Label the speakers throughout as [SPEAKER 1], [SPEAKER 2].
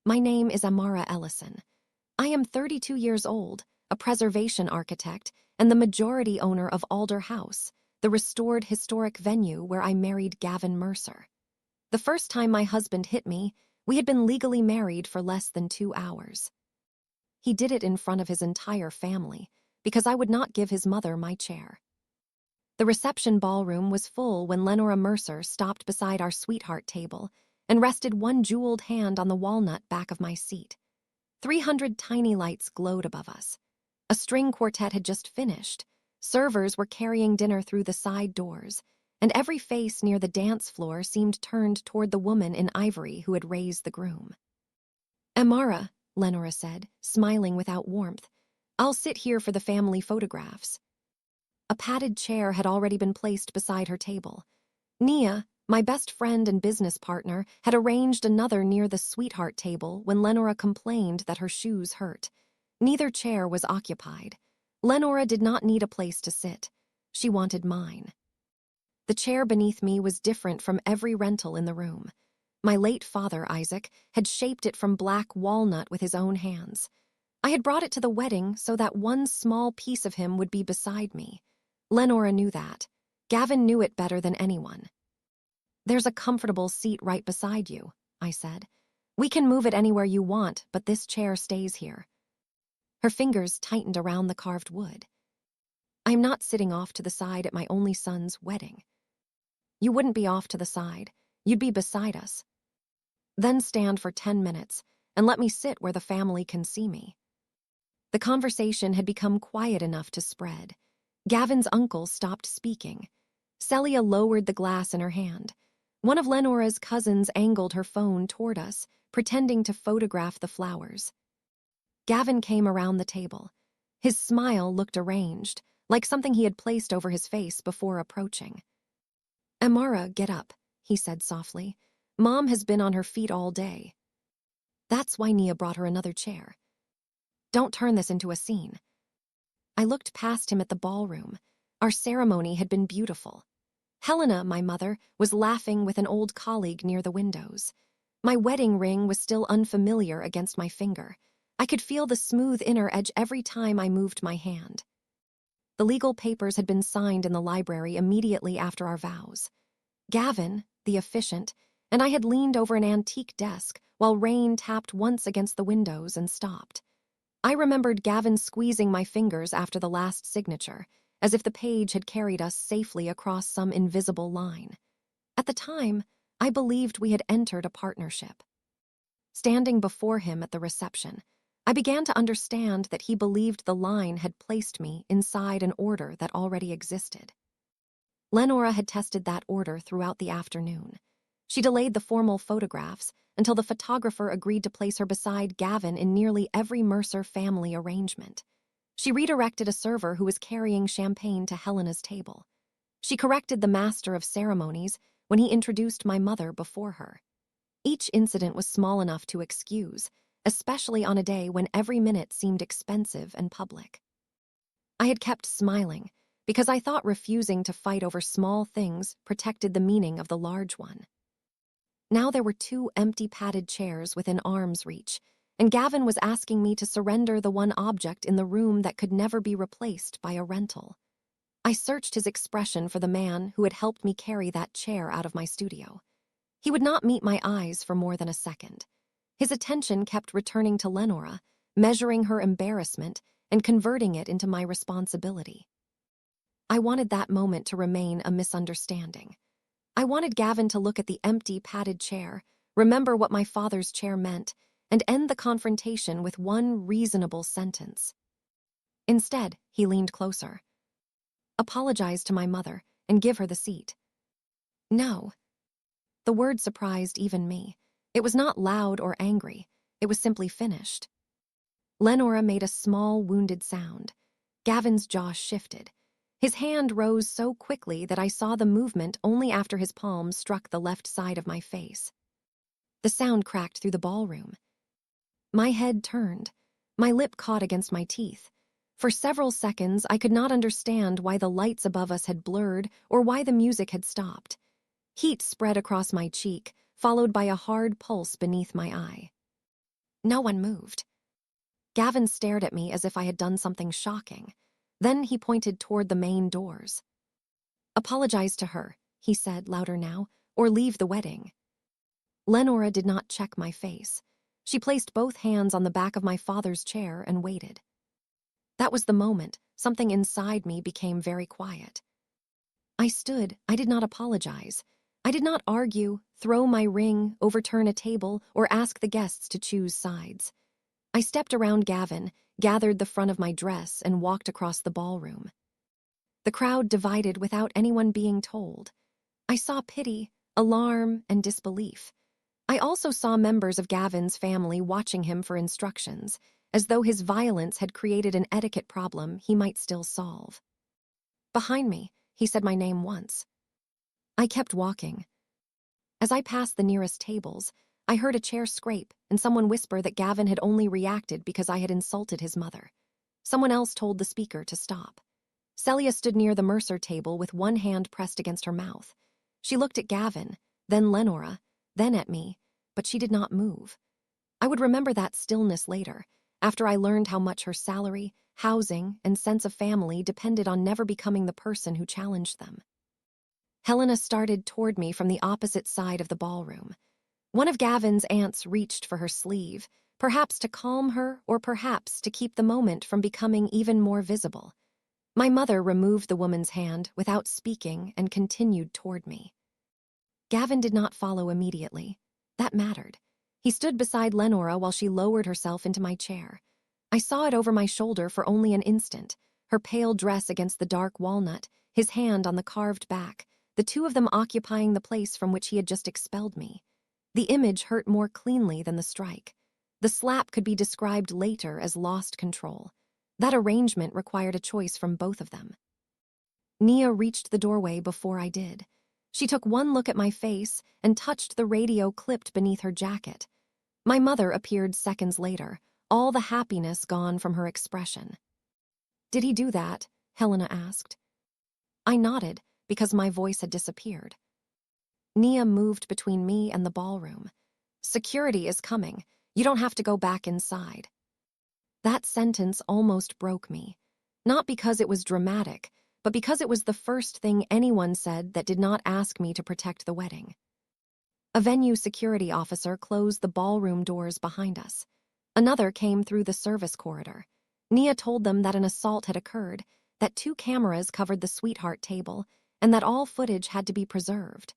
[SPEAKER 1] My name is Amara Ellison. I am 32 years old, a preservation architect, and the majority owner of Alder House, the restored historic venue where I married Gavin Mercer. The first time my husband hit me, we had been legally married for less than 2 hours. He did it in front of his entire family, because I would not give his mother my chair. The reception ballroom was full when Lenora Mercer stopped beside our sweetheart table and rested one jeweled hand on the walnut back of my seat. 300 tiny lights glowed above us. A string quartet had just finished. Servers were carrying dinner through the side doors, and every face near the dance floor seemed turned toward the woman in ivory who had raised the groom. "Amara," Lenora said, smiling without warmth, "I'll sit here for the family photographs." A padded chair had already been placed beside her table. Nia, my best friend and business partner, had arranged another near the sweetheart table when Lenora complained that her shoes hurt. Neither chair was occupied. Lenora did not need a place to sit. She wanted mine. The chair beneath me was different from every rental in the room. My late father, Isaac, had shaped it from black walnut with his own hands. I had brought it to the wedding so that one small piece of him would be beside me. Lenora knew that. Gavin knew it better than anyone. "There's a comfortable seat right beside you," I said. "We can move it anywhere you want, but this chair stays here." Her fingers tightened around the carved wood. "I am not sitting off to the side at my only son's wedding." "You wouldn't be off to the side. You'd be beside us. Then stand for 10 minutes and let me sit where the family can see me." The conversation had become quiet enough to spread. Gavin's uncle stopped speaking. Celia lowered the glass in her hand. One of Lenora's cousins angled her phone toward us, pretending to photograph the flowers. Gavin came around the table. His smile looked arranged, like something he had placed over his face before approaching. "Amara, get up," he said softly. "Mom has been on her feet all day." That's why Nia brought her another chair. "Don't turn this into a scene." I looked past him at the ballroom. Our ceremony had been beautiful. Helena, my mother, was laughing with an old colleague near the windows. My wedding ring was still unfamiliar against my finger. I could feel the smooth inner edge every time I moved my hand. The legal papers had been signed in the library immediately after our vows. Gavin, the officiant, and I had leaned over an antique desk while rain tapped once against the windows and stopped. I remembered Gavin squeezing my fingers after the last signature, as if the page had carried us safely across some invisible line. At the time, I believed we had entered a partnership. Standing before him at the reception, I began to understand that he believed the line had placed me inside an order that already existed. Lenora had tested that order throughout the afternoon. She delayed the formal photographs until the photographer agreed to place her beside Gavin in nearly every Mercer family arrangement. She redirected a server who was carrying champagne to Helena's table. She corrected the master of ceremonies when he introduced my mother before her. Each incident was small enough to excuse, especially on a day when every minute seemed expensive and public. I had kept smiling because I thought refusing to fight over small things protected the meaning of the large one. Now there were 2 empty padded chairs within arm's reach, and Gavin was asking me to surrender the one object in the room that could never be replaced by a rental. I searched his expression for the man who had helped me carry that chair out of my studio. He would not meet my eyes for more than a second. His attention kept returning to Lenora, measuring her embarrassment and converting it into my responsibility. I wanted that moment to remain a misunderstanding. I wanted Gavin to look at the empty, padded chair, remember what my father's chair meant, and end the confrontation with one reasonable sentence. Instead, he leaned closer. "Apologize to my mother and give her the seat." "No." The word surprised even me. It was not loud or angry. It was simply finished. Lenora made a small, wounded sound. Gavin's jaw shifted. His hand rose so quickly that I saw the movement only after his palm struck the left side of my face. The sound cracked through the ballroom. My head turned. My lip caught against my teeth. For several seconds, I could not understand why the lights above us had blurred or why the music had stopped. Heat spread across my cheek, followed by a hard pulse beneath my eye. No one moved. Gavin stared at me as if I had done something shocking. Then he pointed toward the main doors. "Apologize to her," he said, louder now, "or leave the wedding." Lenora did not check my face. She placed both hands on the back of my father's chair and waited. That was the moment something inside me became very quiet. I stood. I did not apologize. I did not argue, throw my ring, overturn a table, or ask the guests to choose sides. I stepped around Gavin, gathered the front of my dress, and walked across the ballroom. The crowd divided without anyone being told. I saw pity, alarm, and disbelief. I also saw members of Gavin's family watching him for instructions, as though his violence had created an etiquette problem he might still solve. "Behind me," he said my name once. I kept walking. As I passed the nearest tables, I heard a chair scrape and someone whisper that Gavin had only reacted because I had insulted his mother. Someone else told the speaker to stop. Celia stood near the Mercer table with one hand pressed against her mouth. She looked at Gavin, then Lenora, then at me, but she did not move. I would remember that stillness later, after I learned how much her salary, housing, and sense of family depended on never becoming the person who challenged them. Helena started toward me from the opposite side of the ballroom. One of Gavin's aunts reached for her sleeve, perhaps to calm her or perhaps to keep the moment from becoming even more visible. My mother removed the woman's hand without speaking and continued toward me. Gavin did not follow immediately. That mattered. He stood beside Lenora while she lowered herself into my chair. I saw it over my shoulder for only an instant, her pale dress against the dark walnut, his hand on the carved back, the two of them occupying the place from which he had just expelled me. The image hurt more cleanly than the strike. The slap could be described later as lost control. That arrangement required a choice from both of them. Nia reached the doorway before I did. She took one look at my face and touched the radio clipped beneath her jacket. My mother appeared seconds later, all the happiness gone from her expression. "Did he do that?" Helena asked. I nodded because my voice had disappeared. Nia moved between me and the ballroom. "Security is coming. You don't have to go back inside." That sentence almost broke me. Not because it was dramatic, but because it was the first thing anyone said that did not ask me to protect the wedding. A venue security officer closed the ballroom doors behind us. Another came through the service corridor. Nia told them that an assault had occurred, that 2 cameras covered the sweetheart table, and that all footage had to be preserved.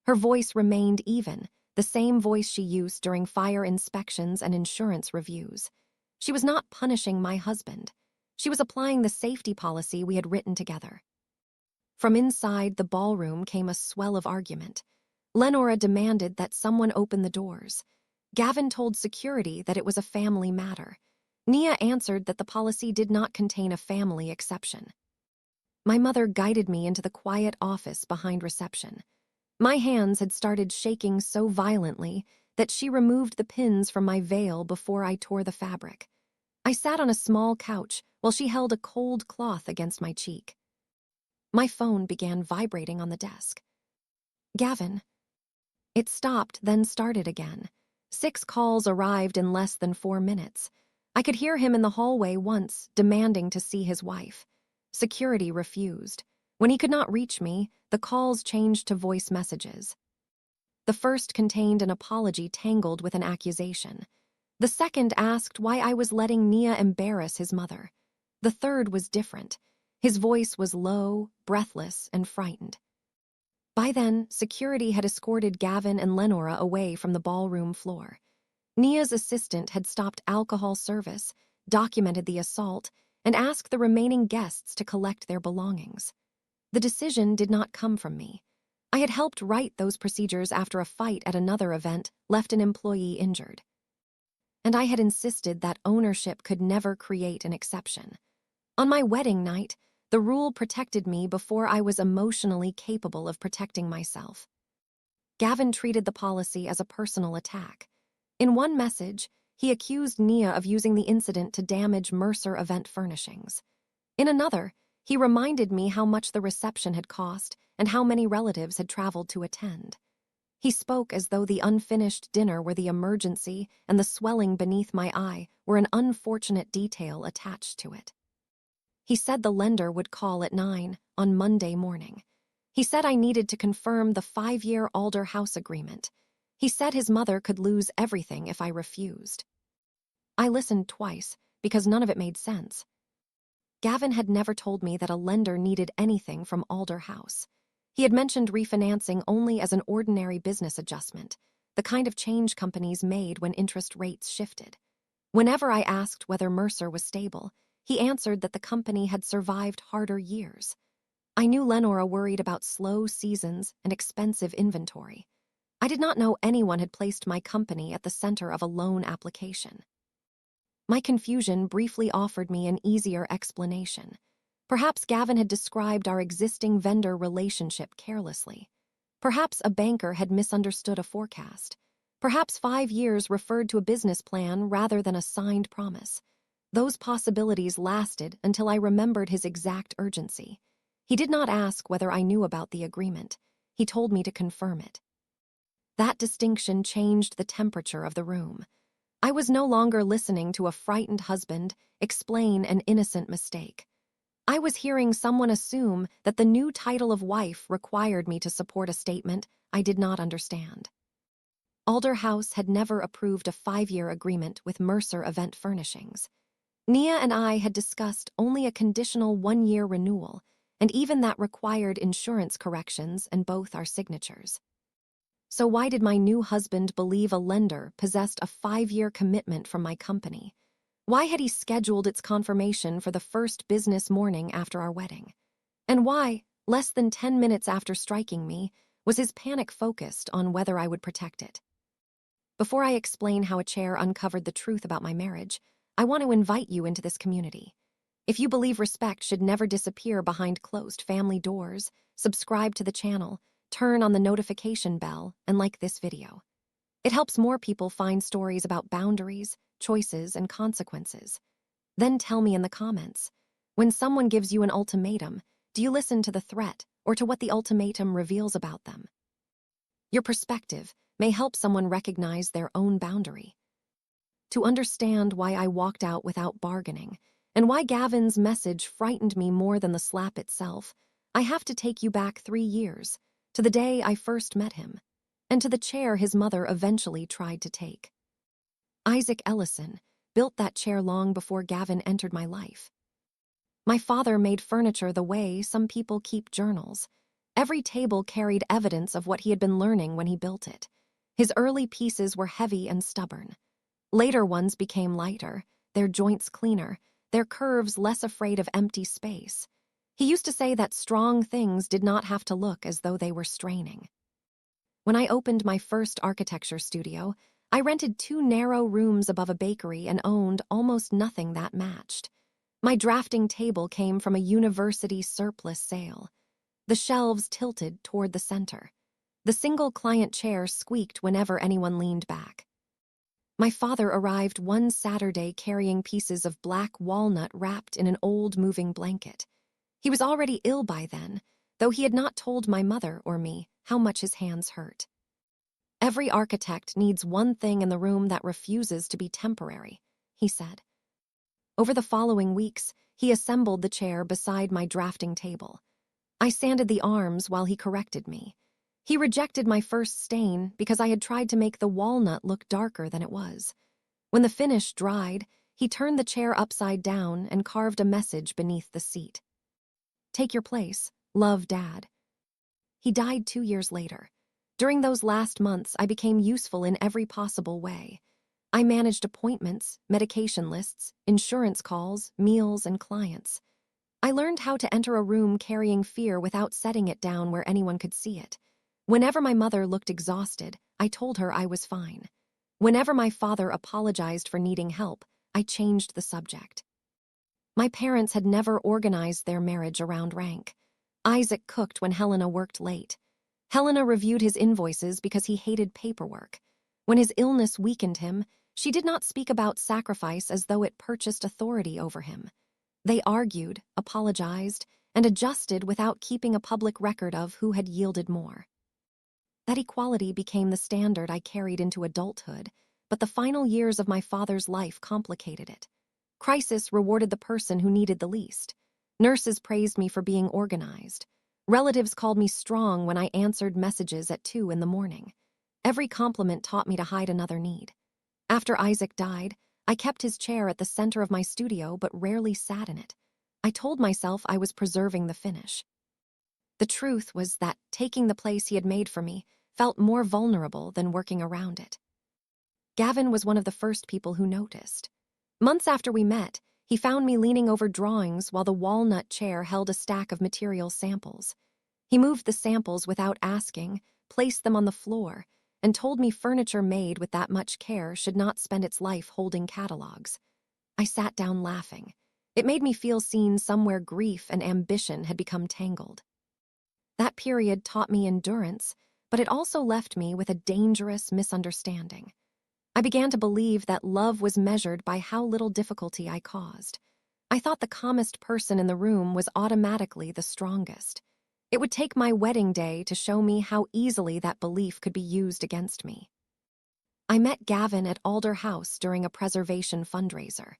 [SPEAKER 1] Her voice remained even, the same voice she used during fire inspections and insurance reviews. She was not punishing my husband. She was applying the safety policy we had written together. From inside the ballroom came a swell of argument. Lenora demanded that someone open the doors. Gavin told security that it was a family matter. Nia answered that the policy did not contain a family exception. My mother guided me into the quiet office behind reception. My hands had started shaking so violently that she removed the pins from my veil before I tore the fabric. I sat on a small couch while she held a cold cloth against my cheek. My phone began vibrating on the desk. "Gavin." It stopped, then started again. 6 calls arrived in less than 4 minutes. I could hear him in the hallway once, demanding to see his wife. Security refused. When he could not reach me, the calls changed to voice messages. The first contained an apology tangled with an accusation. The second asked why I was letting Nia embarrass his mother. The third was different. His voice was low, breathless, and frightened. By then, security had escorted Gavin and Lenora away from the ballroom floor. Nia's assistant had stopped alcohol service, documented the assault, and asked the remaining guests to collect their belongings. The decision did not come from me. I had helped write those procedures after a fight at another event left an employee injured. And I had insisted that ownership could never create an exception. On my wedding night, the rule protected me before I was emotionally capable of protecting myself. Gavin treated the policy as a personal attack. In one message, he accused Nia of using the incident to damage Mercer event furnishings. In another, he reminded me how much the reception had cost and how many relatives had traveled to attend. He spoke as though the unfinished dinner were the emergency and the swelling beneath my eye were an unfortunate detail attached to it. He said the lender would call at 9 on Monday morning. He said I needed to confirm the 5-year Alder House agreement. He said his mother could lose everything if I refused. I listened twice because none of it made sense. Gavin had never told me that a lender needed anything from Alder House. He had mentioned refinancing only as an ordinary business adjustment, the kind of change companies made when interest rates shifted. Whenever I asked whether Mercer was stable, he answered that the company had survived harder years. I knew Lenora worried about slow seasons and expensive inventory. I did not know anyone had placed my company at the center of a loan application. My confusion briefly offered me an easier explanation. Perhaps Gavin had described our existing vendor relationship carelessly. Perhaps a banker had misunderstood a forecast. Perhaps 5 years referred to a business plan rather than a signed promise. Those possibilities lasted until I remembered his exact urgency. He did not ask whether I knew about the agreement. He told me to confirm it. That distinction changed the temperature of the room. I was no longer listening to a frightened husband explain an innocent mistake. I was hearing someone assume that the new title of wife required me to support a statement I did not understand. Alder House had never approved a 5-year agreement with Mercer Event Furnishings. Nia and I had discussed only a conditional 1-year renewal, and even that required insurance corrections and both our signatures. So why did my new husband believe a lender possessed a 5-year commitment from my company? Why had he scheduled its confirmation for the first business morning after our wedding? And why, less than 10 minutes after striking me, was his panic focused on whether I would protect it? Before I explain how a chair uncovered the truth about my marriage, I want to invite you into this community. If you believe respect should never disappear behind closed family doors, subscribe to the channel, turn on the notification bell, and like this video. It helps more people find stories about boundaries, choices, and consequences. Then tell me in the comments, when someone gives you an ultimatum, do you listen to the threat or to what the ultimatum reveals about them? Your perspective may help someone recognize their own boundary. To understand why I walked out without bargaining, and why Gavin's message frightened me more than the slap itself, I have to take you back 3 years, to the day I first met him, and to the chair his mother eventually tried to take. Isaac Ellison built that chair long before Gavin entered my life. My father made furniture the way some people keep journals. Every table carried evidence of what he had been learning when he built it. His early pieces were heavy and stubborn. Later ones became lighter, their joints cleaner, their curves less afraid of empty space. He used to say that strong things did not have to look as though they were straining. When I opened my first architecture studio, I rented 2 narrow rooms above a bakery and owned almost nothing that matched. My drafting table came from a university surplus sale. The shelves tilted toward the center. The single client chair squeaked whenever anyone leaned back. My father arrived one Saturday carrying pieces of black walnut wrapped in an old moving blanket. He was already ill by then, though he had not told my mother or me how much his hands hurt. Every architect needs one thing in the room that refuses to be temporary, he said. Over the following weeks, he assembled the chair beside my drafting table. I sanded the arms while he corrected me. He rejected my first stain because I had tried to make the walnut look darker than it was. When the finish dried, he turned the chair upside down and carved a message beneath the seat. Take your place, love, Dad. He died 2 years later. During those last months, I became useful in every possible way. I managed appointments, medication lists, insurance calls, meals, and clients. I learned how to enter a room carrying fear without setting it down where anyone could see it. Whenever my mother looked exhausted, I told her I was fine. Whenever my father apologized for needing help, I changed the subject. My parents had never organized their marriage around rank. Isaac cooked when Helena worked late. Helena reviewed his invoices because he hated paperwork. When his illness weakened him, she did not speak about sacrifice as though it purchased authority over him. They argued, apologized, and adjusted without keeping a public record of who had yielded more. That equality became the standard I carried into adulthood, but the final years of my father's life complicated it. Crisis rewarded the person who needed the least. Nurses praised me for being organized. Relatives called me strong when I answered messages at 2 in the morning. Every compliment taught me to hide another need. After Isaac died, I kept his chair at the center of my studio but rarely sat in it. I told myself I was preserving the finish. The truth was that taking the place he had made for me felt more vulnerable than working around it. Gavin was one of the first people who noticed. Months after we met, he found me leaning over drawings while the walnut chair held a stack of material samples. He moved the samples without asking, placed them on the floor, and told me furniture made with that much care should not spend its life holding catalogs. I sat down laughing. It made me feel seen somewhere grief and ambition had become tangled. That period taught me endurance, but it also left me with a dangerous misunderstanding. I began to believe that love was measured by how little difficulty I caused. I thought the calmest person in the room was automatically the strongest. It would take my wedding day to show me how easily that belief could be used against me. I met Gavin at Alder House during a preservation fundraiser.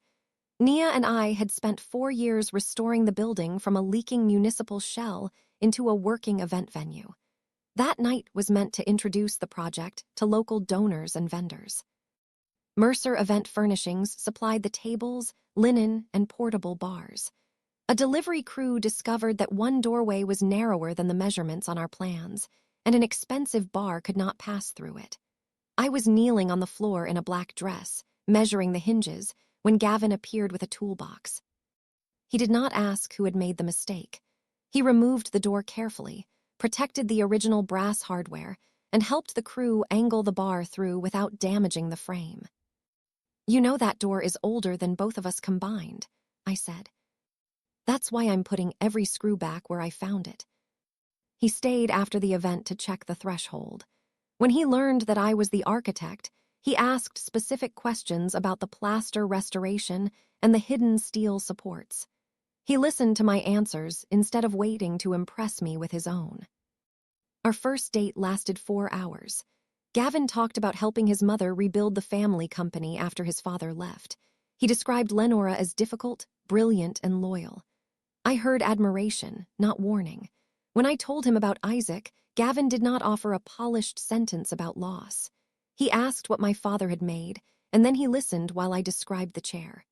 [SPEAKER 1] Nia and I had spent 4 years restoring the building from a leaking municipal shell into a working event venue. That night was meant to introduce the project to local donors and vendors. Mercer Event Furnishings supplied the tables, linen, and portable bars. A delivery crew discovered that one doorway was narrower than the measurements on our plans, and an expensive bar could not pass through it. I was kneeling on the floor in a black dress, measuring the hinges, when Gavin appeared with a toolbox. He did not ask who had made the mistake. He removed the door carefully, protected the original brass hardware, and helped the crew angle the bar through without damaging the frame. "You know that door is older than both of us combined," I said. "That's why I'm putting every screw back where I found it." He stayed after the event to check the threshold. When he learned that I was the architect, he asked specific questions about the plaster restoration and the hidden steel supports. He listened to my answers instead of waiting to impress me with his own. Our first date lasted 4 hours. Gavin talked about helping his mother rebuild the family company after his father left. He described Lenora as difficult, brilliant, and loyal. I heard admiration, not warning. When I told him about Isaac, Gavin did not offer a polished sentence about loss. He asked what my father had made, and then he listened while I described the chair.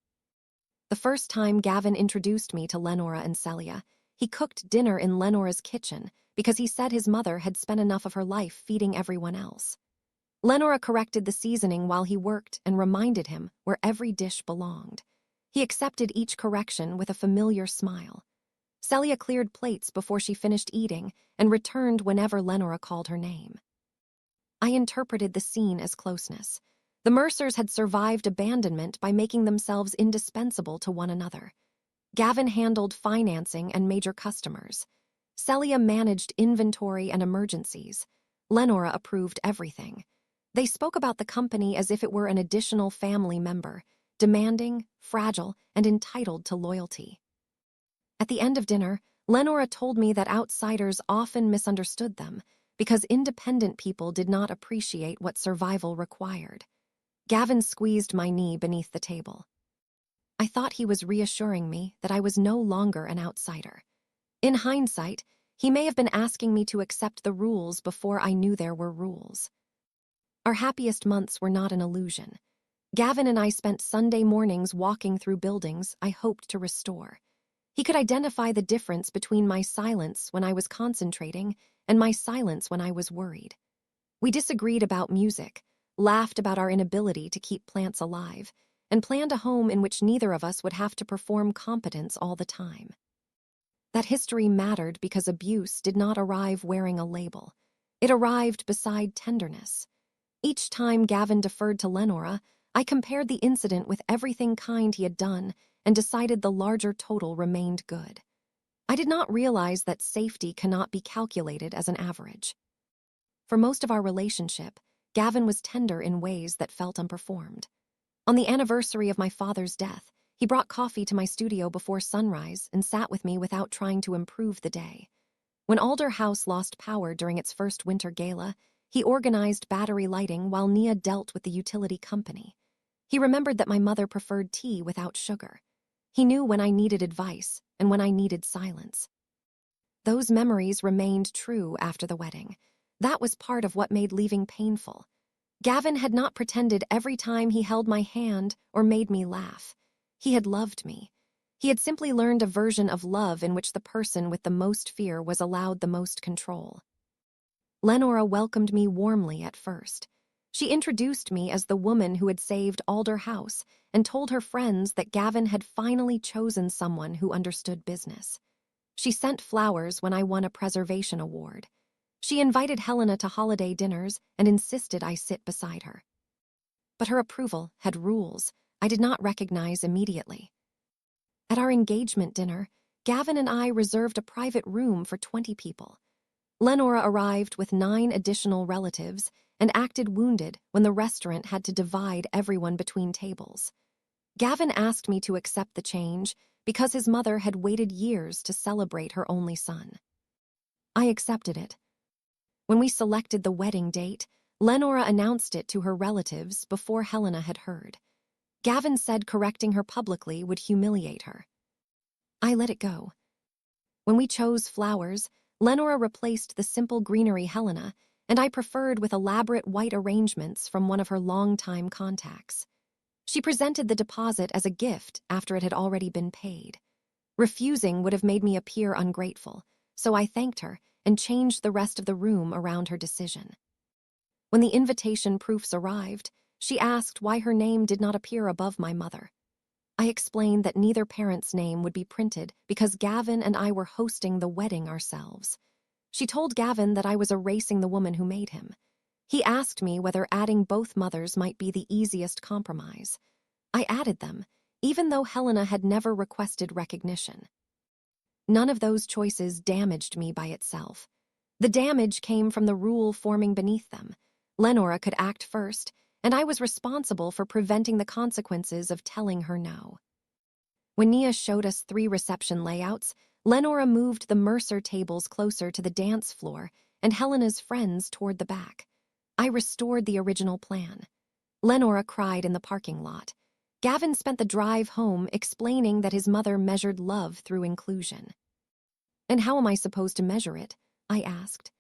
[SPEAKER 1] The first time Gavin introduced me to Lenora and Celia, he cooked dinner in Lenora's kitchen because he said his mother had spent enough of her life feeding everyone else. Lenora corrected the seasoning while he worked and reminded him where every dish belonged. He accepted each correction with a familiar smile. Celia cleared plates before she finished eating and returned whenever Lenora called her name. I interpreted the scene as closeness. The Mercers had survived abandonment by making themselves indispensable to one another. Gavin handled financing and major customers. Celia managed inventory and emergencies. Lenora approved everything. They spoke about the company as if it were an additional family member, demanding, fragile, and entitled to loyalty. At the end of dinner, Lenora told me that outsiders often misunderstood them because independent people did not appreciate what survival required. Gavin squeezed my knee beneath the table. I thought he was reassuring me that I was no longer an outsider. In hindsight, he may have been asking me to accept the rules before I knew there were rules. Our happiest months were not an illusion. Gavin and I spent Sunday mornings walking through buildings I hoped to restore. He could identify the difference between my silence when I was concentrating and my silence when I was worried. We disagreed about music, laughed about our inability to keep plants alive, and planned a home in which neither of us would have to perform competence all the time. That history mattered because abuse did not arrive wearing a label. It arrived beside tenderness. Each time Gavin deferred to Lenora, I compared the incident with everything kind he had done and decided the larger total remained good. I did not realize that safety cannot be calculated as an average. For most of our relationship, Gavin was tender in ways that felt unperformed. On the anniversary of my father's death, he brought coffee to my studio before sunrise and sat with me without trying to improve the day. When Alder House lost power during its first winter gala, He organized battery lighting while Nia dealt with the utility company. He remembered that my mother preferred tea without sugar. He knew when I needed advice and when I needed silence. Those memories remained true after the wedding. That was part of what made leaving painful. Gavin had not pretended every time he held my hand or made me laugh. He had loved me. He had simply learned a version of love in which the person with the most fear was allowed the most control. Lenora welcomed me warmly at first. She introduced me as the woman who had saved Alder House and told her friends that Gavin had finally chosen someone who understood business. She sent flowers when I won a preservation award. She invited Helena to holiday dinners and insisted I sit beside her. But her approval had rules I did not recognize immediately. At our engagement dinner, Gavin and I reserved a private room for 20 people. Lenora arrived with 9 additional relatives and acted wounded when the restaurant had to divide everyone between tables. Gavin asked me to accept the change because his mother had waited years to celebrate her only son. I accepted it. When we selected the wedding date, Lenora announced it to her relatives before Helena had heard. Gavin said correcting her publicly would humiliate her. I let it go. When we chose flowers, Lenora replaced the simple greenery Helena, and I preferred with elaborate white arrangements from one of her longtime contacts. She presented the deposit as a gift after it had already been paid. Refusing would have made me appear ungrateful, so I thanked her and changed the rest of the room around her decision. When the invitation proofs arrived, she asked why her name did not appear above my mother. I explained that neither parent's name would be printed because Gavin and I were hosting the wedding ourselves. She told Gavin that I was erasing the woman who made him. He asked me whether adding both mothers might be the easiest compromise. I added them, even though Helena had never requested recognition. None of those choices damaged me by itself. The damage came from the rule forming beneath them. Lenora could act first, and I was responsible for preventing the consequences of telling her no. When Nia showed us 3 reception layouts, Lenora moved the Mercer tables closer to the dance floor and Helena's friends toward the back. I restored the original plan. Lenora cried in the parking lot. Gavin spent the drive home explaining that his mother measured love through inclusion. And how am I supposed to measure it? I asked.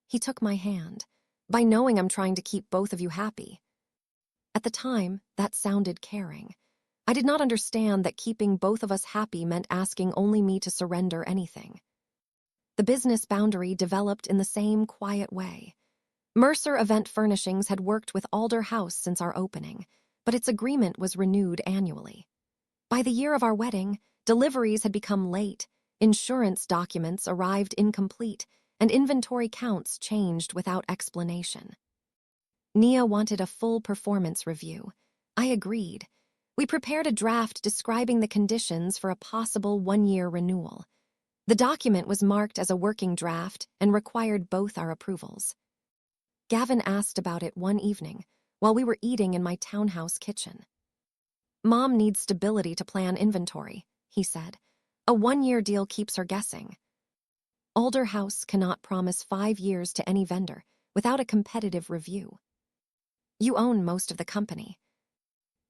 [SPEAKER 1] He took my hand. By knowing I'm trying to keep both of you happy. At the time, that sounded caring. I did not understand that keeping both of us happy meant asking only me to surrender anything. The business boundary developed in the same quiet way. Mercer Event Furnishings had worked with Alder House since our opening, but its agreement was renewed annually. By the year of our wedding, deliveries had become late, insurance documents arrived incomplete, and inventory counts changed without explanation. Nia wanted a full performance review. I agreed. We prepared a draft describing the conditions for a possible 1-year renewal. The document was marked as a working draft and required both our approvals. Gavin asked about it one evening while we were eating in my townhouse kitchen. Mom needs stability to plan inventory, he said. A 1-year deal keeps her guessing. Alder House cannot promise 5 years to any vendor without a competitive review. You own most of the company.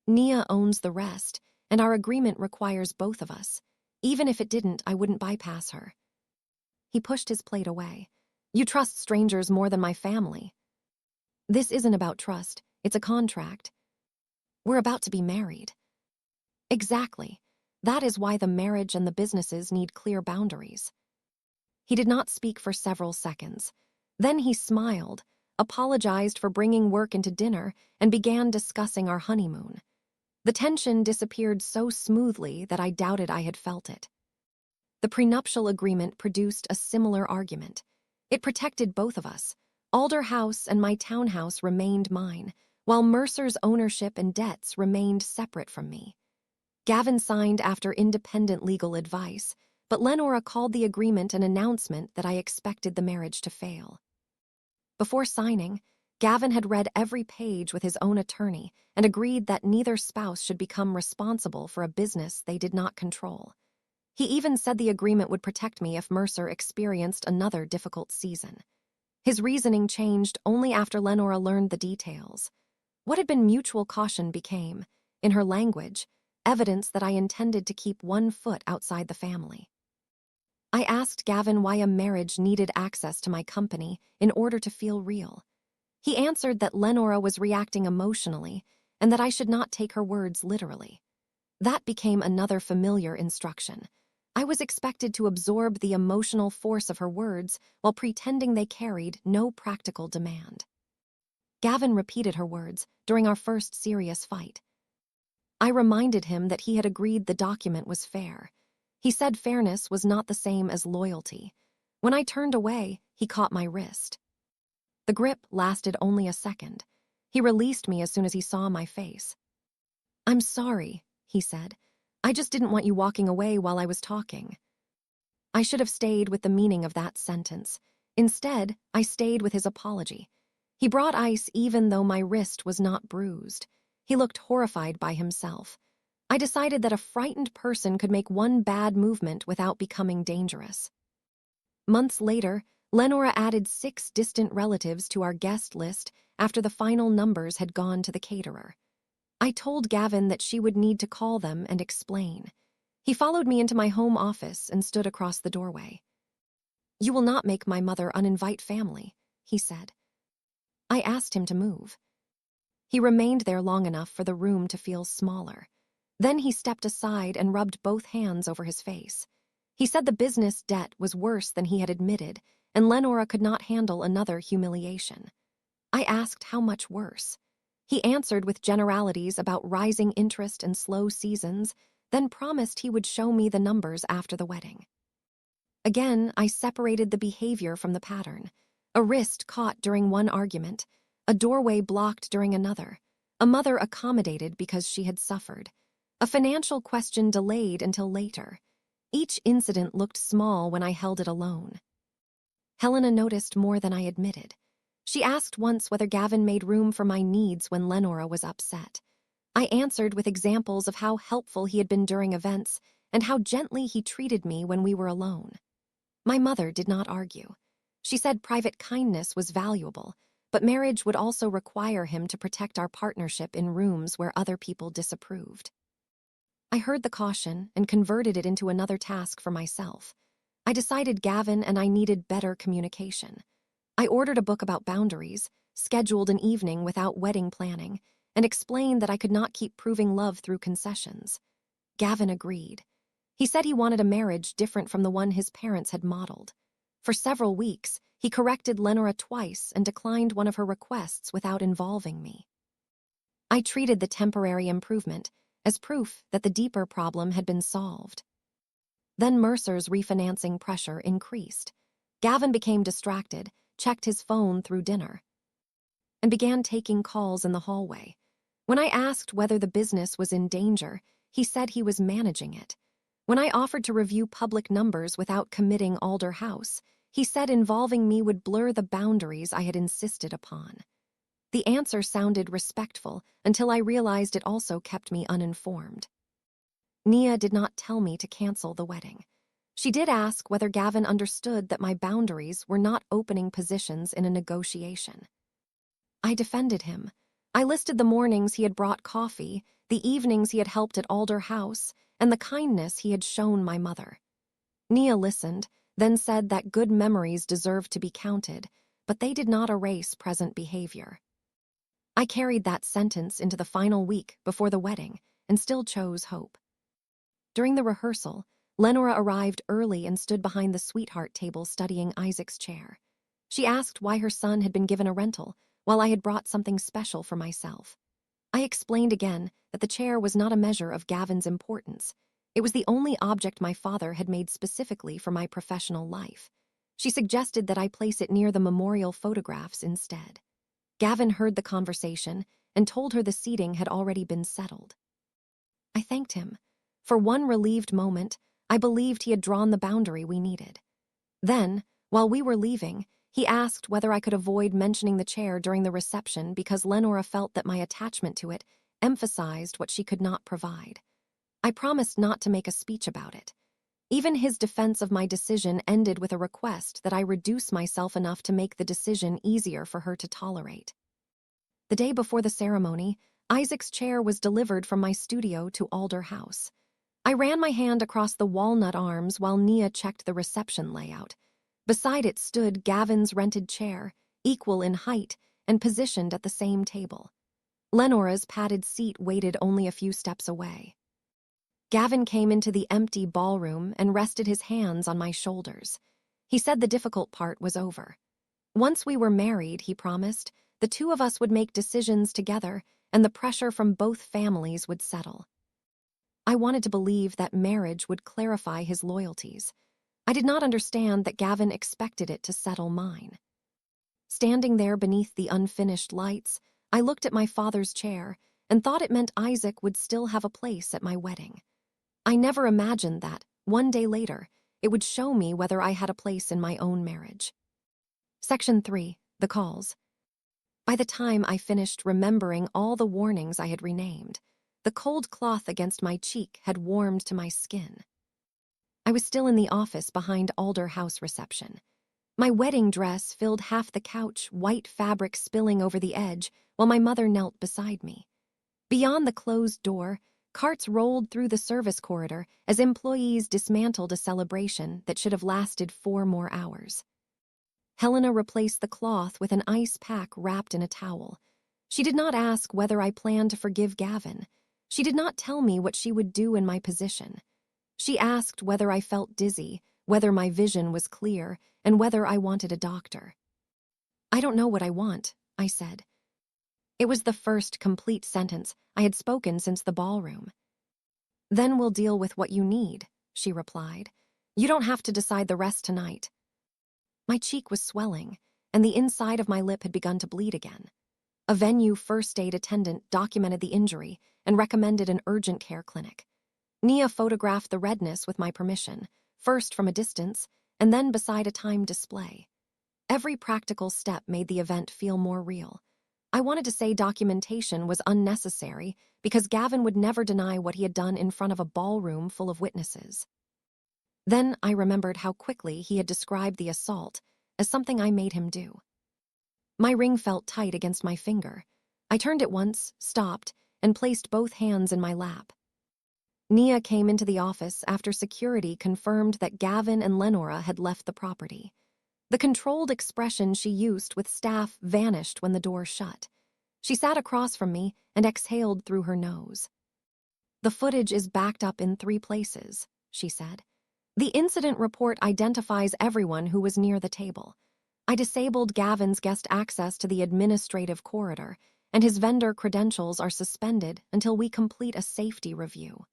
[SPEAKER 1] Nia owns the rest, and our agreement requires both of us. Even if it didn't, I wouldn't bypass her. He pushed his plate away. You trust strangers more than my family. This isn't about trust, it's a contract. We're about to be married. Exactly. That is why the marriage and the businesses need clear boundaries. He did not speak for several seconds. Then he smiled, apologized for bringing work into dinner, and began discussing our honeymoon. The tension disappeared so smoothly that I doubted I had felt it. The prenuptial agreement produced a similar argument. It protected both of us. Alder House and my townhouse remained mine, while Mercer's ownership and debts remained separate from me. Gavin signed after independent legal advice, but Lenora called the agreement an announcement that I expected the marriage to fail. Before signing, Gavin had read every page with his own attorney and agreed that neither spouse should become responsible for a business they did not control. He even said the agreement would protect me if Mercer experienced another difficult season. His reasoning changed only after Lenora learned the details. What had been mutual caution became, in her language, evidence that I intended to keep one foot outside the family. I asked Gavin why a marriage needed access to my company in order to feel real. He answered that Lenora was reacting emotionally and that I should not take her words literally. That became another familiar instruction. I was expected to absorb the emotional force of her words while pretending they carried no practical demand. Gavin repeated her words during our first serious fight. I reminded him that he had agreed the document was fair. He said fairness was not the same as loyalty. When I turned away, he caught my wrist. The grip lasted only a second. He released me as soon as he saw my face. "I'm sorry," he said. "I just didn't want you walking away while I was talking." I should have stayed with the meaning of that sentence. Instead, I stayed with his apology. He brought ice even though my wrist was not bruised. He looked horrified by himself. I decided that a frightened person could make one bad movement without becoming dangerous. Months later, Lenora added 6 distant relatives to our guest list after the final numbers had gone to the caterer. I told Gavin that she would need to call them and explain. He followed me into my home office and stood across the doorway. "You will not make my mother uninvite family," he said. I asked him to move. He remained there long enough for the room to feel smaller. Then he stepped aside and rubbed both hands over his face. He said the business debt was worse than he had admitted, and Lenora could not handle another humiliation. I asked how much worse. He answered with generalities about rising interest and slow seasons, then promised he would show me the numbers after the wedding. Again, I separated the behavior from the pattern. A wrist caught during one argument, a doorway blocked during another, a mother accommodated because she had suffered, a financial question delayed until later. Each incident looked small when I held it alone. Helena noticed more than I admitted. She asked once whether Gavin made room for my needs when Lenora was upset. I answered with examples of how helpful he had been during events and how gently he treated me when we were alone. My mother did not argue. She said private kindness was valuable, but marriage would also require him to protect our partnership in rooms where other people disapproved. I heard the caution and converted it into another task for myself. I decided Gavin and I needed better communication. I ordered a book about boundaries, scheduled an evening without wedding planning, and explained that I could not keep proving love through concessions. Gavin agreed. He said he wanted a marriage different from the one his parents had modeled. For several weeks, he corrected Lenora twice and declined one of her requests without involving me. I treated the temporary improvement as proof that the deeper problem had been solved. Then Mercer's refinancing pressure increased. Gavin became distracted, checked his phone through dinner, and began taking calls in the hallway. When I asked whether the business was in danger, he said he was managing it. When I offered to review public numbers without committing Alder House, he said involving me would blur the boundaries I had insisted upon. The answer sounded respectful until I realized it also kept me uninformed. Nia did not tell me to cancel the wedding. She did ask whether Gavin understood that my boundaries were not opening positions in a negotiation. I defended him. I listed the mornings he had brought coffee, the evenings he had helped at Alder House, and the kindness he had shown my mother. Nia listened, then said that good memories deserved to be counted, but they did not erase present behavior. I carried that sentence into the final week before the wedding and still chose hope. During the rehearsal, Lenora arrived early and stood behind the sweetheart table studying Isaac's chair. She asked why her son had been given a rental, while I had brought something special for myself. I explained again that the chair was not a measure of Gavin's importance. It was the only object my father had made specifically for my professional life. She suggested that I place it near the memorial photographs instead. Gavin heard the conversation and told her the seating had already been settled. I thanked him. For one relieved moment, I believed he had drawn the boundary we needed. Then, while we were leaving, he asked whether I could avoid mentioning the chair during the reception because Lenora felt that my attachment to it emphasized what she could not provide. I promised not to make a speech about it. Even his defense of my decision ended with a request that I reduce myself enough to make the decision easier for her to tolerate. The day before the ceremony, Isaac's chair was delivered from my studio to Alder House. I ran my hand across the walnut arms while Nia checked the reception layout. Beside it stood Gavin's rented chair, equal in height and positioned at the same table. Lenora's padded seat waited only a few steps away. Gavin came into the empty ballroom and rested his hands on my shoulders. He said the difficult part was over. Once we were married, he promised, the two of us would make decisions together and the pressure from both families would settle. I wanted to believe that marriage would clarify his loyalties. I did not understand that Gavin expected it to settle mine. Standing there beneath the unfinished lights, I looked at my father's chair and thought it meant Isaac would still have a place at my wedding. I never imagined that, one day later, it would show me whether I had a place in my own marriage. Section 3. The Calls. By the time I finished remembering all the warnings I had renamed, the cold cloth against my cheek had warmed to my skin. I was still in the office behind Alder House reception. My wedding dress filled half the couch, white fabric spilling over the edge, while my mother knelt beside me. Beyond the closed door, carts rolled through the service corridor as employees dismantled a celebration that should have lasted 4 more hours. Helena replaced the cloth with an ice pack wrapped in a towel. She did not ask whether I planned to forgive Gavin. She did not tell me what she would do in my position. She asked whether I felt dizzy, whether my vision was clear, and whether I wanted a doctor. "I don't know what I want," I said. It was the first complete sentence I had spoken since the ballroom. "Then we'll deal with what you need," she replied. "You don't have to decide the rest tonight." My cheek was swelling, and the inside of my lip had begun to bleed again. A venue first aid attendant documented the injury and recommended an urgent care clinic. Nia photographed the redness with my permission, first from a distance and then beside a timed display. Every practical step made the event feel more real. I wanted to say documentation was unnecessary because Gavin would never deny what he had done in front of a ballroom full of witnesses. Then I remembered how quickly he had described the assault as something I made him do. My ring felt tight against my finger. I turned it once, stopped, and placed both hands in my lap. Nia came into the office after security confirmed that Gavin and Lenora had left the property. The controlled expression she used with staff vanished when the door shut. She sat across from me and exhaled through her nose. "The footage is backed up in 3 places," she said. "The incident report identifies everyone who was near the table. I disabled Gavin's guest access to the administrative corridor, and his vendor credentials are suspended until we complete a safety review."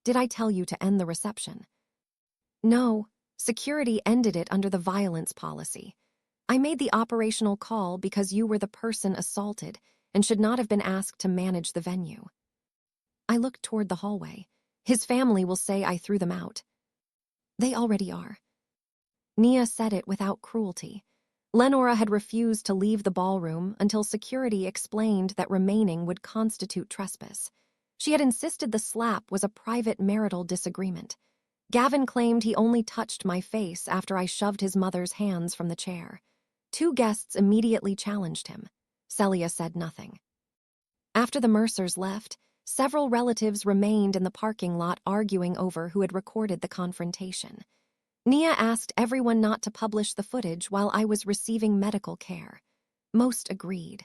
[SPEAKER 1] "Did I tell you to end the reception?" "No. Security ended it under the violence policy. I made the operational call because you were the person assaulted and should not have been asked to manage the venue." I looked toward the hallway. "His family will say I threw them out." "They already are." Nia said it without cruelty. Lenora had refused to leave the ballroom until security explained that remaining would constitute trespass. She had insisted the slap was a private marital disagreement. Gavin claimed he only touched my face after I shoved his mother's hands from the chair. 2 guests immediately challenged him. Celia said nothing. After the Mercers left, several relatives remained in the parking lot arguing over who had recorded the confrontation. Nia asked everyone not to publish the footage while I was receiving medical care. Most agreed.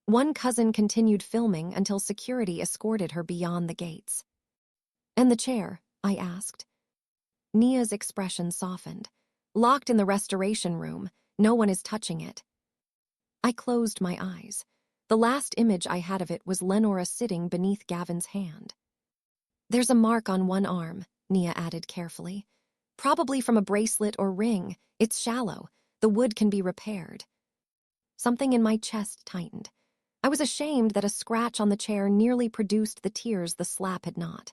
[SPEAKER 1] One cousin continued filming until security escorted her beyond the gates. "And the chair?" I asked. Nia's expression softened. "Locked in the restoration room. No one is touching it." I closed my eyes. The last image I had of it was Lenora sitting beneath Gavin's hand. "There's a mark on one arm," Nia added carefully. "Probably from a bracelet or ring. It's shallow. The wood can be repaired." Something in my chest tightened. I was ashamed that a scratch on the chair nearly produced the tears the slap had not.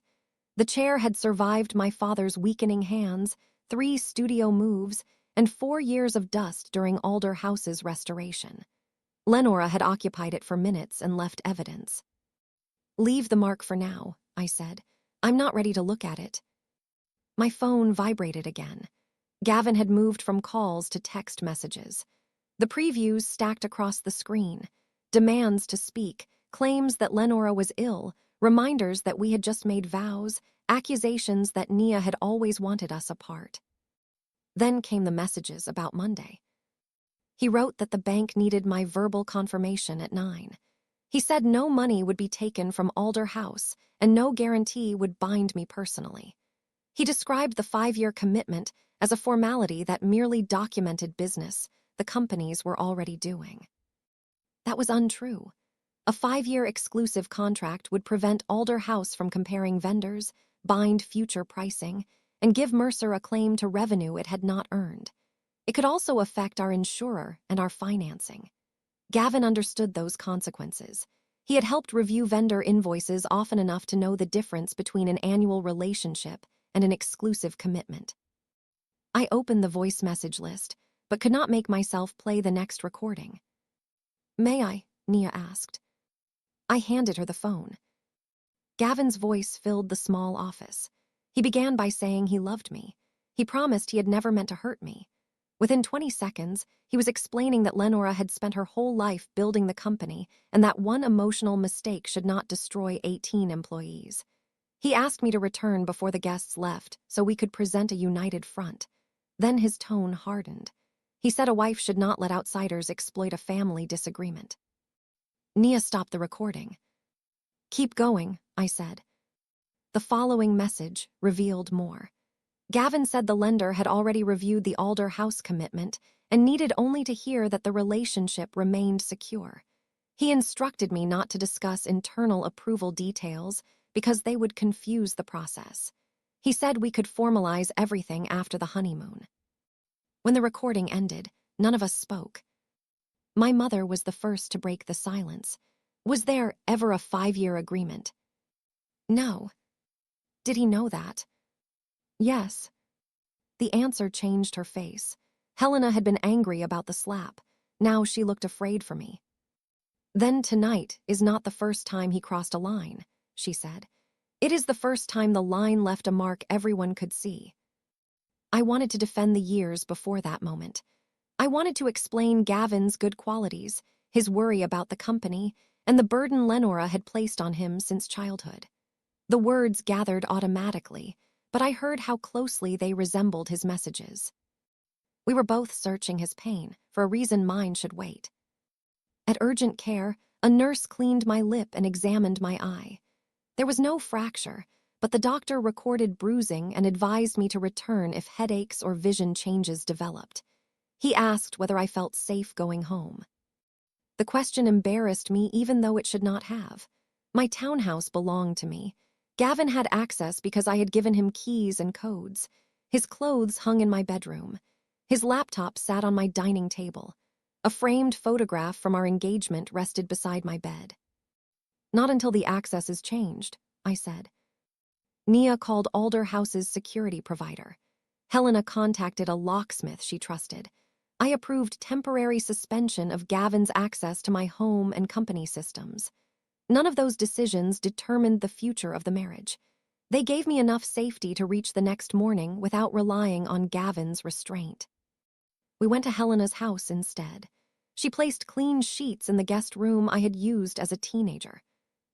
[SPEAKER 1] The chair had survived my father's weakening hands, 3 studio moves, and 4 years of dust during Alder House's restoration. Lenora had occupied it for minutes and left evidence. "Leave the mark for now," I said. "I'm not ready to look at it." My phone vibrated again. Gavin had moved from calls to text messages. The previews stacked across the screen. Demands to speak, claims that Lenora was ill, reminders that we had just made vows, accusations that Nia had always wanted us apart. Then came the messages about Monday. He wrote that the bank needed my verbal confirmation at 9. He said no money would be taken from Alder House and no guarantee would bind me personally. He described the 5-year commitment as a formality that merely documented business the companies were already doing. That was untrue. A 5-year exclusive contract would prevent Alder House from comparing vendors, bind future pricing, and give Mercer a claim to revenue it had not earned. It could also affect our insurer and our financing. Gavin understood those consequences. He had helped review vendor invoices often enough to know the difference between an annual relationship and an exclusive commitment. I opened the voice message list, but could not make myself play the next recording. "May I?" Nia asked. I handed her the phone. Gavin's voice filled the small office. He began by saying he loved me. He promised he had never meant to hurt me. Within 20 seconds, he was explaining that Lenora had spent her whole life building the company and that one emotional mistake should not destroy 18 employees. He asked me to return before the guests left so we could present a united front. Then his tone hardened. He said a wife should not let outsiders exploit a family disagreement. Nia stopped the recording. "Keep going," I said. The following message revealed more. Gavin said the lender had already reviewed the Alder House commitment and needed only to hear that the relationship remained secure. He instructed me not to discuss internal approval details because they would confuse the process. He said we could formalize everything after the honeymoon. When the recording ended, none of us spoke. My mother was the first to break the silence. Was there ever a 5-year agreement? No. Did he know that? Yes. The answer changed her face. Helena had been angry about the slap. Now she looked afraid for me. "Then tonight is not the first time he crossed a line," she said. "It is the first time the line left a mark everyone could see." I wanted to defend the years before that moment. I wanted to explain Gavin's good qualities, his worry about the company, and the burden Lenora had placed on him since childhood. The words gathered automatically, but I heard how closely they resembled his messages. We were both searching his pain for a reason mine should wait. At urgent care, a nurse cleaned my lip and examined my eye. There was no fracture, but the doctor recorded bruising and advised me to return if headaches or vision changes developed. He asked whether I felt safe going home. The question embarrassed me even though it should not have. My townhouse belonged to me. Gavin had access because I had given him keys and codes. His clothes hung in my bedroom. His laptop sat on my dining table. A framed photograph from our engagement rested beside my bed. "Not until the access is changed," I said. Nia called Alder House's security provider. Helena contacted a locksmith she trusted. I approved temporary suspension of Gavin's access to my home and company systems. None of those decisions determined the future of the marriage. They gave me enough safety to reach the next morning without relying on Gavin's restraint. We went to Helena's house instead. She placed clean sheets in the guest room I had used as a teenager.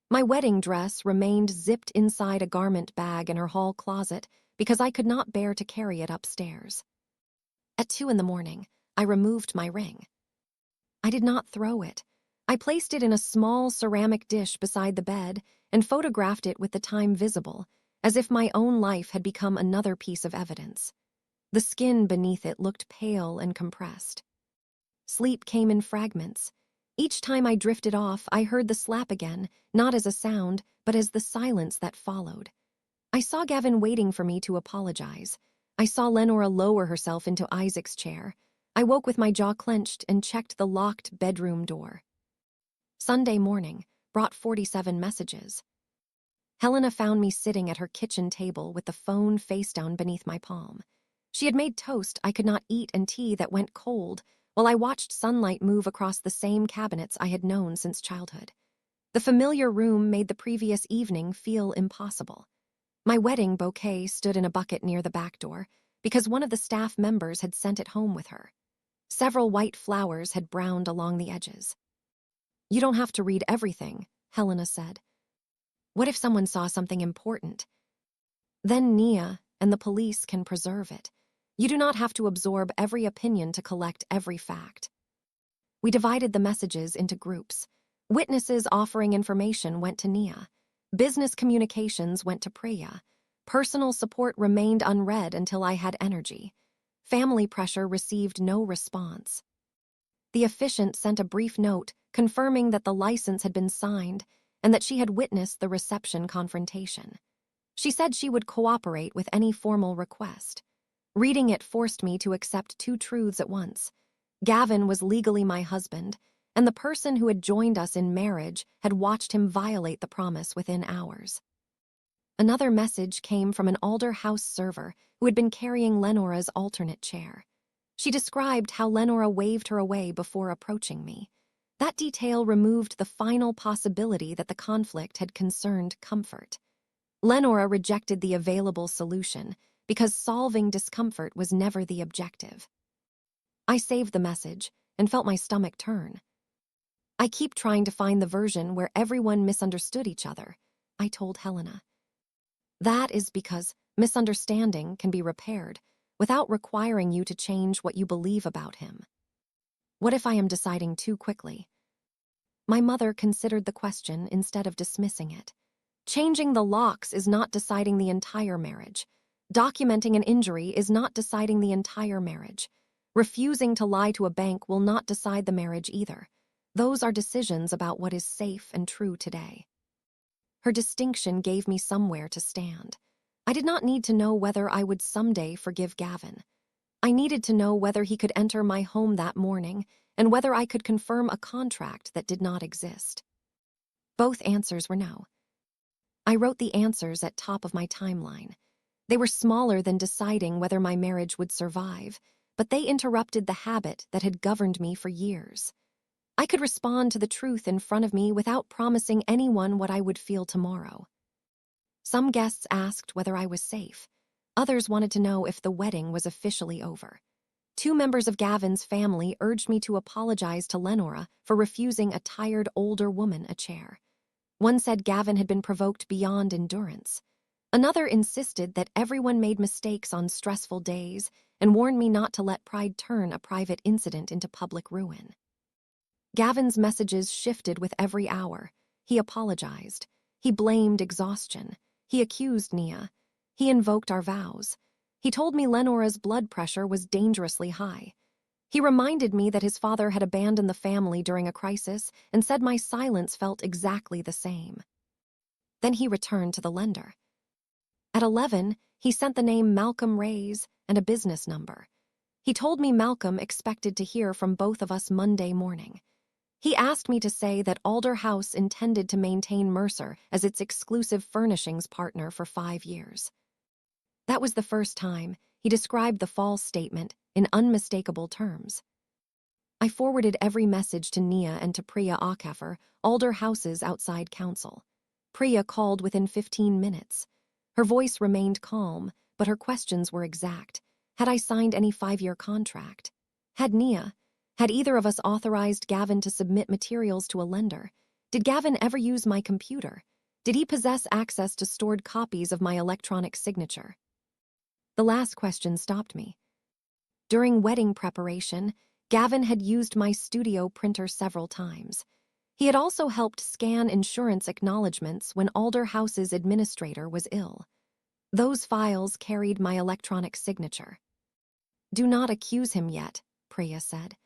[SPEAKER 1] My wedding dress remained zipped inside a garment bag in her hall closet because I could not bear to carry it upstairs. At 2 a.m, I removed my ring. I did not throw it. I placed it in a small ceramic dish beside the bed and photographed it with the time visible, as if my own life had become another piece of evidence. The skin beneath it looked pale and compressed. Sleep came in fragments. Each time I drifted off, I heard the slap again, not as a sound, but as the silence that followed. I saw Gavin waiting for me to apologize. I saw Lenora lower herself into Isaac's chair. I woke with my jaw clenched and checked the locked bedroom door. Sunday morning brought 47 messages. Helena found me sitting at her kitchen table with the phone face down beneath my palm. She had made toast I could not eat and tea that went cold, while I watched sunlight move across the same cabinets I had known since childhood. The familiar room made the previous evening feel impossible. My wedding bouquet stood in a bucket near the back door because one of the staff members had sent it home with her. Several white flowers had browned along the edges. "You don't have to read everything," Helena said. "What if someone saw something important? Then Nia and the police can preserve it. You do not have to absorb every opinion to collect every fact." We divided the messages into groups. Witnesses offering information went to Nia. Business communications went to Priya. Personal support remained unread until I had energy. Family pressure received no response. The officiant sent a brief note confirming that the license had been signed and that she had witnessed the reception confrontation. She said she would cooperate with any formal request. Reading it forced me to accept two truths at once. Gavin was legally my husband, and the person who had joined us in marriage had watched him violate the promise within hours. Another message came from an Alder House server who had been carrying Lenora's alternate chair. She described how Lenora waved her away before approaching me. That detail removed the final possibility that the conflict had concerned comfort. Lenora rejected the available solution because solving discomfort was never the objective. I saved the message and felt my stomach turn. "I keep trying to find the version where everyone misunderstood each other," I told Helena. "That is because misunderstanding can be repaired without requiring you to change what you believe about him." What if I am deciding too quickly? My mother considered the question instead of dismissing it. Changing the locks is not deciding the entire marriage. Documenting an injury is not deciding the entire marriage. Refusing to lie to a bank will not decide the marriage either. Those are decisions about what is safe and true today. Her distinction gave me somewhere to stand. I did not need to know whether I would someday forgive Gavin. I needed to know whether he could enter my home that morning and whether I could confirm a contract that did not exist. Both answers were no. I wrote the answers at top of my timeline. They were smaller than deciding whether my marriage would survive, but they interrupted the habit that had governed me for years. I could respond to the truth in front of me without promising anyone what I would feel tomorrow. Some guests asked whether I was safe. Others wanted to know if the wedding was officially over. Two members of Gavin's family urged me to apologize to Lenora for refusing a tired older woman a chair. One said Gavin had been provoked beyond endurance. Another insisted that everyone made mistakes on stressful days and warned me not to let pride turn a private incident into public ruin. Gavin's messages shifted with every hour. He apologized. He blamed exhaustion. He accused Nia. He invoked our vows. He told me Lenora's blood pressure was dangerously high. He reminded me that his father had abandoned the family during a crisis and said my silence felt exactly the same. Then he returned to the lender. At 11, he sent the name Malcolm Reyes and a business number. He told me Malcolm expected to hear from both of us Monday morning. He asked me to say that Alder House intended to maintain Mercer as its exclusive furnishings partner for 5 years. That was the first time he described the false statement in unmistakable terms. I forwarded every message to Nia and to Priya Akafer, Alder House's outside counsel. Priya called within 15 minutes. Her voice remained calm, but her questions were exact. Had I signed any 5-year contract? Had Nia? Had either of us authorized Gavin to submit materials to a lender? Did Gavin ever use my computer? Did he possess access to stored copies of my electronic signature? The last question stopped me. During wedding preparation, Gavin had used my studio printer several times. He had also helped scan insurance acknowledgments when Alder House's administrator was ill. Those files carried my electronic signature. "Do not accuse him yet," Priya said.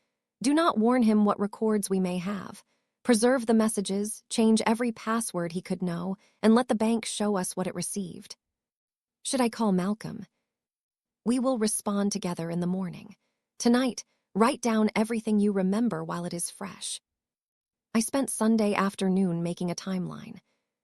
[SPEAKER 1] "Do not warn him what records we may have. Preserve the messages, change every password he could know, and let the bank show us what it received." Should I call Malcolm? "We will respond together in the morning. Tonight, write down everything you remember while it is fresh." I spent Sunday afternoon making a timeline.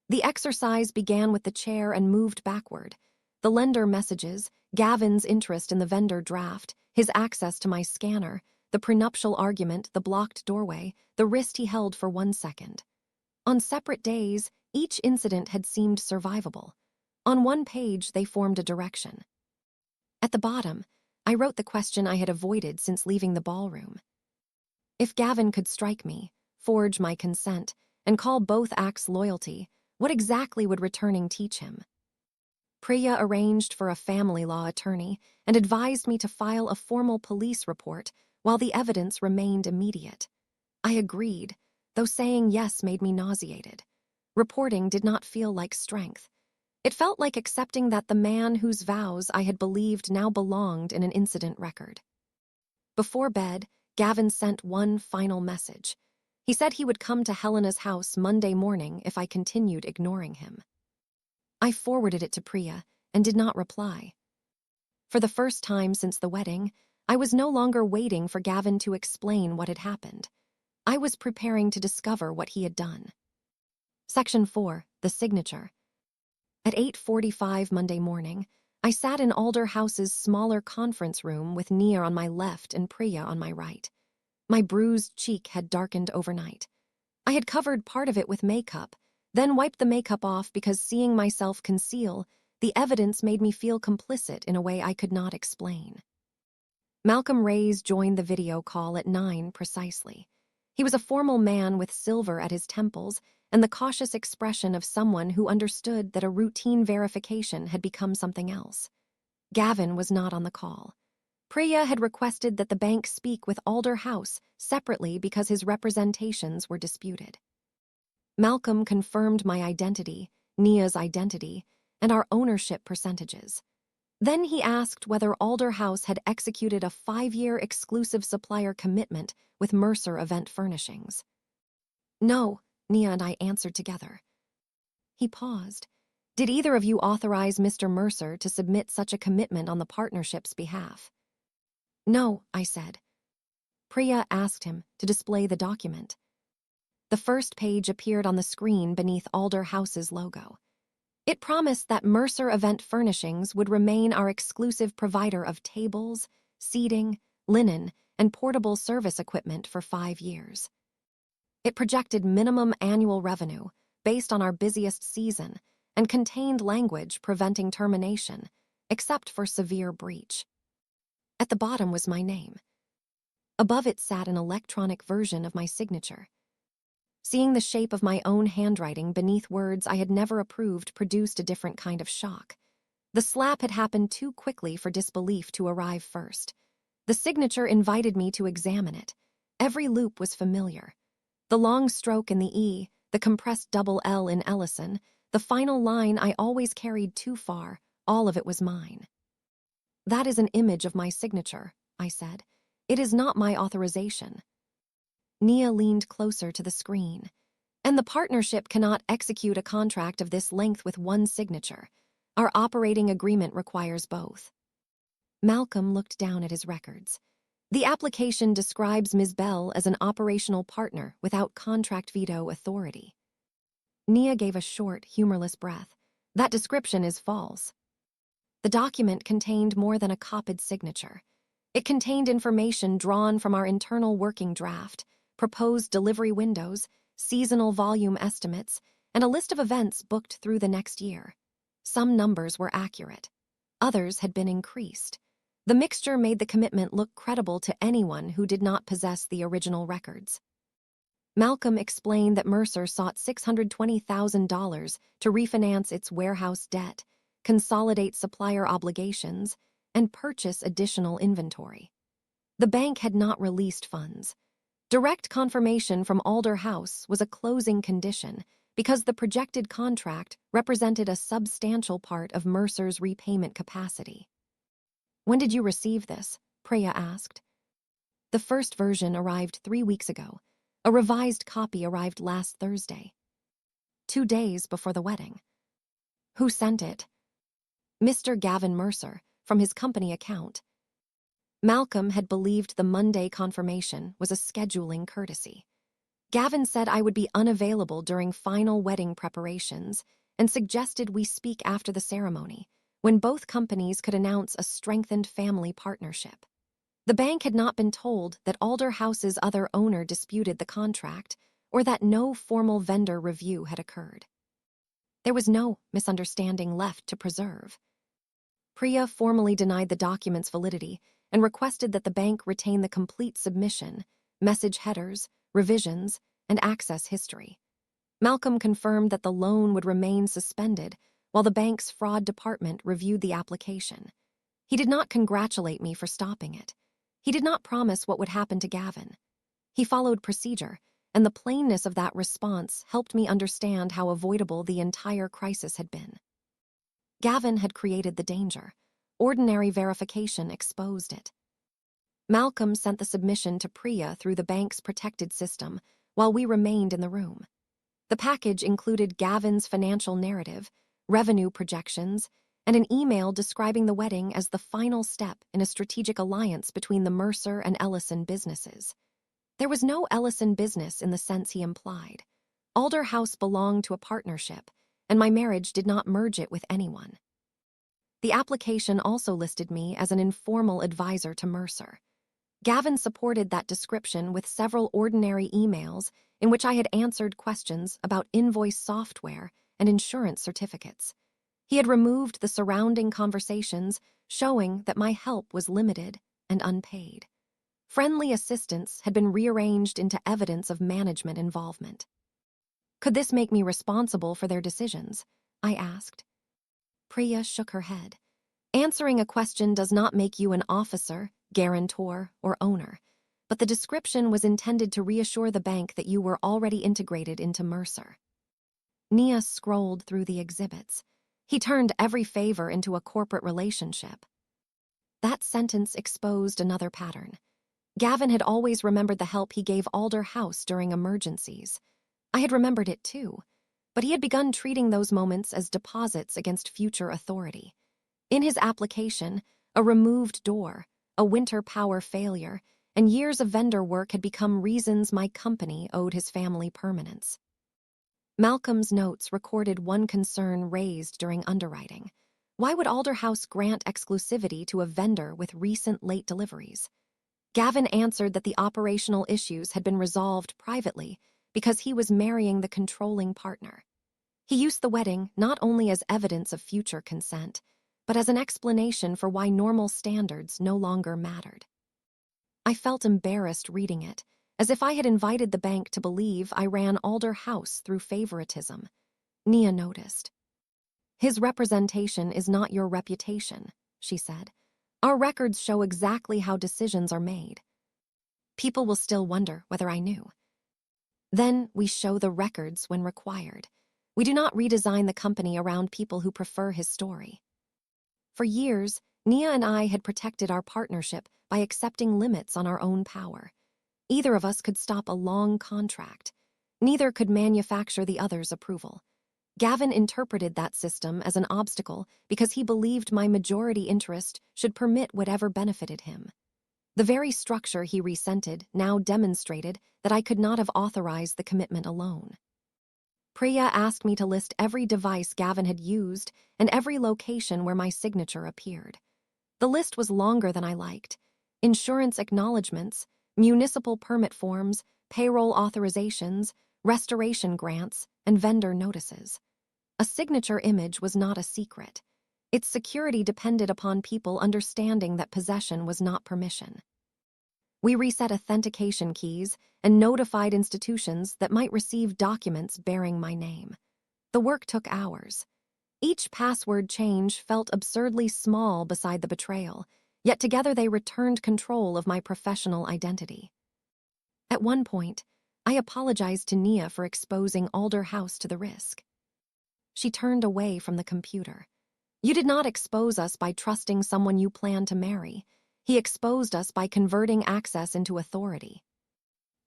[SPEAKER 1] The exercise began with the chair and moved backward. The lender messages, Gavin's interest in the vendor draft, his access to my scanner, the prenuptial argument, the blocked doorway, the wrist he held for 1 second. On separate days, each incident had seemed survivable. On one page, they formed a direction. At the bottom, I wrote the question I had avoided since leaving the ballroom. If Gavin could strike me, forge my consent, and call both acts loyalty, what exactly would returning teach him? Priya arranged for a family law attorney and advised me to file a formal police report while the evidence remained immediate. I agreed, though saying yes made me nauseated. Reporting did not feel like strength. It felt like accepting that the man whose vows I had believed now belonged in an incident record. Before bed, Gavin sent one final message. He said he would come to Helena's house Monday morning if I continued ignoring him. I forwarded it to Priya and did not reply. For the first time since the wedding, I was no longer waiting for Gavin to explain what had happened. I was preparing to discover what he had done. Section 4, the signature. At 8:45 Monday morning, I sat in Alder House's smaller conference room with Nia on my left and Priya on my right. My bruised cheek had darkened overnight. I had covered part of it with makeup, then wiped the makeup off because seeing myself conceal, the evidence made me feel complicit in a way I could not explain. Malcolm Reyes joined the video call at 9 precisely. He was a formal man with silver at his temples and the cautious expression of someone who understood that a routine verification had become something else. Gavin was not on the call. Priya had requested that the bank speak with Alder House separately because his representations were disputed. Malcolm confirmed my identity, Nia's identity, and our ownership percentages. Then he asked whether Alder House had executed a 5-year exclusive supplier commitment with Mercer Event Furnishings. No, Nia and I answered together. He paused. Did either of you authorize Mr. Mercer to submit such a commitment on the partnership's behalf? No, I said. Priya asked him to display the document. The first page appeared on the screen beneath Alder House's logo. It promised that Mercer Event Furnishings would remain our exclusive provider of tables, seating, linen, and portable service equipment for 5 years. It projected minimum annual revenue based on our busiest season and contained language preventing termination, except for severe breach. At the bottom was my name. Above it sat an electronic version of my signature. Seeing the shape of my own handwriting beneath words I had never approved produced a different kind of shock. The slap had happened too quickly for disbelief to arrive first. The signature invited me to examine it. Every loop was familiar. The long stroke in the E, the compressed double L in Ellison, the final line I always carried too far, all of it was mine. That is an image of my signature, I said. It is not my authorization. Nia leaned closer to the screen. And the partnership cannot execute a contract of this length with one signature. Our operating agreement requires both. Malcolm looked down at his records. The application describes Ms. Bell as an operational partner without contract veto authority. Nia gave a short, humorless breath. That description is false. The document contained more than a copied signature. It contained information drawn from our internal working draft, proposed delivery windows, seasonal volume estimates, and a list of events booked through the next year. Some numbers were accurate. Others had been increased. The mixture made the commitment look credible to anyone who did not possess the original records. Malcolm explained that Mercer sought $620,000 to refinance its warehouse debt, consolidate supplier obligations, and purchase additional inventory. The bank had not released funds. Direct confirmation from Alder House was a closing condition because the projected contract represented a substantial part of Mercer's repayment capacity. When did you receive this? Priya asked. The first version arrived 3 weeks ago. A revised copy arrived last Thursday. 2 days before the wedding. Who sent it? Mr. Gavin Mercer, from his company account. Malcolm had believed the Monday confirmation was a scheduling courtesy. Gavin said I would be unavailable during final wedding preparations and suggested we speak after the ceremony, when both companies could announce a strengthened family partnership. The bank had not been told that Alder House's other owner disputed the contract or that no formal vendor review had occurred. There was no misunderstanding left to preserve. Priya formally denied the document's validity and requested that the bank retain the complete submission, message headers, revisions, and access history. Malcolm confirmed that the loan would remain suspended while the bank's fraud department reviewed the application. He did not congratulate me for stopping it. He did not promise what would happen to Gavin. He followed procedure, and the plainness of that response helped me understand how avoidable the entire crisis had been. Gavin had created the danger. Ordinary verification exposed it. Malcolm sent the submission to Priya through the bank's protected system while we remained in the room. The package included Gavin's financial narrative, revenue projections, and an email describing the wedding as the final step in a strategic alliance between the Mercer and Ellison businesses. There was no Ellison business in the sense he implied. Alder House belonged to a partnership, and my marriage did not merge it with anyone. The application also listed me as an informal advisor to Mercer. Gavin supported that description with several ordinary emails in which I had answered questions about invoice software and insurance certificates. He had removed the surrounding conversations, showing that my help was limited and unpaid. Friendly assistance had been rearranged into evidence of management involvement. Could this make me responsible for their decisions? I asked. Priya shook her head. Answering a question does not make you an officer, guarantor, or owner, but the description was intended to reassure the bank that you were already integrated into Mercer. Nia scrolled through the exhibits. He turned every favor into a corporate relationship. That sentence exposed another pattern. Gavin had always remembered the help he gave Alder House during emergencies. I had remembered it too, but he had begun treating those moments as deposits against future authority. In his application, a removed door, a winter power failure, and years of vendor work had become reasons my company owed his family permanence. Malcolm's notes recorded one concern raised during underwriting. Why would Alder House grant exclusivity to a vendor with recent late deliveries? Gavin answered that the operational issues had been resolved privately because he was marrying the controlling partner. He used the wedding not only as evidence of future consent, but as an explanation for why normal standards no longer mattered. I felt embarrassed reading it, as if I had invited the bank to believe I ran Alder House through favoritism. Nia noticed. His representation is not your reputation, she said. Our records show exactly how decisions are made. People will still wonder whether I knew. Then we show the records when required. We do not redesign the company around people who prefer his story. For years, Nia and I had protected our partnership by accepting limits on our own power. Either of us could stop a long contract. Neither could manufacture the other's approval. Gavin interpreted that system as an obstacle because he believed my majority interest should permit whatever benefited him. The very structure he resented now demonstrated that I could not have authorized the commitment alone. Priya asked me to list every device Gavin had used and every location where my signature appeared. The list was longer than I liked. Insurance acknowledgments, municipal permit forms, payroll authorizations, restoration grants, and vendor notices. A signature image was not a secret. Its security depended upon people understanding that possession was not permission. We reset authentication keys and notified institutions that might receive documents bearing my name. The work took hours. Each password change felt absurdly small beside the betrayal, yet together they returned control of my professional identity. At one point, I apologized to Nia for exposing Alder House to the risk. She turned away from the computer. You did not expose us by trusting someone you planned to marry. He exposed us by converting access into authority.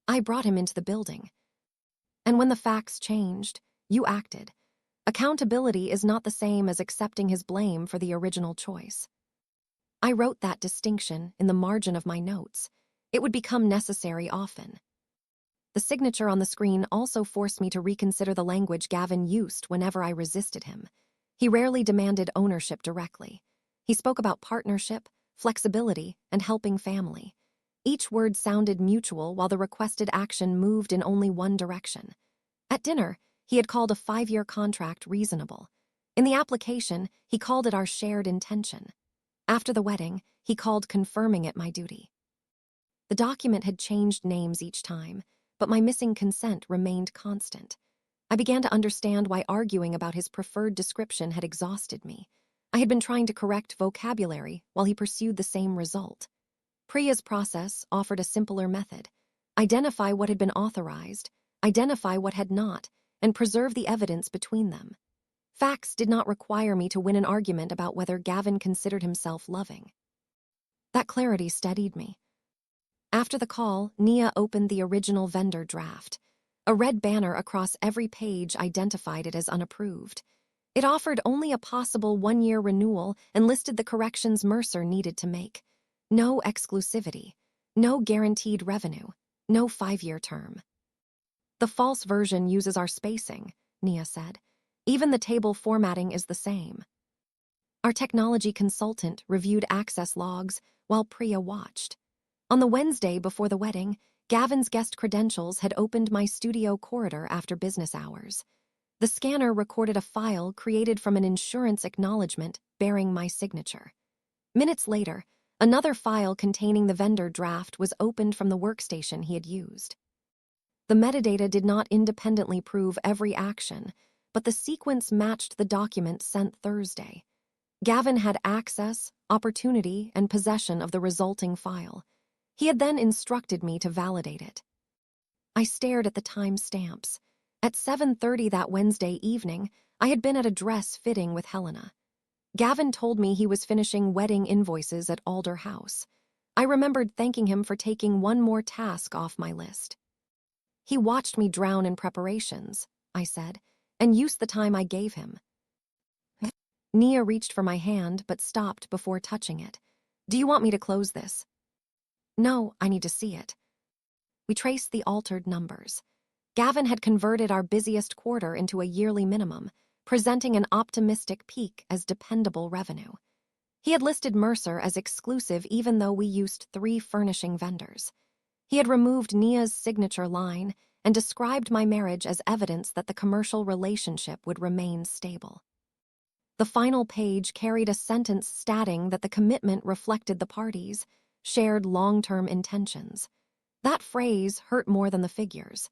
[SPEAKER 1] I brought him into the building. And when the facts changed, you acted. Accountability is not the same as accepting his blame for the original choice. I wrote that distinction in the margin of my notes. It would become necessary often. The signature on the screen also forced me to reconsider the language Gavin used whenever I resisted him. He rarely demanded ownership directly. He spoke about partnership, flexibility, and helping family. Each word sounded mutual while the requested action moved in only one direction. At dinner, he had called a 5-year contract reasonable. In the application, he called it our shared intention. After the wedding, he called confirming it my duty. The document had changed names each time, but my missing consent remained constant. I began to understand why arguing about his preferred description had exhausted me. I had been trying to correct vocabulary while he pursued the same result. Priya's process offered a simpler method. Identify what had been authorized, identify what had not, and preserve the evidence between them. Facts did not require me to win an argument about whether Gavin considered himself loving. That clarity steadied me. After the call, Nia opened the original vendor draft. A red banner across every page identified it as unapproved. It offered only a possible 1-year renewal and listed the corrections Mercer needed to make. No exclusivity, no guaranteed revenue, no 5-year term. The false version uses our spacing, Nia said. Even the table formatting is the same. Our technology consultant reviewed access logs while Priya watched. On the Wednesday before the wedding, Gavin's guest credentials had opened my studio corridor after business hours. The scanner recorded a file created from an insurance acknowledgement bearing my signature. Minutes later, another file containing the vendor draft was opened from the workstation he had used. The metadata did not independently prove every action, but the sequence matched the document sent Thursday. Gavin had access, opportunity, and possession of the resulting file. He had then instructed me to validate it. I stared at the time stamps. At 7:30 that Wednesday evening, I had been at a dress fitting with Helena. Gavin told me he was finishing wedding invoices at Alder House. I remembered thanking him for taking one more task off my list. He watched me drown in preparations, I said, and used the time I gave him. Nia reached for my hand but stopped before touching it. Do you want me to close this? No, I need to see it. We traced the altered numbers. Gavin had converted our busiest quarter into a yearly minimum, presenting an optimistic peak as dependable revenue. He had listed Mercer as exclusive even though we used 3 furnishing vendors. He had removed Nia's signature line and described my marriage as evidence that the commercial relationship would remain stable. The final page carried a sentence stating that the commitment reflected the parties' shared long-term intentions. That phrase hurt more than the figures.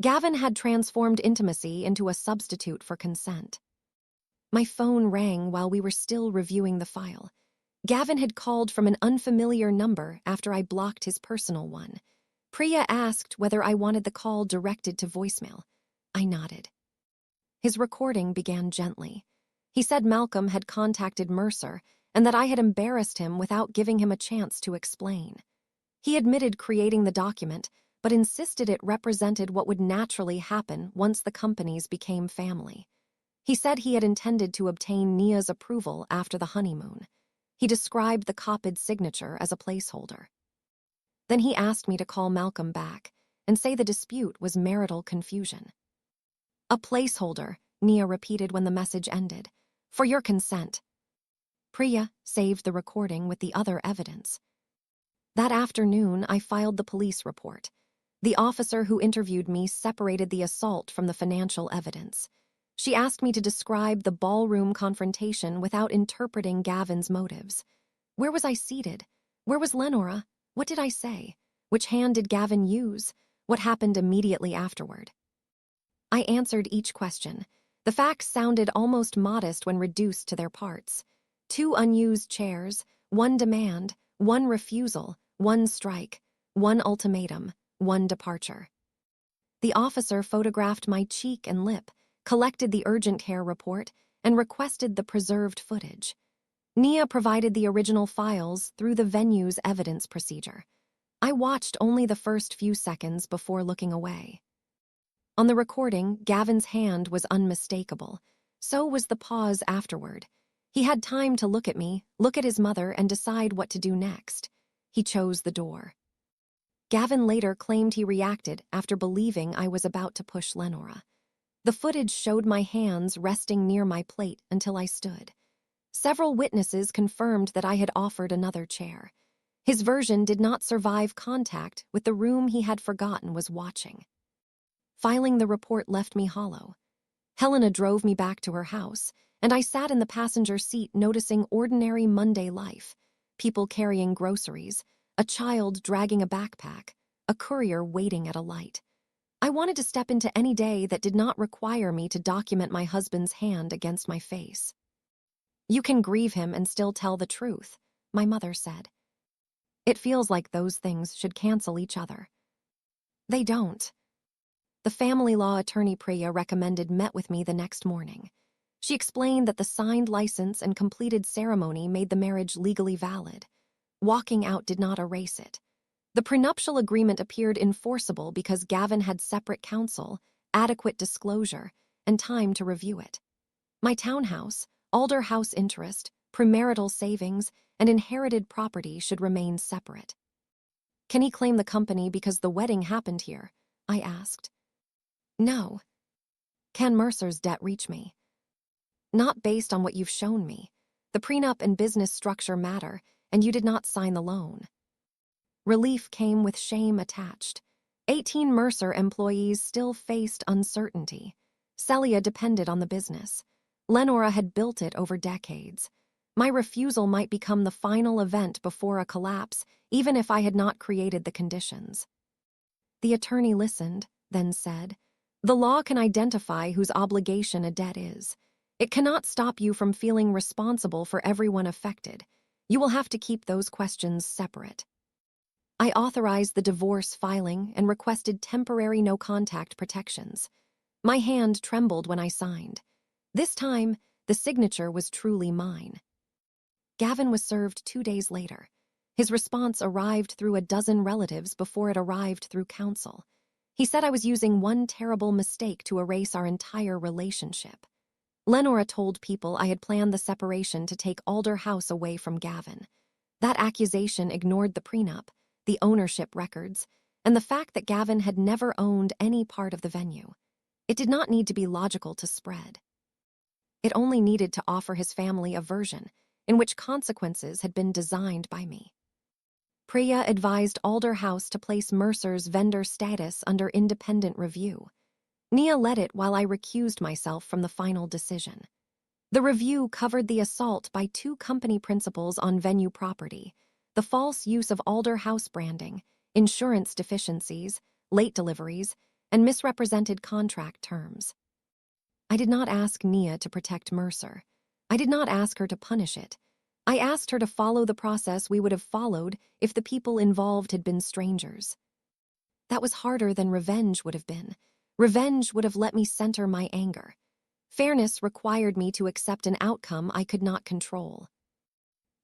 [SPEAKER 1] Gavin had transformed intimacy into a substitute for consent. My phone rang while we were still reviewing the file. Gavin had called from an unfamiliar number after I blocked his personal one. Priya asked whether I wanted the call directed to voicemail. I nodded. His recording began gently. He said Malcolm had contacted Mercer and that I had embarrassed him without giving him a chance to explain. He admitted creating the document, but insisted it represented what would naturally happen once the companies became family. He said he had intended to obtain Nia's approval after the honeymoon. He described the copied signature as a placeholder. Then he asked me to call Malcolm back and say the dispute was marital confusion. A placeholder, Nia repeated when the message ended. For your consent. Priya saved the recording with the other evidence. That afternoon, I filed the police report. The officer who interviewed me separated the assault from the financial evidence. She asked me to describe the ballroom confrontation without interpreting Gavin's motives. Where was I seated? Where was Lenora? What did I say? Which hand did Gavin use? What happened immediately afterward? I answered each question. The facts sounded almost modest when reduced to their parts. 2 unused chairs, 1 demand, 1 refusal, 1 strike, 1 ultimatum, 1 departure. The officer photographed my cheek and lip, collected the urgent care report, and requested the preserved footage. Nia provided the original files through the venue's evidence procedure. I watched only the first few seconds before looking away. On the recording, Gavin's hand was unmistakable. So was the pause afterward. He had time to look at me, look at his mother, and decide what to do next. He chose the door. Gavin later claimed he reacted after believing I was about to push Lenora. The footage showed my hands resting near my plate until I stood. Several witnesses confirmed that I had offered another chair. His version did not survive contact with the room he had forgotten was watching. Filing the report left me hollow. Helena drove me back to her house, and I sat in the passenger seat noticing ordinary Monday life. People carrying groceries, a child dragging a backpack, a courier waiting at a light. I wanted to step into any day that did not require me to document my husband's hand against my face. "You can grieve him and still tell the truth," my mother said. "It feels like those things should cancel each other." They don't. The family law attorney Priya recommended met with me the next morning. She explained that the signed license and completed ceremony made the marriage legally valid. Walking out did not erase it. The prenuptial agreement appeared enforceable because Gavin had separate counsel, adequate disclosure, and time to review it. My townhouse, Alder House interest, premarital savings, and inherited property should remain separate. "Can he claim the company because the wedding happened here?" I asked. "No." "Can Mercer's debt reach me?" "Not based on what you've shown me. The prenup and business structure matter, and you did not sign the loan." Relief came with shame attached. 18 Mercer employees still faced uncertainty. Celia depended on the business. Lenora had built it over decades. My refusal might become the final event before a collapse, even if I had not created the conditions. The attorney listened, then said, "The law can identify whose obligation a debt is. It cannot stop you from feeling responsible for everyone affected. You will have to keep those questions separate." I authorized the divorce filing and requested temporary no-contact protections. My hand trembled when I signed. This time, the signature was truly mine. Gavin was served 2 days later. His response arrived through a dozen relatives before it arrived through counsel. He said I was using one terrible mistake to erase our entire relationship. Lenora told people I had planned the separation to take Alder House away from Gavin. That accusation ignored the prenup, the ownership records, and the fact that Gavin had never owned any part of the venue. It did not need to be logical to spread. It only needed to offer his family a version in which consequences had been designed by me. Priya advised Alder House to place Mercer's vendor status under independent review. Nia led it while I recused myself from the final decision. The review covered the assault by 2 company principals on venue property, the false use of Alder House branding, insurance deficiencies, late deliveries, and misrepresented contract terms. I did not ask Nia to protect Mercer. I did not ask her to punish it. I asked her to follow the process we would have followed if the people involved had been strangers. That was harder than revenge would have been. Revenge would have let me center my anger. Fairness required me to accept an outcome I could not control.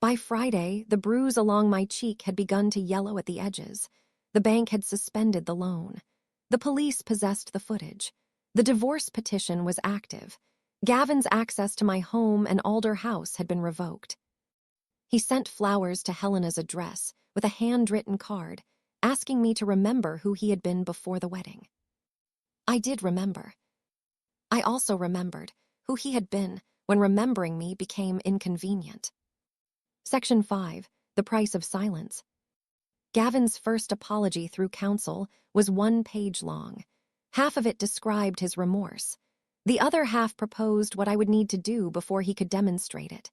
[SPEAKER 1] By Friday, the bruise along my cheek had begun to yellow at the edges. The bank had suspended the loan. The police possessed the footage. The divorce petition was active. Gavin's access to my home and Alder House had been revoked. He sent flowers to Helena's address with a handwritten card, asking me to remember who he had been before the wedding. I did remember. I also remembered who he had been when remembering me became inconvenient. Section 5, The Price of Silence. Gavin's first apology through counsel was 1 page long. Half of it described his remorse. The other half proposed what I would need to do before he could demonstrate it.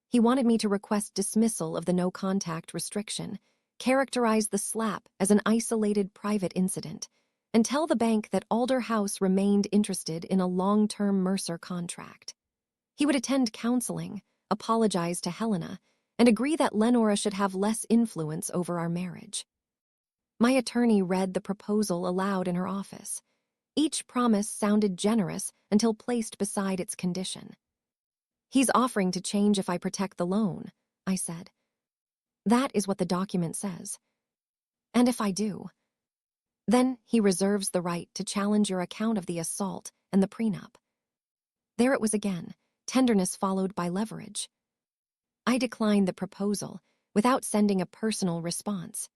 [SPEAKER 1] He wanted me to request dismissal of the no-contact restriction, characterize the slap as an isolated private incident, and tell the bank that Alder House remained interested in a long-term Mercer contract. He would attend counseling, apologize to Helena, and agree that Lenora should have less influence over our marriage. My attorney read the proposal aloud in her office. Each promise sounded generous until placed beside its condition. "He's offering to change if I protect the loan," I said. "That is what the document says. And if I do, then he reserves the right to challenge your account of the assault and the prenup." There it was again, tenderness followed by leverage. I declined the proposal without sending a personal response.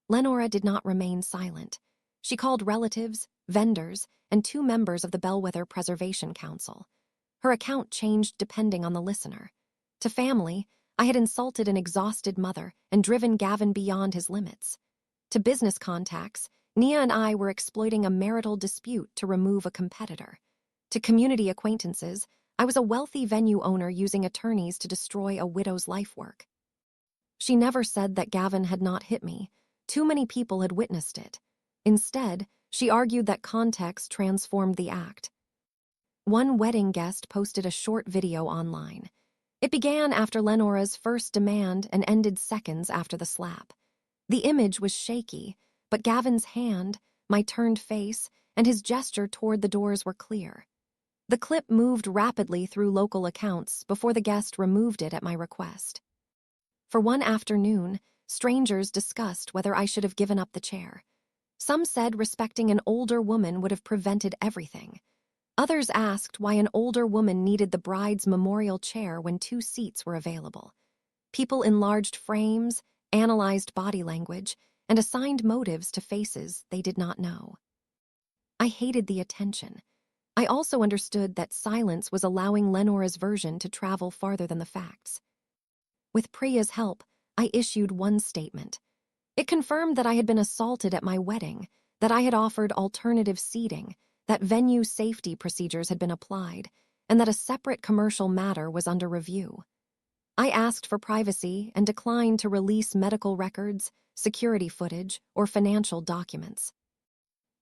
[SPEAKER 1] Lenora did not remain silent. She called relatives, vendors, and 2 members of the Bellwether Preservation Council. Her account changed depending on the listener. To family, I had insulted an exhausted mother and driven Gavin beyond his limits. To business contacts, Nia and I were exploiting a marital dispute to remove a competitor. To community acquaintances, I was a wealthy venue owner using attorneys to destroy a widow's life work. She never said that Gavin had not hit me. Too many people had witnessed it. Instead, she argued that context transformed the act. One wedding guest posted a short video online. It began after Lenora's first demand and ended seconds after the slap. The image was shaky, but Gavin's hand, my turned face, and his gesture toward the doors were clear. The clip moved rapidly through local accounts before the guest removed it at my request. For one afternoon, strangers discussed whether I should have given up the chair. Some said respecting an older woman would have prevented everything. Others asked why an older woman needed the bride's memorial chair when 2 seats were available. People enlarged frames, analyzed body language, and assigned motives to faces they did not know. I hated the attention. I also understood that silence was allowing Lenora's version to travel farther than the facts. With Priya's help, I issued one statement. It confirmed that I had been assaulted at my wedding, that I had offered alternative seating, that venue safety procedures had been applied, and that a separate commercial matter was under review. I asked for privacy and declined to release medical records, security footage, or financial documents.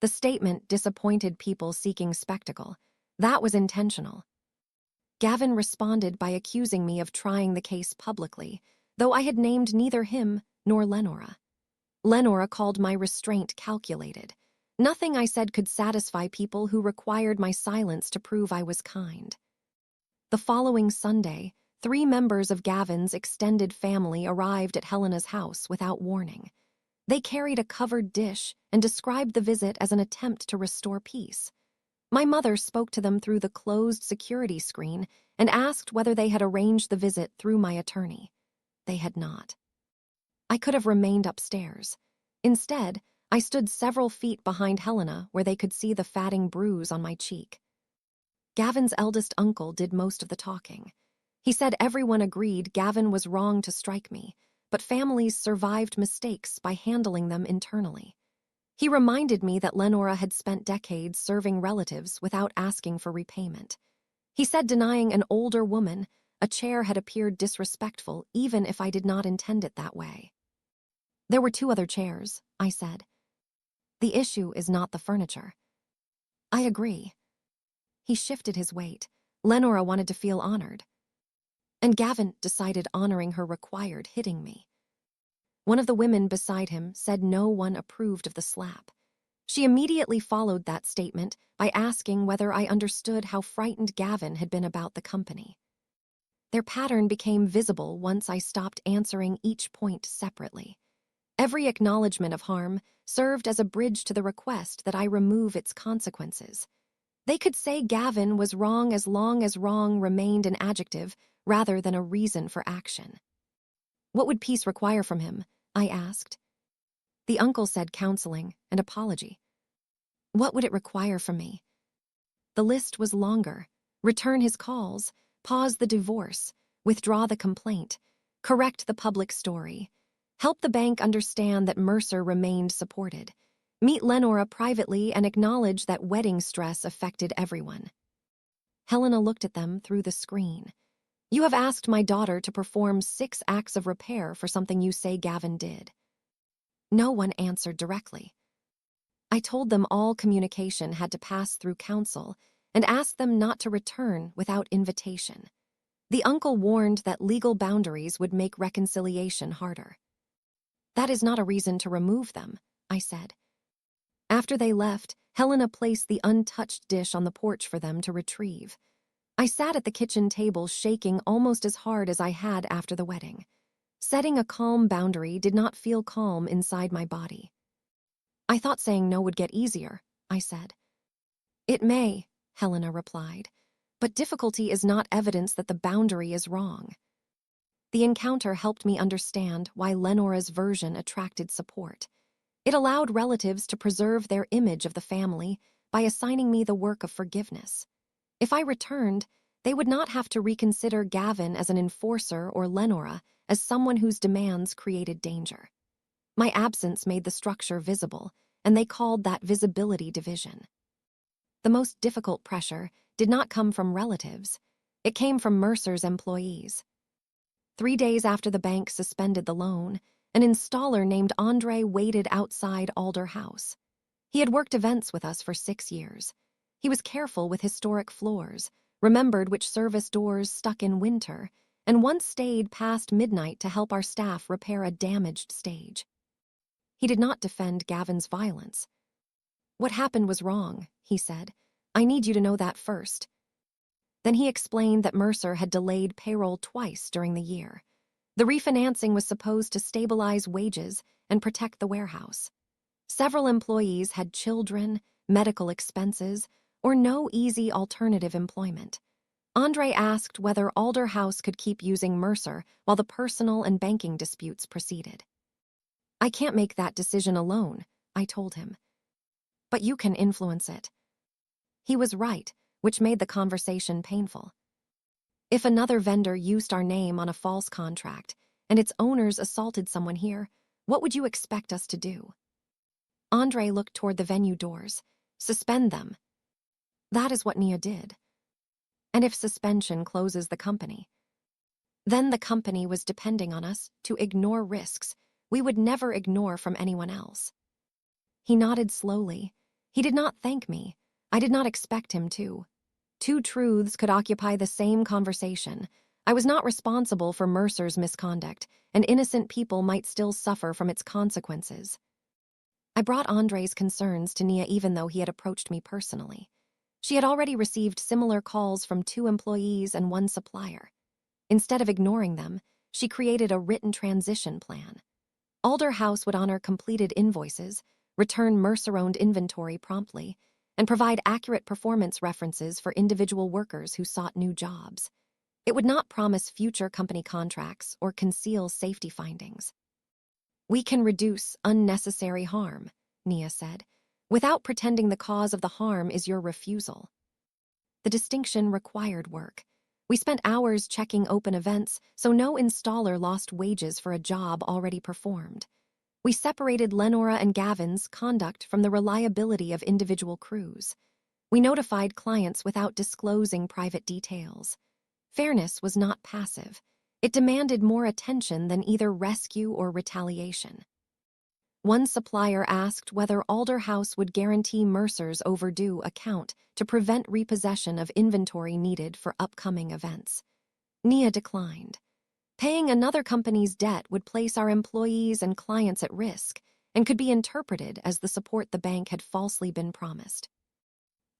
[SPEAKER 1] The statement disappointed people seeking spectacle. That was intentional. Gavin responded by accusing me of trying the case publicly, though I had named neither him nor Lenora. Lenora called my restraint calculated. Nothing I said could satisfy people who required my silence to prove I was kind. The following Sunday, 3 members of Gavin's extended family arrived at Helena's house without warning. They carried a covered dish and described the visit as an attempt to restore peace. My mother spoke to them through the closed security screen and asked whether they had arranged the visit through my attorney. They had not. I could have remained upstairs. Instead, I stood several feet behind Helena where they could see the fatting bruise on my cheek. Gavin's eldest uncle did most of the talking. He said everyone agreed Gavin was wrong to strike me, but families survived mistakes by handling them internally. He reminded me that Lenora had spent decades serving relatives without asking for repayment. He said denying an older woman a chair had appeared disrespectful even if I did not intend it that way. There were 2 other chairs, I said. The issue is not the furniture. I agree. He shifted his weight. Lenora wanted to feel honored. And Gavin decided honoring her required hitting me. One of the women beside him said no one approved of the slap. She immediately followed that statement by asking whether I understood how frightened Gavin had been about the company. Their pattern became visible once I stopped answering each point separately. Every acknowledgement of harm served as a bridge to the request that I remove its consequences. They could say Gavin was wrong as long as wrong remained an adjective rather than a reason for action. What would peace require from him? I asked. The uncle said counseling and apology. What would it require from me? The list was longer. Return his calls, pause the divorce, withdraw the complaint, correct the public story, help the bank understand that Mercer remained supported, meet Lenora privately and acknowledge that wedding stress affected everyone. Helena looked at them through the screen. You have asked my daughter to perform 6 acts of repair for something you say Gavin did. No one answered directly. I told them all communication had to pass through counsel and asked them not to return without invitation. The uncle warned that legal boundaries would make reconciliation harder. That is not a reason to remove them, I said. After they left, Helena placed the untouched dish on the porch for them to retrieve. I sat at the kitchen table shaking almost as hard as I had after the wedding. Setting a calm boundary did not feel calm inside my body. I thought saying no would get easier, I said. It may, Helena replied, but difficulty is not evidence that the boundary is wrong. The encounter helped me understand why Lenora's version attracted support. It allowed relatives to preserve their image of the family by assigning me the work of forgiveness. If I returned, they would not have to reconsider Gavin as an enforcer or Lenora as someone whose demands created danger. My absence made the structure visible, and they called that visibility division. The most difficult pressure did not come from relatives. It came from Mercer's employees. 3 days after the bank suspended the loan, an installer named Andre waited outside Alder House. He had worked events with us for 6 years. He was careful with historic floors, remembered which service doors stuck in winter, and once stayed past midnight to help our staff repair a damaged stage. He did not defend Gavin's violence. "What happened was wrong," he said. "I need you to know that first." Then he explained that Mercer had delayed payroll twice during the year. The refinancing was supposed to stabilize wages and protect the warehouse. Several employees had children, medical expenses, or no easy alternative employment. Andre asked whether Alder House could keep using Mercer while the personal and banking disputes proceeded. "I can't make that decision alone," I told him. "But you can influence it." He was right, which made the conversation painful. If another vendor used our name on a false contract and its owners assaulted someone here, what would you expect us to do? Andre looked toward the venue doors. "Suspend them." That is what Nia did. And if suspension closes the company? Then the company was depending on us to ignore risks we would never ignore from anyone else. He nodded slowly. He did not thank me. I did not expect him to. Two truths could occupy the same conversation. I was not responsible for Mercer's misconduct, and innocent people might still suffer from its consequences. I brought Andre's concerns to Nia even though he had approached me personally. She had already received similar calls from 2 employees and 1 supplier. Instead of ignoring them, she created a written transition plan. Alder House would honor completed invoices, return Mercer-owned inventory promptly, and provide accurate performance references for individual workers who sought new jobs. It would not promise future company contracts or conceal safety findings. "We can reduce unnecessary harm," Nia said, "without pretending the cause of the harm is your refusal." The distinction required work. We spent hours checking open events so no installer lost wages for a job already performed. We separated Lenora and Gavin's conduct from the reliability of individual crews. We notified clients without disclosing private details. Fairness was not passive. It demanded more attention than either rescue or retaliation. One supplier asked whether Alder House would guarantee Mercer's overdue account to prevent repossession of inventory needed for upcoming events. Nia declined. Paying another company's debt would place our employees and clients at risk and could be interpreted as the support the bank had falsely been promised.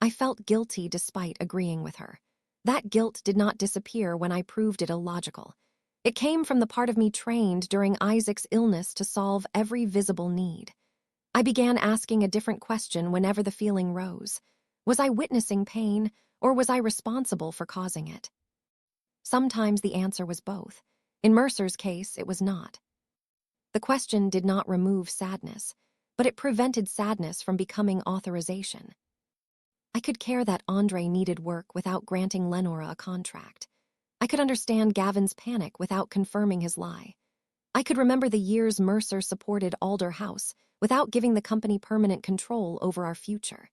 [SPEAKER 1] I felt guilty despite agreeing with her. That guilt did not disappear when I proved it illogical. It came from the part of me trained during Isaac's illness to solve every visible need. I began asking a different question whenever the feeling rose. Was I witnessing pain, or was I responsible for causing it? Sometimes the answer was both. In Mercer's case, it was not. The question did not remove sadness, but it prevented sadness from becoming authorization. I could care that Andre needed work without granting Lenora a contract. I could understand Gavin's panic without confirming his lie. I could remember the years Mercer supported Alder House without giving the company permanent control over our future.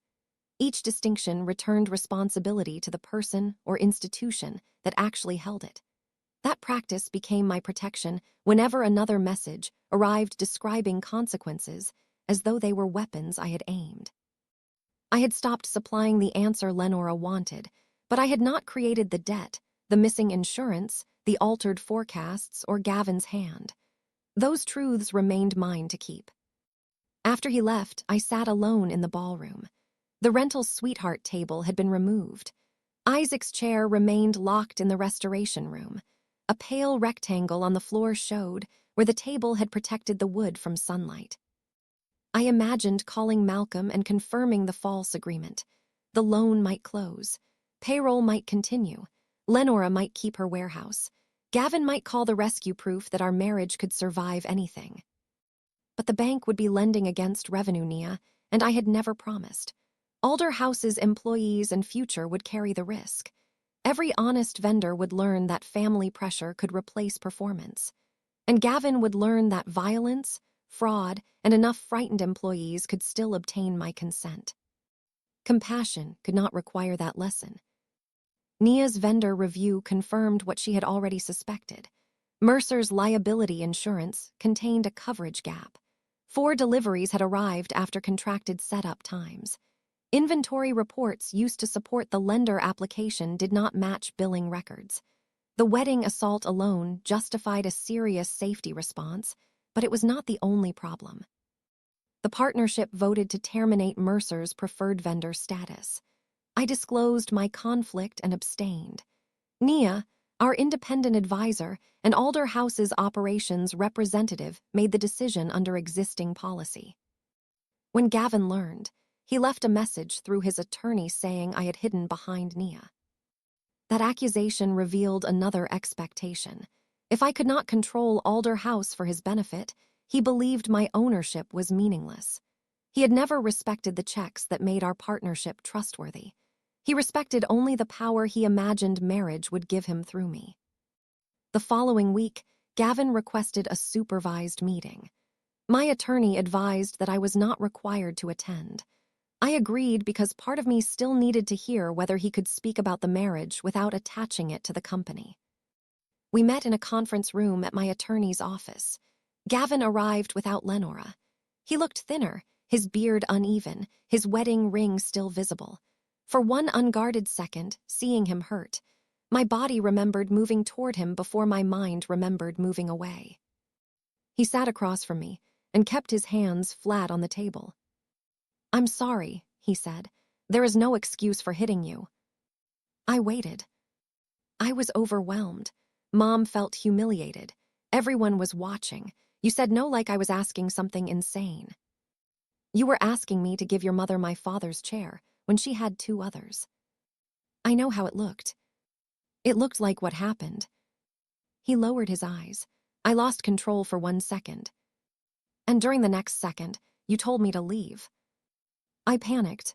[SPEAKER 1] Each distinction returned responsibility to the person or institution that actually held it. That practice became my protection whenever another message arrived describing consequences as though they were weapons I had aimed. I had stopped supplying the answer Lenora wanted, but I had not created the debt, the missing insurance, the altered forecasts, or Gavin's hand. Those truths remained mine to keep. After he left, I sat alone in the ballroom. The rental sweetheart table had been removed. Isaac's chair remained locked in the restoration room. A pale rectangle on the floor showed where the table had protected the wood from sunlight. I imagined calling Malcolm and confirming the false agreement. The loan might close. Payroll might continue. Lenora might keep her warehouse. Gavin might call the rescue proof that our marriage could survive anything. But the bank would be lending against revenue, Nia, and I had never promised. Alder House's employees and future would carry the risk. Every honest vendor would learn that family pressure could replace performance. And Gavin would learn that violence, fraud, and enough frightened employees could still obtain my consent. Compassion could not require that lesson. Nia's vendor review confirmed what she had already suspected. Mercer's liability insurance contained a coverage gap. 4 deliveries had arrived after contracted setup times. Inventory reports used to support the lender application did not match billing records. The wedding assault alone justified a serious safety response, but it was not the only problem. The partnership voted to terminate Mercer's preferred vendor status. I disclosed my conflict and abstained. Nia, our independent advisor and Alder House's operations representative, made the decision under existing policy. When Gavin learned, he left a message through his attorney saying I had hidden behind Nia. That accusation revealed another expectation. If I could not control Alder House for his benefit, he believed my ownership was meaningless. He had never respected the checks that made our partnership trustworthy. He respected only the power he imagined marriage would give him through me. The following week, Gavin requested a supervised meeting. My attorney advised that I was not required to attend. I agreed because part of me still needed to hear whether he could speak about the marriage without attaching it to the company. We met in a conference room at my attorney's office. Gavin arrived without Lenora. He looked thinner, his beard uneven, his wedding ring still visible. For one unguarded second, seeing him hurt, my body remembered moving toward him before my mind remembered moving away. He sat across from me and kept his hands flat on the table. "I'm sorry," he said. "There is no excuse for hitting you." I waited. I was overwhelmed. Mom felt humiliated. Everyone was watching. You said no like I was asking something insane. You were asking me to give your mother my father's chair when she had 2 others. I know how it looked. It looked like what happened. He lowered his eyes. I lost control for 1 second. And during the next second, you told me to leave. I panicked.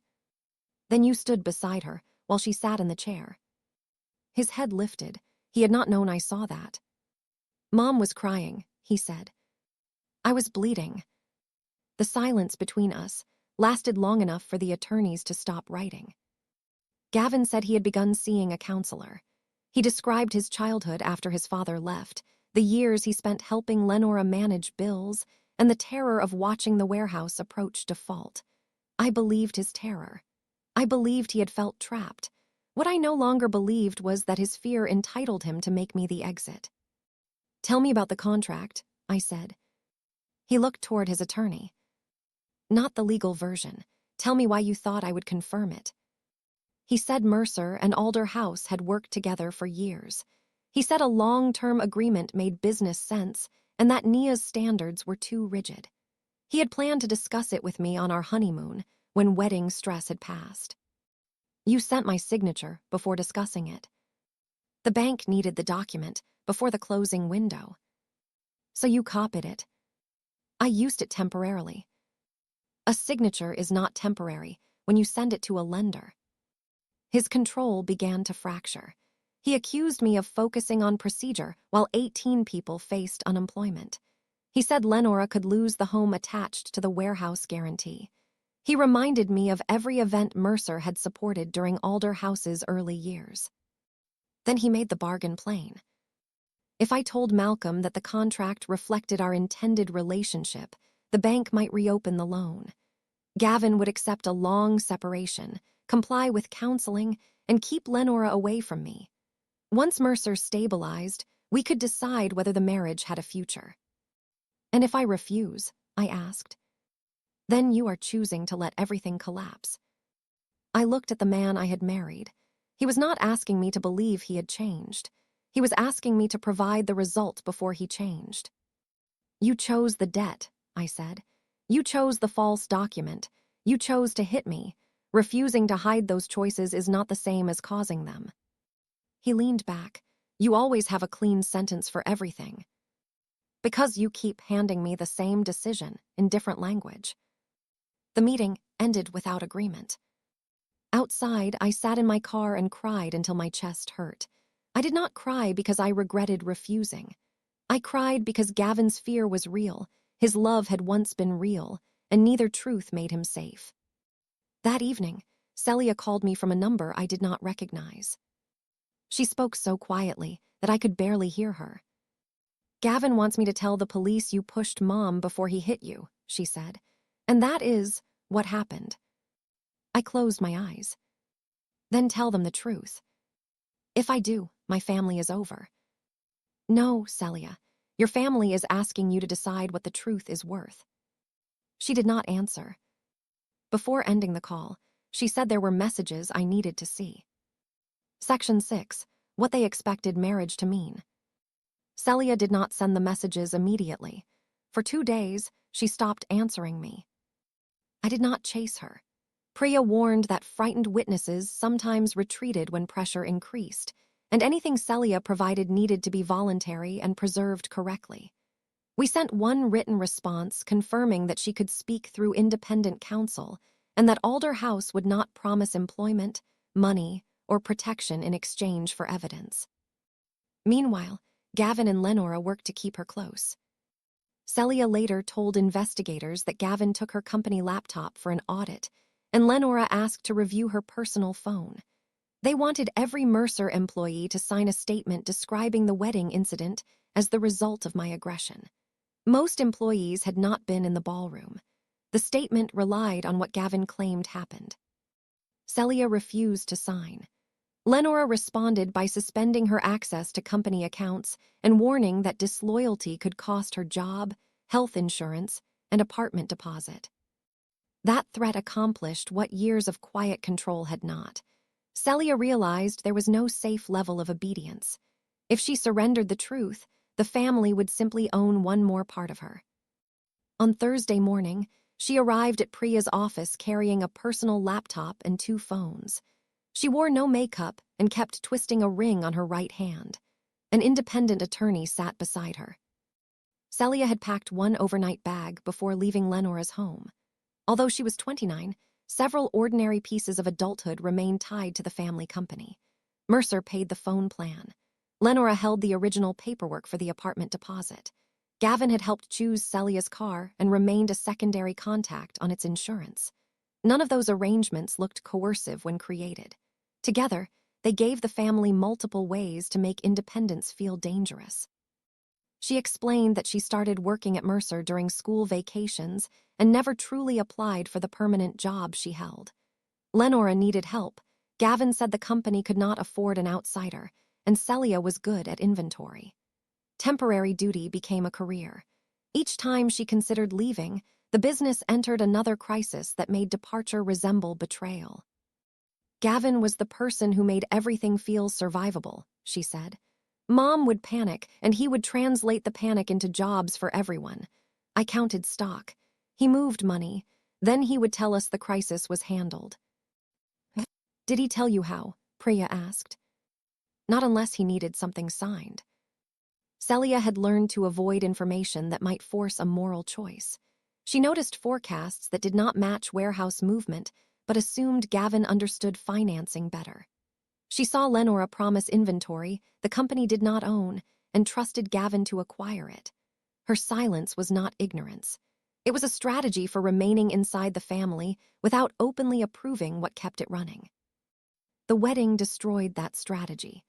[SPEAKER 1] Then you stood beside her while she sat in the chair. His head lifted. He had not known I saw that. Mom was crying, he said. I was bleeding. The silence between us lasted long enough for the attorneys to stop writing. Gavin said he had begun seeing a counselor. He described his childhood after his father left, the years he spent helping Lenora manage bills, and the terror of watching the warehouse approach default. I believed his terror. I believed he had felt trapped. What I no longer believed was that his fear entitled him to make me the exit. "Tell me about the contract," I said. He looked toward his attorney. "Not the legal version. Tell me why you thought I would confirm it." He said Mercer and Alder House had worked together for years. He said a long-term agreement made business sense and that Nia's standards were too rigid. He had planned to discuss it with me on our honeymoon, when wedding stress had passed. You sent my signature before discussing it. The bank needed the document before the closing window. So you copied it. I used it temporarily. A signature is not temporary when you send it to a lender. His control began to fracture. He accused me of focusing on procedure while 18 people faced unemployment. He said Lenora could lose the home attached to the warehouse guarantee. He reminded me of every event Mercer had supported during Alder House's early years. Then he made the bargain plain. If I told Malcolm that the contract reflected our intended relationship, the bank might reopen the loan. Gavin would accept a long separation, comply with counseling, and keep Lenora away from me. Once Mercer stabilized, we could decide whether the marriage had a future. "And if I refuse?" I asked. "Then you are choosing to let everything collapse." I looked at the man I had married. He was not asking me to believe he had changed. He was asking me to provide the result before he changed. "You chose the debt," I said. "You chose the false document. You chose to hit me. Refusing to hide those choices is not the same as causing them." He leaned back. "You always have a clean sentence for everything." "Because you keep handing me the same decision in different language." The meeting ended without agreement. Outside, I sat in my car and cried until my chest hurt. I did not cry because I regretted refusing. I cried because Gavin's fear was real, his love had once been real, and neither truth made him safe. That evening, Celia called me from a number I did not recognize. She spoke so quietly that I could barely hear her. "Gavin wants me to tell the police you pushed Mom before he hit you," she said. "And that is what happened." I closed my eyes. "Then tell them the truth." "If I do, my family is over." "No, Celia. Your family is asking you to decide what the truth is worth." She did not answer. Before ending the call, she said there were messages I needed to see. Section 6. What they expected marriage to mean. Celia did not send the messages immediately. For 2 days, she stopped answering me. I did not chase her. Priya warned that frightened witnesses sometimes retreated when pressure increased, and anything Celia provided needed to be voluntary and preserved correctly. We sent one written response confirming that she could speak through independent counsel and that Alder House would not promise employment, money, or protection in exchange for evidence. Meanwhile, Gavin and Lenora worked to keep her close. Celia later told investigators that Gavin took her company laptop for an audit, and Lenora asked to review her personal phone. They wanted every Mercer employee to sign a statement describing the wedding incident as the result of my aggression. Most employees had not been in the ballroom. The statement relied on what Gavin claimed happened. Celia refused to sign. Lenora responded by suspending her access to company accounts and warning that disloyalty could cost her job, health insurance, and apartment deposit. That threat accomplished what years of quiet control had not. Celia realized there was no safe level of obedience. If she surrendered the truth, the family would simply own one more part of her. On Thursday morning, she arrived at Priya's office carrying a personal laptop and 2 phones. She wore no makeup and kept twisting a ring on her right hand. An independent attorney sat beside her. Celia had packed one overnight bag before leaving Lenora's home. Although she was 29, several ordinary pieces of adulthood remained tied to the family company. Mercer paid the phone plan. Lenora held the original paperwork for the apartment deposit. Gavin had helped choose Celia's car and remained a secondary contact on its insurance. None of those arrangements looked coercive when created. Together, they gave the family multiple ways to make independence feel dangerous. She explained that she started working at Mercer during school vacations and never truly applied for the permanent job she held. Lenora needed help. Gavin said the company could not afford an outsider, and Celia was good at inventory. Temporary duty became a career. Each time she considered leaving, the business entered another crisis that made departure resemble betrayal. Gavin was the person who made everything feel survivable, she said. Mom would panic, and he would translate the panic into jobs for everyone. I counted stock. He moved money. Then he would tell us the crisis was handled. Did he tell you how? Priya asked. Not unless he needed something signed. Celia had learned to avoid information that might force a moral choice. She noticed forecasts that did not match warehouse movement, but assumed Gavin understood financing better. She saw Lenora promise inventory the company did not own and trusted Gavin to acquire it. Her silence was not ignorance. It was a strategy for remaining inside the family without openly approving what kept it running. The wedding destroyed that strategy.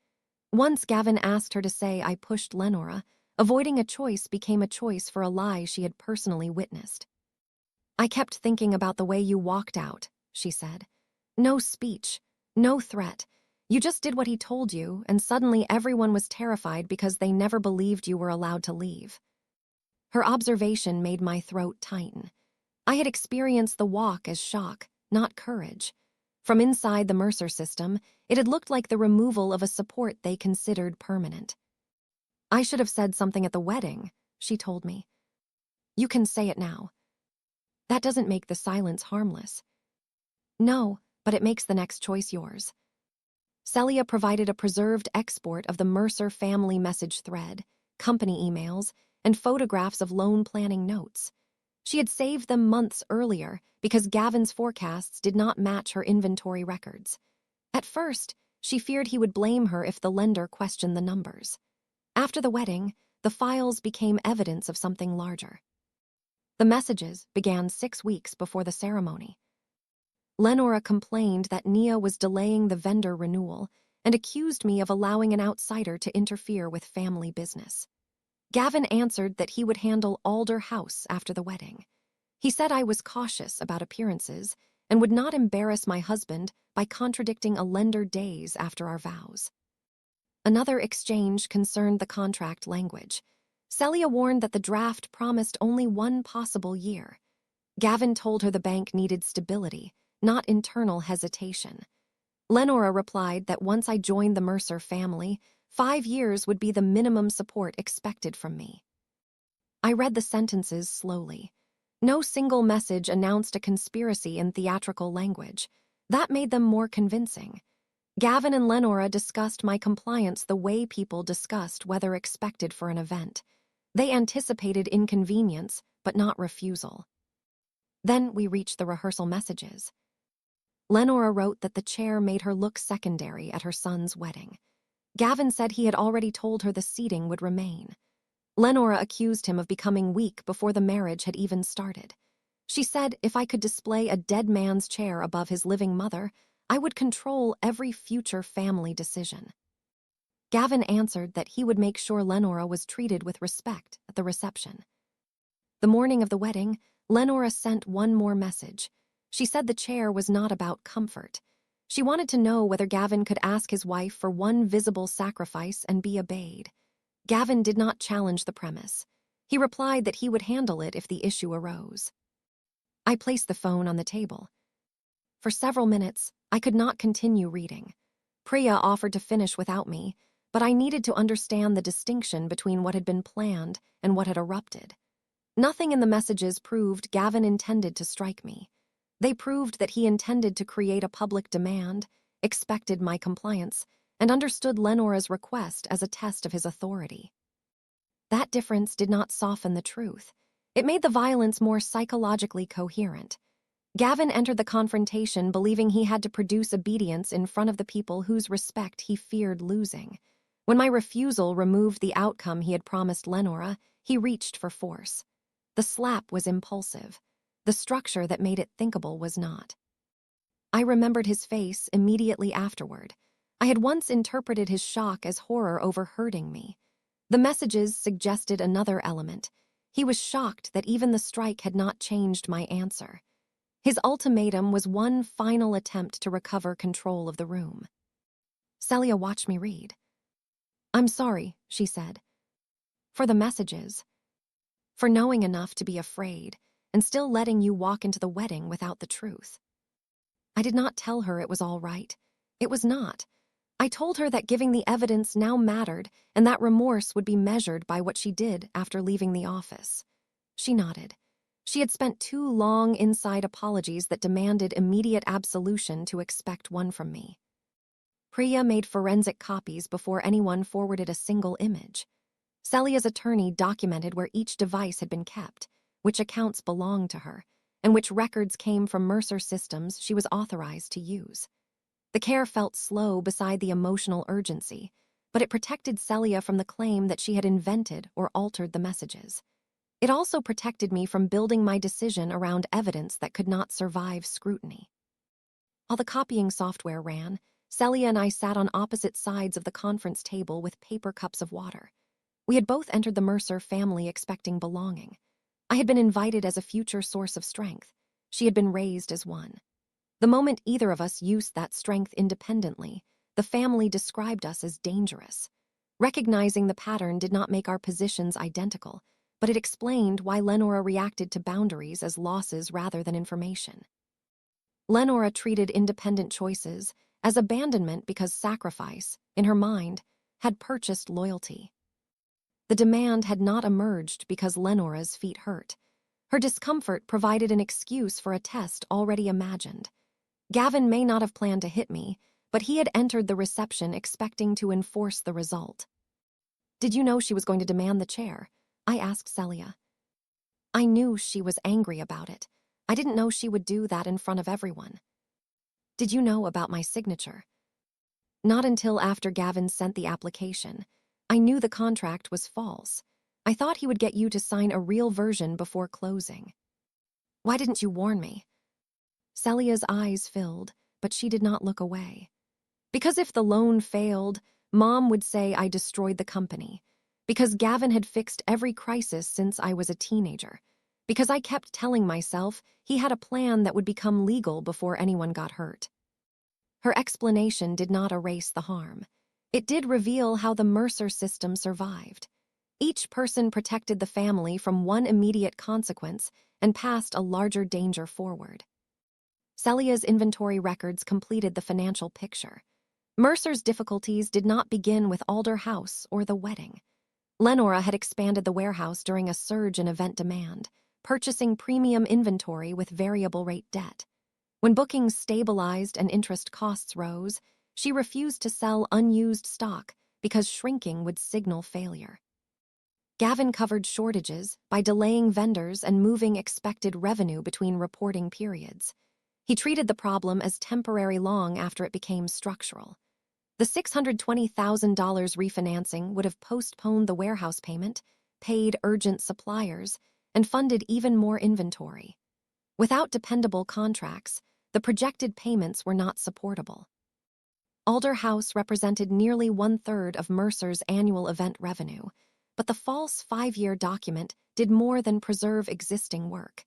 [SPEAKER 1] Once Gavin asked her to say I pushed Lenora, avoiding a choice became a choice for a lie she had personally witnessed. I kept thinking about the way you walked out, she said. No speech, no threat. You just did what he told you, and suddenly everyone was terrified because they never believed you were allowed to leave. Her observation made my throat tighten. I had experienced the walk as shock, not courage. From inside the Mercer system, it had looked like the removal of a support they considered permanent. I should have said something at the wedding, she told me. You can say it now. That doesn't make the silence harmless. No, but it makes the next choice yours. Celia provided a preserved export of the Mercer family message thread, company emails, and photographs of loan planning notes. She had saved them months earlier because Gavin's forecasts did not match her inventory records. At first, she feared he would blame her if the lender questioned the numbers. After the wedding, the files became evidence of something larger. The messages began 6 weeks before the ceremony. Lenora complained that Nia was delaying the vendor renewal, and accused me of allowing an outsider to interfere with family business. Gavin answered that he would handle Alder House after the wedding. He said I was cautious about appearances and would not embarrass my husband by contradicting a lender days after our vows. Another exchange concerned the contract language. Celia warned that the draft promised only one possible year. Gavin told her the bank needed stability, not internal hesitation. Lenora replied that once I joined the Mercer family, 5 years would be the minimum support expected from me. I read the sentences slowly. No single message announced a conspiracy in theatrical language. That made them more convincing. Gavin and Lenora discussed my compliance the way people discussed whether expected for an event. They anticipated inconvenience, but not refusal. Then we reached the rehearsal messages. Lenora wrote that the chair made her look secondary at her son's wedding. Gavin said he had already told her the seating would remain. Lenora accused him of becoming weak before the marriage had even started. She said if I could display a dead man's chair above his living mother, I would control every future family decision. Gavin answered that he would make sure Lenora was treated with respect at the reception. The morning of the wedding, Lenora sent one more message. She said the chair was not about comfort. She wanted to know whether Gavin could ask his wife for one visible sacrifice and be obeyed. Gavin did not challenge the premise. He replied that he would handle it if the issue arose. I placed the phone on the table. For several minutes, I could not continue reading. Priya offered to finish without me, but I needed to understand the distinction between what had been planned and what had erupted. Nothing in the messages proved Gavin intended to strike me. They proved that he intended to create a public demand, expected my compliance, and understood Lenora's request as a test of his authority. That difference did not soften the truth. It made the violence more psychologically coherent. Gavin entered the confrontation believing he had to produce obedience in front of the people whose respect he feared losing. When my refusal removed the outcome he had promised Lenora, he reached for force. The slap was impulsive. The structure that made it thinkable was not. I remembered his face immediately afterward. I had once interpreted his shock as horror over hurting me. The messages suggested another element. He was shocked that even the strike had not changed my answer. His ultimatum was one final attempt to recover control of the room. Celia watched me read. "I'm sorry," she said. "For the messages. For knowing enough to be afraid, and still letting you walk into the wedding without the truth." I did not tell her it was all right. It was not. I told her that giving the evidence now mattered and that remorse would be measured by what she did after leaving the office. She nodded. She had spent 2 long inside apologies that demanded immediate absolution to expect one from me. Priya made forensic copies before anyone forwarded a single image. Celia's attorney documented where each device had been kept, which accounts belonged to her, and which records came from Mercer systems she was authorized to use. The care felt slow beside the emotional urgency, but it protected Celia from the claim that she had invented or altered the messages. It also protected me from building my decision around evidence that could not survive scrutiny. While the copying software ran, Celia and I sat on opposite sides of the conference table with paper cups of water. We had both entered the Mercer family expecting belonging. I had been invited as a future source of strength. She had been raised as one. The moment either of us used that strength independently, the family described us as dangerous. Recognizing the pattern did not make our positions identical, but it explained why Lenora reacted to boundaries as losses rather than information. Lenora treated independent choices as abandonment because sacrifice, in her mind, had purchased loyalty. The demand had not emerged because Lenora's feet hurt. Her discomfort provided an excuse for a test already imagined. Gavin may not have planned to hit me, but he had entered the reception expecting to enforce the result. "Did you know she was going to demand the chair?" I asked Celia. "I knew she was angry about it. I didn't know she would do that in front of everyone." "Did you know about my signature?" "Not until after Gavin sent the application. I knew the contract was false. I thought he would get you to sign a real version before closing." "Why didn't you warn me?" Celia's eyes filled, but she did not look away. Because if the loan failed, Mom would say I destroyed the company. Because Gavin had fixed every crisis since I was a teenager. Because I kept telling myself he had a plan that would become legal before anyone got hurt. Her explanation did not erase the harm. It did reveal how the Mercer system survived. Each person protected the family from one immediate consequence and passed a larger danger forward. Celia's inventory records completed the financial picture. Mercer's difficulties did not begin with Alder House or the wedding. Lenora had expanded the warehouse during a surge in event demand, purchasing premium inventory with variable rate debt. When bookings stabilized and interest costs rose, she refused to sell unused stock because shrinking would signal failure. Gavin covered shortages by delaying vendors and moving expected revenue between reporting periods. He treated the problem as temporary long after it became structural. The $620,000 refinancing would have postponed the warehouse payment, paid urgent suppliers, and funded even more inventory. Without dependable contracts, the projected payments were not supportable. Alder House represented nearly 1/3 of Mercer's annual event revenue, but the false 5-year document did more than preserve existing work.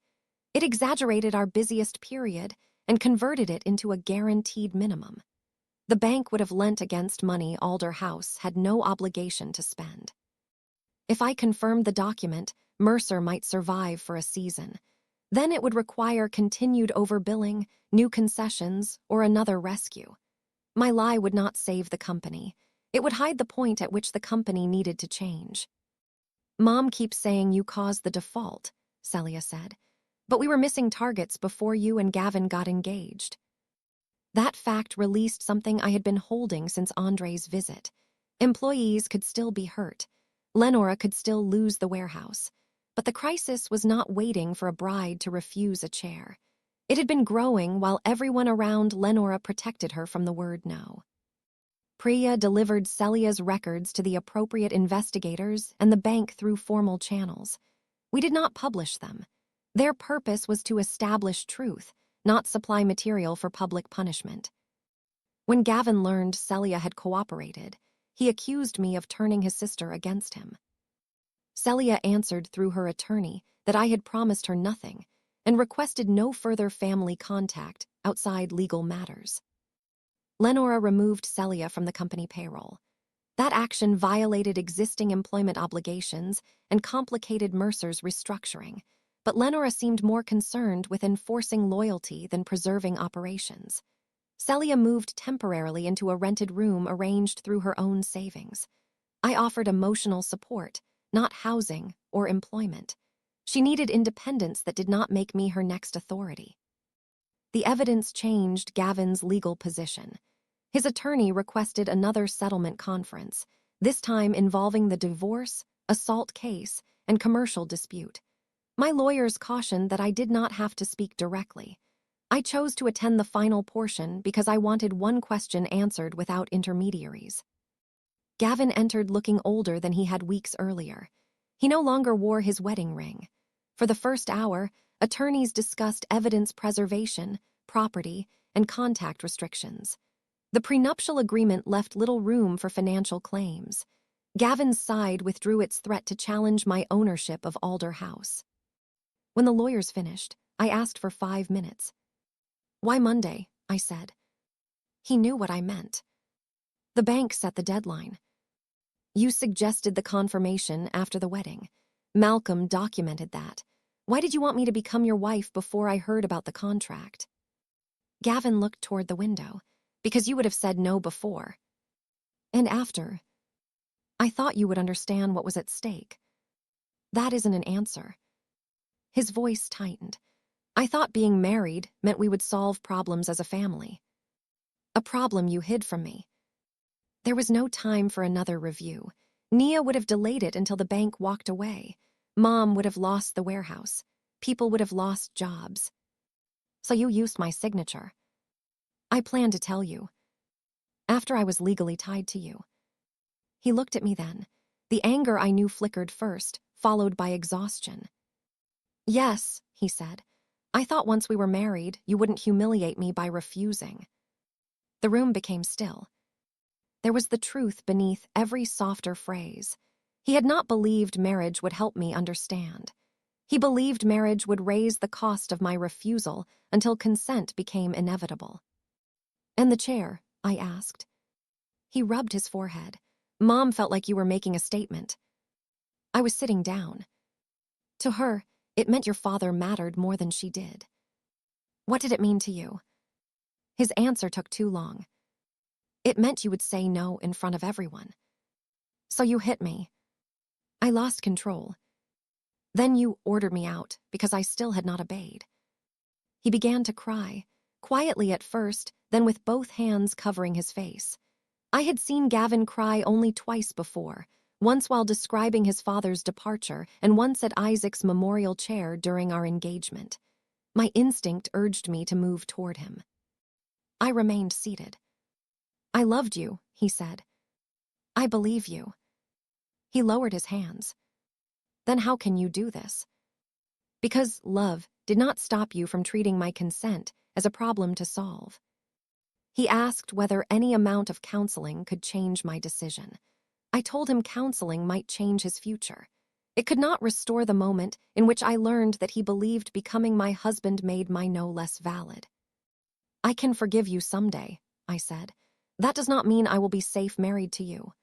[SPEAKER 1] It exaggerated our busiest period and converted it into a guaranteed minimum. The bank would have lent against money Alder House had no obligation to spend. If I confirmed the document, Mercer might survive for a season. Then it would require continued overbilling, new concessions, or another rescue. My lie would not save the company. It would hide the point at which the company needed to change. Mom keeps saying you caused the default, Celia said. But we were missing targets before you and Gavin got engaged. That fact released something I had been holding since Andre's visit. Employees could still be hurt. Lenora could still lose the warehouse. But the crisis was not waiting for a bride to refuse a chair. It had been growing while everyone around Lenora protected her from the word no. Priya delivered Celia's records to the appropriate investigators and the bank through formal channels. We did not publish them. Their purpose was to establish truth, not supply material for public punishment. When Gavin learned Celia had cooperated, he accused me of turning his sister against him. Celia answered through her attorney that I had promised her nothing and requested no further family contact outside legal matters. Lenora removed Celia from the company payroll. That action violated existing employment obligations and complicated Mercer's restructuring, but Lenora seemed more concerned with enforcing loyalty than preserving operations. Celia moved temporarily into a rented room arranged through her own savings. I offered emotional support, not housing or employment. She needed independence that did not make me her next authority. The evidence changed Gavin's legal position. His attorney requested another settlement conference, this time involving the divorce, assault case, and commercial dispute. My lawyers cautioned that I did not have to speak directly. I chose to attend the final portion because I wanted one question answered without intermediaries. Gavin entered looking older than he had weeks earlier. He no longer wore his wedding ring. For the first hour, attorneys discussed evidence preservation, property, and contact restrictions. The prenuptial agreement left little room for financial claims. Gavin's side withdrew its threat to challenge my ownership of Alder House. When the lawyers finished, I asked for 5 minutes. "Why Monday?" I said. He knew what I meant. "The bank set the deadline. You suggested the confirmation after the wedding. Malcolm documented that. Why did you want me to become your wife before I heard about the contract?" Gavin looked toward the window. "Because you would have said no before. And after. I thought you would understand what was at stake." "That isn't an answer." His voice tightened. "I thought being married meant we would solve problems as a family. A problem you hid from me." There was no time for another review. Nia would have delayed it until the bank walked away. Mom would have lost the warehouse. People would have lost jobs. "So you used my signature." "I planned to tell you. After I was legally tied to you." He looked at me then. The anger I knew flickered first, followed by exhaustion. "Yes," he said. "I thought once we were married, you wouldn't humiliate me by refusing." The room became still. There was the truth beneath every softer phrase. He had not believed marriage would help me understand. He believed marriage would raise the cost of my refusal until consent became inevitable. "And the chair?" I asked. He rubbed his forehead. "Mom felt like you were making a statement." I was sitting down. "To her, it meant your father mattered more than she did." "What did it mean to you?" His answer took too long. "It meant you would say no in front of everyone." "So you hit me." I lost control. "Then you ordered me out because I still had not obeyed." He began to cry, quietly at first, then with both hands covering his face. I had seen Gavin cry only twice before, once while describing his father's departure and once at Isaac's memorial chair during our engagement. My instinct urged me to move toward him. I remained seated. "I loved you," he said. "I believe you." He lowered his hands. "Then how can you do this?" "Because love did not stop you from treating my consent as a problem to solve." He asked whether any amount of counseling could change my decision. I told him counseling might change his future. It could not restore the moment in which I learned that he believed becoming my husband made my no less valid. "I can forgive you someday," I said. "That does not mean I will be safe married to you."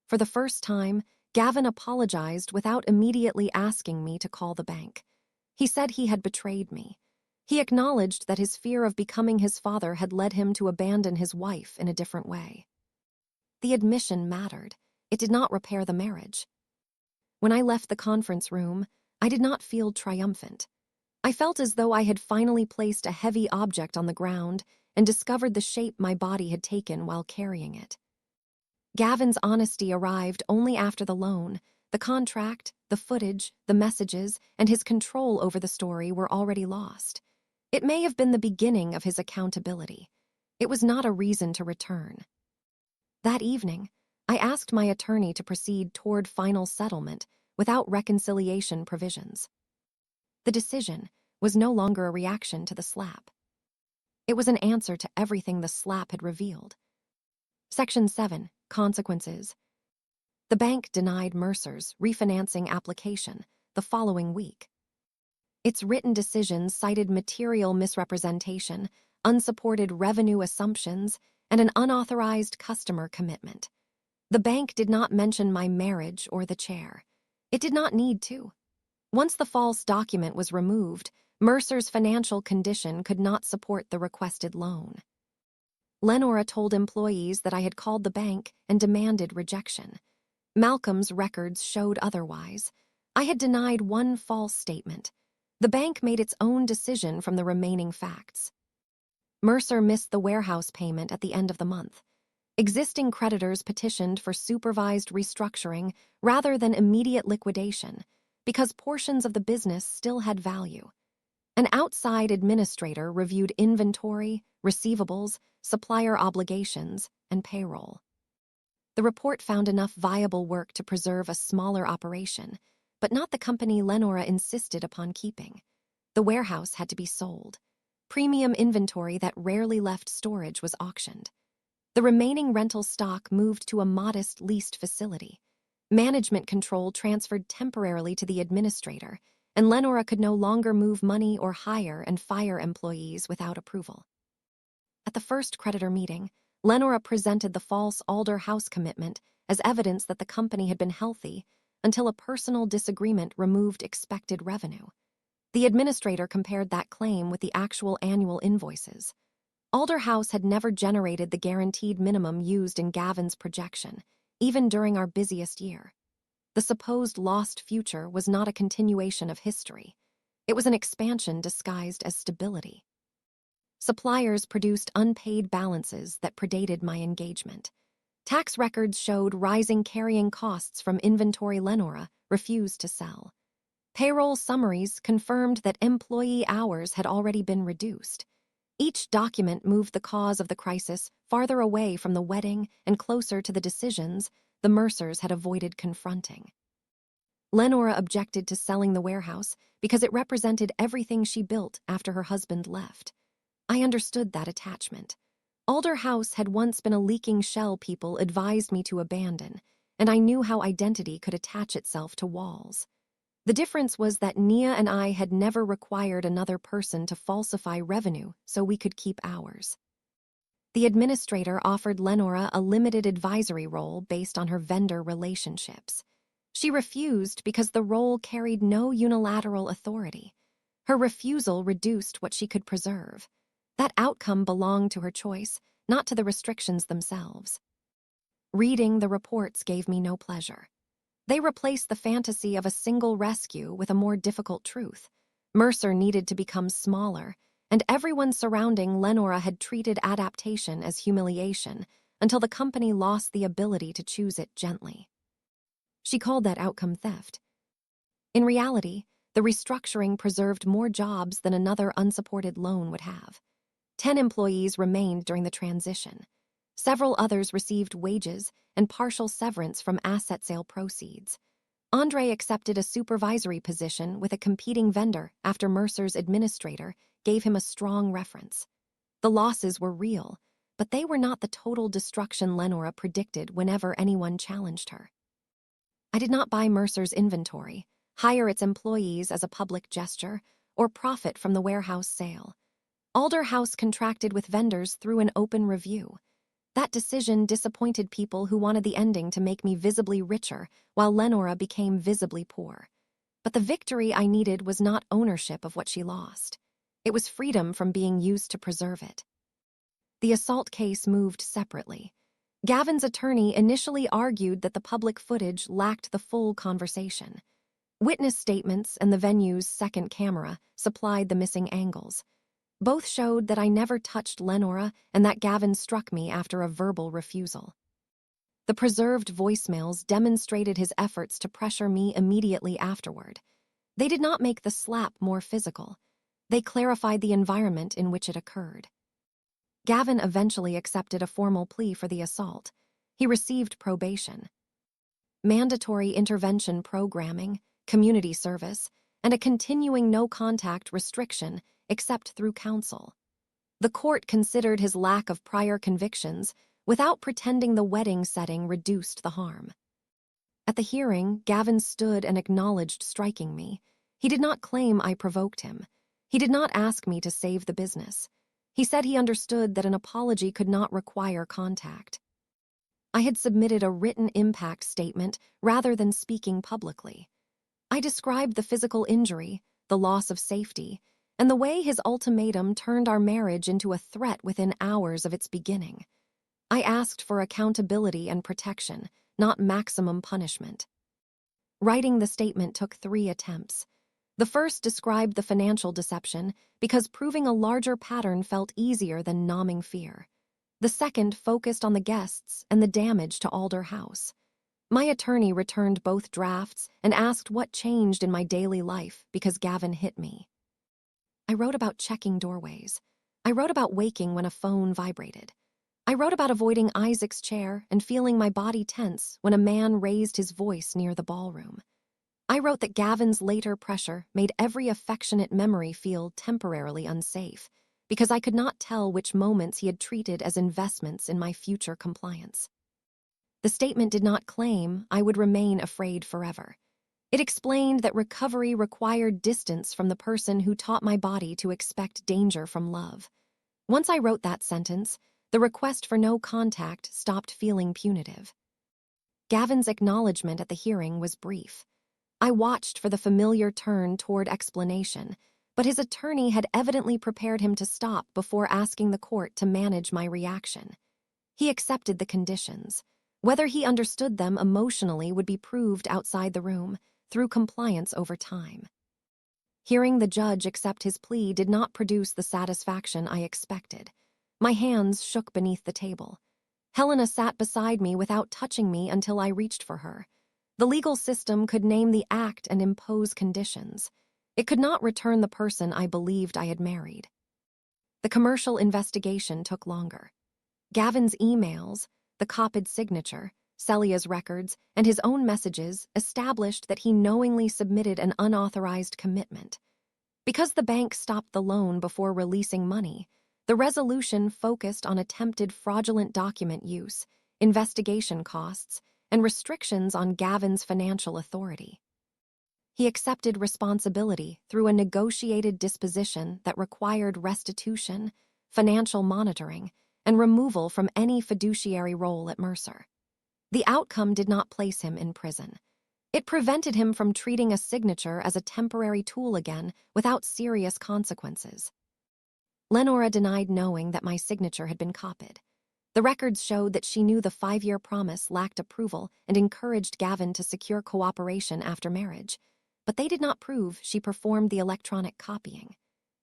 [SPEAKER 1] For the first time, Gavin apologized without immediately asking me to call the bank. He said he had betrayed me. He acknowledged that his fear of becoming his father had led him to abandon his wife in a different way. The admission mattered. It did not repair the marriage. When I left the conference room, I did not feel triumphant. I felt as though I had finally placed a heavy object on the ground and discovered the shape my body had taken while carrying it. Gavin's honesty arrived only after the loan. The contract, the footage, the messages, and his control over the story were already lost. It may have been the beginning of his accountability. It was not a reason to return. That evening, I asked my attorney to proceed toward final settlement without reconciliation provisions. The decision was no longer a reaction to the slap. It was an answer to everything the slap had revealed. Section 7, Consequences. The bank denied Mercer's refinancing application the following week. Its written decision cited material misrepresentation, unsupported revenue assumptions, and an unauthorized customer commitment. The bank did not mention my marriage or the chair. It did not need to. Once the false document was removed, Mercer's financial condition could not support the requested loan. Lenora told employees that I had called the bank and demanded rejection. Malcolm's records showed otherwise. I had denied one false statement. The bank made its own decision from the remaining facts. Mercer missed the warehouse payment at the end of the month. Existing creditors petitioned for supervised restructuring rather than immediate liquidation because portions of the business still had value. An outside administrator reviewed inventory, receivables, supplier obligations, and payroll. The report found enough viable work to preserve a smaller operation, but not the company Lenora insisted upon keeping. The warehouse had to be sold. Premium inventory that rarely left storage was auctioned. The remaining rental stock moved to a modest leased facility. Management control transferred temporarily to the administrator, and Lenora could no longer move money or hire and fire employees without approval. At the first creditor meeting, Lenora presented the false Alder House commitment as evidence that the company had been healthy until a personal disagreement removed expected revenue. The administrator compared that claim with the actual annual invoices. Alder House had never generated the guaranteed minimum used in Gavin's projection, even during our busiest year. The supposed lost future was not a continuation of history. It was an expansion disguised as stability. Suppliers produced unpaid balances that predated my engagement. Tax records showed rising carrying costs from inventory Lenora refused to sell. Payroll summaries confirmed that employee hours had already been reduced. Each document moved the cause of the crisis farther away from the wedding and closer to the decisions the Mercers had avoided confronting. Lenora objected to selling the warehouse because it represented everything she built after her husband left. I understood that attachment. Alder House had once been a leaking shell people advised me to abandon, and I knew how identity could attach itself to walls. The difference was that Nia and I had never required another person to falsify revenue so we could keep ours. The administrator offered Lenora a limited advisory role based on her vendor relationships. She refused because the role carried no unilateral authority. Her refusal reduced what she could preserve. That outcome belonged to her choice, not to the restrictions themselves. Reading the reports gave me no pleasure. They replaced the fantasy of a single rescue with a more difficult truth. Mercer needed to become smaller, and everyone surrounding Lenora had treated adaptation as humiliation until the company lost the ability to choose it gently. She called that outcome theft. In reality, the restructuring preserved more jobs than another unsupported loan would have. 10 employees remained during the transition. Several others received wages and partial severance from asset sale proceeds. Andre accepted a supervisory position with a competing vendor after Mercer's administrator gave him a strong reference. The losses were real, but they were not the total destruction Lenora predicted whenever anyone challenged her. I did not buy Mercer's inventory, hire its employees as a public gesture, or profit from the warehouse sale. Alder House contracted with vendors through an open review. That decision disappointed people who wanted the ending to make me visibly richer while Lenora became visibly poor. But the victory I needed was not ownership of what she lost. It was freedom from being used to preserve it. The assault case moved separately. Gavin's attorney initially argued that the public footage lacked the full conversation. Witness statements and the venue's second camera supplied the missing angles. Both showed that I never touched Lenora and that Gavin struck me after a verbal refusal. The preserved voicemails demonstrated his efforts to pressure me immediately afterward. They did not make the slap more physical. They clarified the environment in which it occurred. Gavin eventually accepted a formal plea for the assault. He received probation. Mandatory intervention programming, community service, and a continuing no-contact restriction except through counsel. The court considered his lack of prior convictions without pretending the wedding setting reduced the harm. At the hearing, Gavin stood and acknowledged striking me. He did not claim I provoked him. He did not ask me to save the business. He said he understood that an apology could not require contact. I had submitted a written impact statement rather than speaking publicly. I described the physical injury, the loss of safety, and the way his ultimatum turned our marriage into a threat within hours of its beginning. I asked for accountability and protection, not maximum punishment. Writing the statement took 3 attempts. The first described the financial deception because proving a larger pattern felt easier than numbing fear. The second focused on the guests and the damage to Alder House. My attorney returned both drafts and asked what changed in my daily life because Gavin hit me. I wrote about checking doorways. I wrote about waking when a phone vibrated. I wrote about avoiding Isaac's chair and feeling my body tense when a man raised his voice near the ballroom. I wrote that Gavin's later pressure made every affectionate memory feel temporarily unsafe because I could not tell which moments he had treated as investments in my future compliance. The statement did not claim I would remain afraid forever. It explained that recovery required distance from the person who taught my body to expect danger from love. Once I wrote that sentence, the request for no contact stopped feeling punitive. Gavin's acknowledgement at the hearing was brief. I watched for the familiar turn toward explanation, but his attorney had evidently prepared him to stop before asking the court to manage my reaction. He accepted the conditions. Whether he understood them emotionally would be proved outside the room, through compliance over time. Hearing the judge accept his plea did not produce the satisfaction I expected. My hands shook beneath the table. Helena sat beside me without touching me until I reached for her. The legal system could name the act and impose conditions. It could not return the person I believed I had married. The commercial investigation took longer. Gavin's emails, the copied signature, Celia's records, and his own messages established that he knowingly submitted an unauthorized commitment. Because the bank stopped the loan before releasing money, The resolution focused on attempted fraudulent document use, investigation costs, and restrictions on Gavin's financial authority. He accepted responsibility through a negotiated disposition that required restitution, financial monitoring, and removal from any fiduciary role at Mercer. The outcome did not place him in prison. It prevented him from treating a signature as a temporary tool again without serious consequences. Lenora denied knowing that my signature had been copied. The records showed that she knew the 5-year promise lacked approval and encouraged Gavin to secure cooperation after marriage, but they did not prove she performed the electronic copying.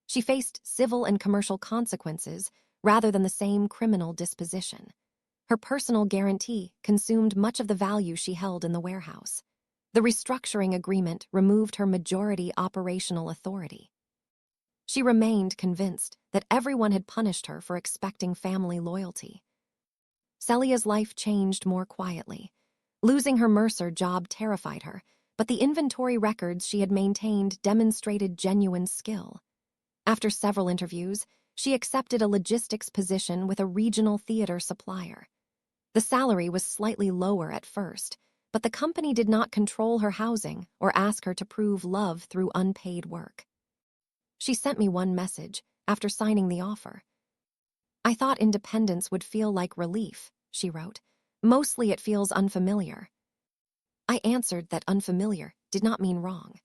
[SPEAKER 1] She faced civil and commercial consequences rather than the same criminal disposition. Her personal guarantee consumed much of the value she held in the warehouse. The restructuring agreement removed her majority operational authority. She remained convinced that everyone had punished her for expecting family loyalty. Celia's life changed more quietly. Losing her Mercer job terrified her, but the inventory records she had maintained demonstrated genuine skill. After several interviews, she accepted a logistics position with a regional theater supplier. The salary was slightly lower at first, but the company did not control her housing or ask her to prove love through unpaid work. She sent me one message after signing the offer. "I thought independence would feel like relief," she wrote. "Mostly it feels unfamiliar." I answered that unfamiliar did not mean wrong.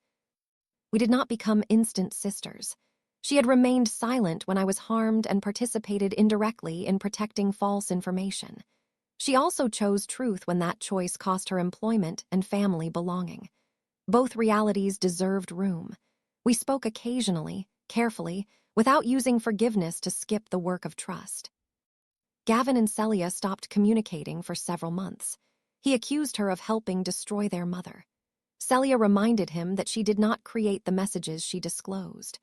[SPEAKER 1] We did not become instant sisters. She had remained silent when I was harmed and participated indirectly in protecting false information. She also chose truth when that choice cost her employment and family belonging. Both realities deserved room. We spoke occasionally, carefully, without using forgiveness to skip the work of trust. Gavin and Celia stopped communicating for several months. He accused her of helping destroy their mother. Celia reminded him that she did not create the messages she disclosed.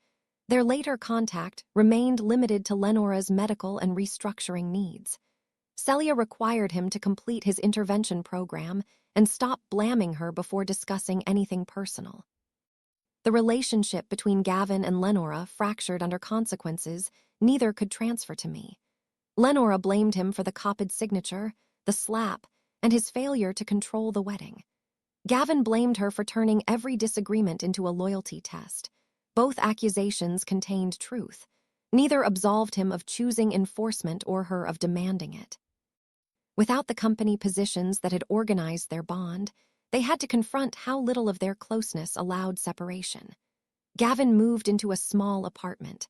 [SPEAKER 1] Their later contact remained limited to Lenora's medical and restructuring needs. Celia required him to complete his intervention program and stop blaming her before discussing anything personal. The relationship between Gavin and Lenora fractured under consequences neither could transfer to me. Lenora blamed him for the copied signature, the slap, and his failure to control the wedding. Gavin blamed her for turning every disagreement into a loyalty test. Both accusations contained truth. Neither absolved him of choosing enforcement or her of demanding it. Without the company positions that had organized their bond, they had to confront how little of their closeness allowed separation. Gavin moved into a small apartment.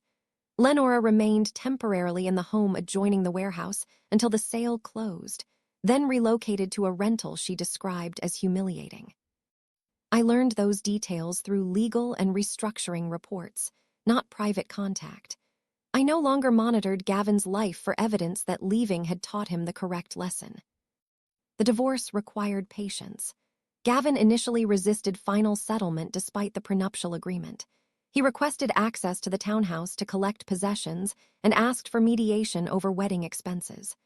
[SPEAKER 1] Lenora remained temporarily in the home adjoining the warehouse until the sale closed, then relocated to a rental she described as humiliating. I learned those details through legal and restructuring reports, not private contact. I no longer monitored Gavin's life for evidence that leaving had taught him the correct lesson. The divorce required patience. Gavin initially resisted final settlement despite the prenuptial agreement. He requested access to the townhouse to collect possessions and asked for mediation over wedding expenses.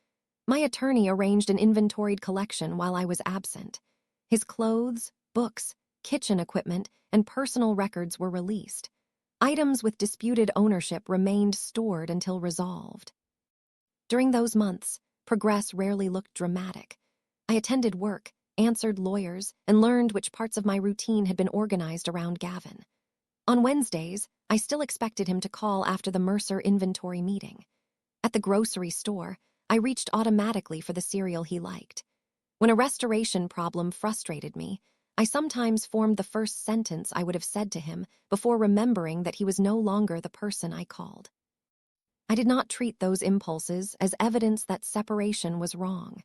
[SPEAKER 1] My attorney arranged an inventoried collection while I was absent. His clothes, books, kitchen equipment, and personal records were released. Items with disputed ownership remained stored until resolved. During those months, progress rarely looked dramatic. I attended work, answered lawyers, and learned which parts of my routine had been organized around Gavin. On Wednesdays, I still expected him to call after the Mercer inventory meeting. At the grocery store, I reached automatically for the cereal he liked. When a restoration problem frustrated me, I sometimes formed the first sentence I would have said to him before remembering that he was no longer the person I called. I did not treat those impulses as evidence that separation was wrong.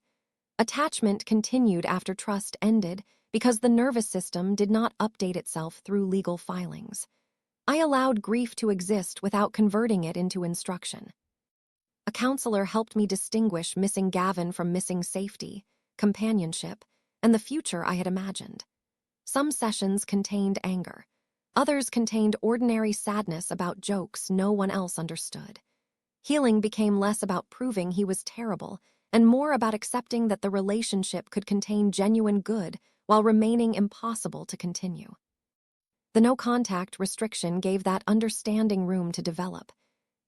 [SPEAKER 1] Attachment continued after trust ended because the nervous system did not update itself through legal filings. I allowed grief to exist without converting it into instruction. A counselor helped me distinguish missing Gavin from missing safety, companionship, and the future I had imagined. Some sessions contained anger. Others contained ordinary sadness about jokes no one else understood. Healing became less about proving he was terrible and more about accepting that the relationship could contain genuine good while remaining impossible to continue. The no-contact restriction gave that understanding room to develop.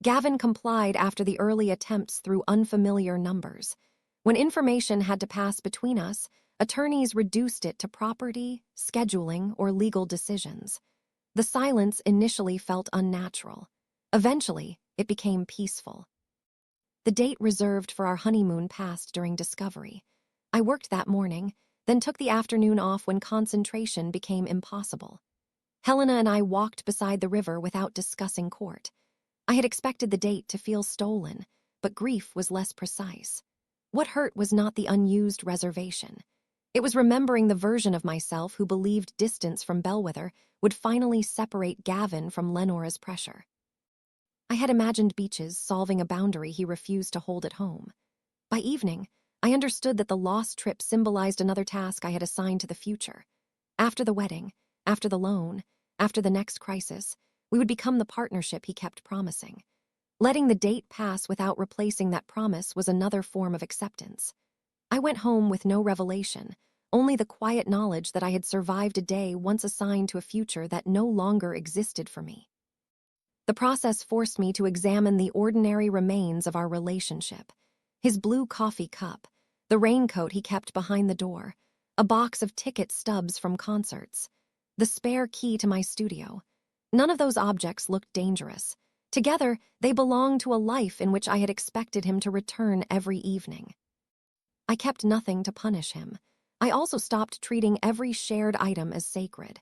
[SPEAKER 1] Gavin complied after the early attempts through unfamiliar numbers. When information had to pass between us, attorneys reduced it to property, scheduling, or legal decisions. The silence initially felt unnatural. Eventually, it became peaceful. The date reserved for our honeymoon passed during discovery. I worked that morning, then took the afternoon off when concentration became impossible. Helena and I walked beside the river without discussing court. I had expected the date to feel stolen, but grief was less precise. What hurt was not the unused reservation. It was remembering the version of myself who believed distance from Bellwether would finally separate Gavin from Lenora's pressure. I had imagined beaches solving a boundary he refused to hold at home. By evening, I understood that the lost trip symbolized another task I had assigned to the future. After the wedding, after the loan, after the next crisis, we would become the partnership he kept promising. Letting the date pass without replacing that promise was another form of acceptance. I went home with no revelation, only the quiet knowledge that I had survived a day once assigned to a future that no longer existed for me. The process forced me to examine the ordinary remains of our relationship. His blue coffee cup, the raincoat he kept behind the door, a box of ticket stubs from concerts, the spare key to my studio. None of those objects looked dangerous. Together, they belonged to a life in which I had expected him to return every evening. I kept nothing to punish him. I also stopped treating every shared item as sacred.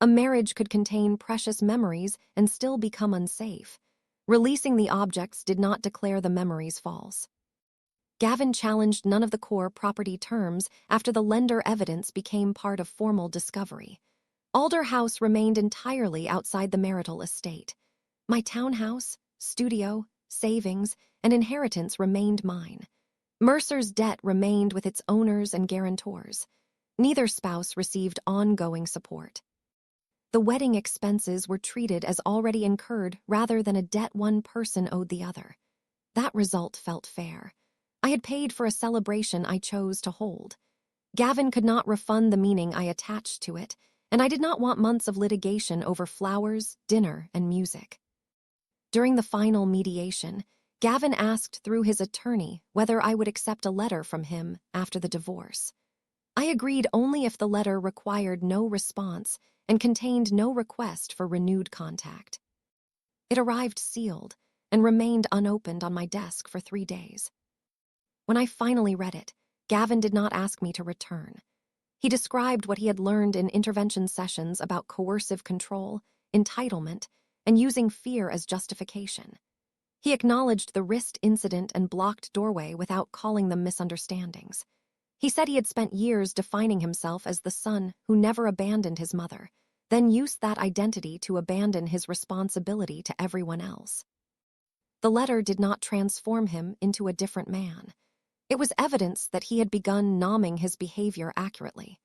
[SPEAKER 1] A marriage could contain precious memories and still become unsafe. Releasing the objects did not declare the memories false. Gavin challenged none of the core property terms after the lender evidence became part of formal discovery. Alder House remained entirely outside the marital estate. My townhouse, studio, savings, and inheritance remained mine. Mercer's debt remained with its owners and guarantors. Neither spouse received ongoing support. The wedding expenses were treated as already incurred rather than a debt one person owed the other. That result felt fair. I had paid for a celebration I chose to hold. Gavin could not refund the meaning I attached to it, and I did not want months of litigation over flowers, dinner, and music. During the final mediation, Gavin asked through his attorney whether I would accept a letter from him after the divorce. I agreed only if the letter required no response and contained no request for renewed contact. It arrived sealed and remained unopened on my desk for 3 days. When I finally read it, Gavin did not ask me to return. He described what he had learned in intervention sessions about coercive control, entitlement, and using fear as justification. He acknowledged the wrist incident and blocked doorway without calling them misunderstandings. He said he had spent years defining himself as the son who never abandoned his mother, then used that identity to abandon his responsibility to everyone else. The letter did not transform him into a different man. It was evidence that he had begun nomming his behavior accurately.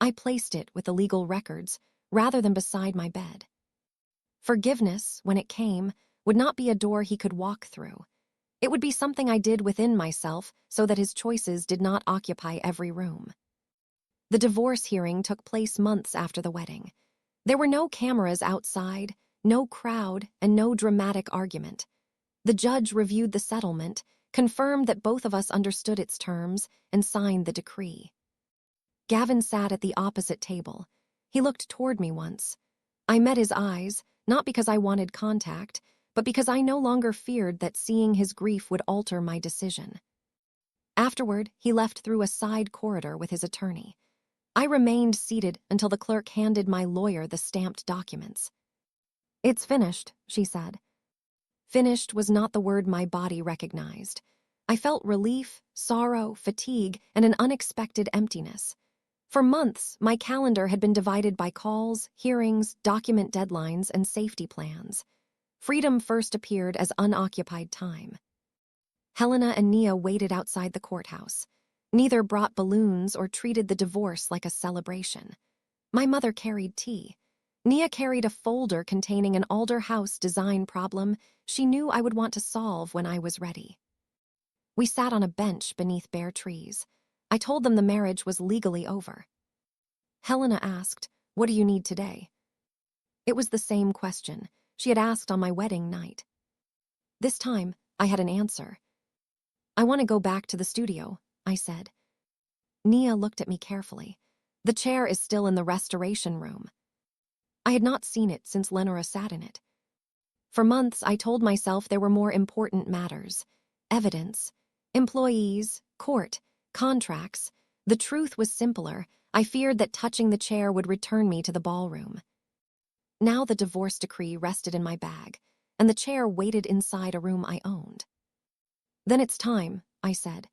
[SPEAKER 1] I placed it with the legal records rather than beside my bed. Forgiveness, when it came, would not be a door he could walk through. It would be something I did within myself so that his choices did not occupy every room. The divorce hearing took place months after the wedding. There were no cameras outside, no crowd, and no dramatic argument. The judge reviewed the settlement, confirmed that both of us understood its terms, and signed the decree. Gavin sat at the opposite table. He looked toward me once. I met his eyes, not because I wanted contact, but because I no longer feared that seeing his grief would alter my decision. Afterward, he left through a side corridor with his attorney. I remained seated until the clerk handed my lawyer the stamped documents. "It's finished," she said. Finished was not the word my body recognized. I felt relief, sorrow, fatigue, and an unexpected emptiness. For months, my calendar had been divided by calls, hearings, document deadlines, and safety plans. Freedom first appeared as unoccupied time. Helena and Nia waited outside the courthouse. Neither brought balloons or treated the divorce like a celebration. My mother carried tea. Nia carried a folder containing an Alder House design problem she knew I would want to solve when I was ready. We sat on a bench beneath bare trees. I told them the marriage was legally over. Helena asked, "What do you need today?" It was the same question she had asked on my wedding night. This time, I had an answer. "I want to go back to the studio," I said. Nia looked at me carefully. "The chair is still in the restoration room." I had not seen it since Lenora sat in it. For months, I told myself there were more important matters. Evidence, employees, court, contracts. The truth was simpler. I feared that touching the chair would return me to the ballroom. Now the divorce decree rested in my bag, and the chair waited inside a room I owned. "Then it's time," I said.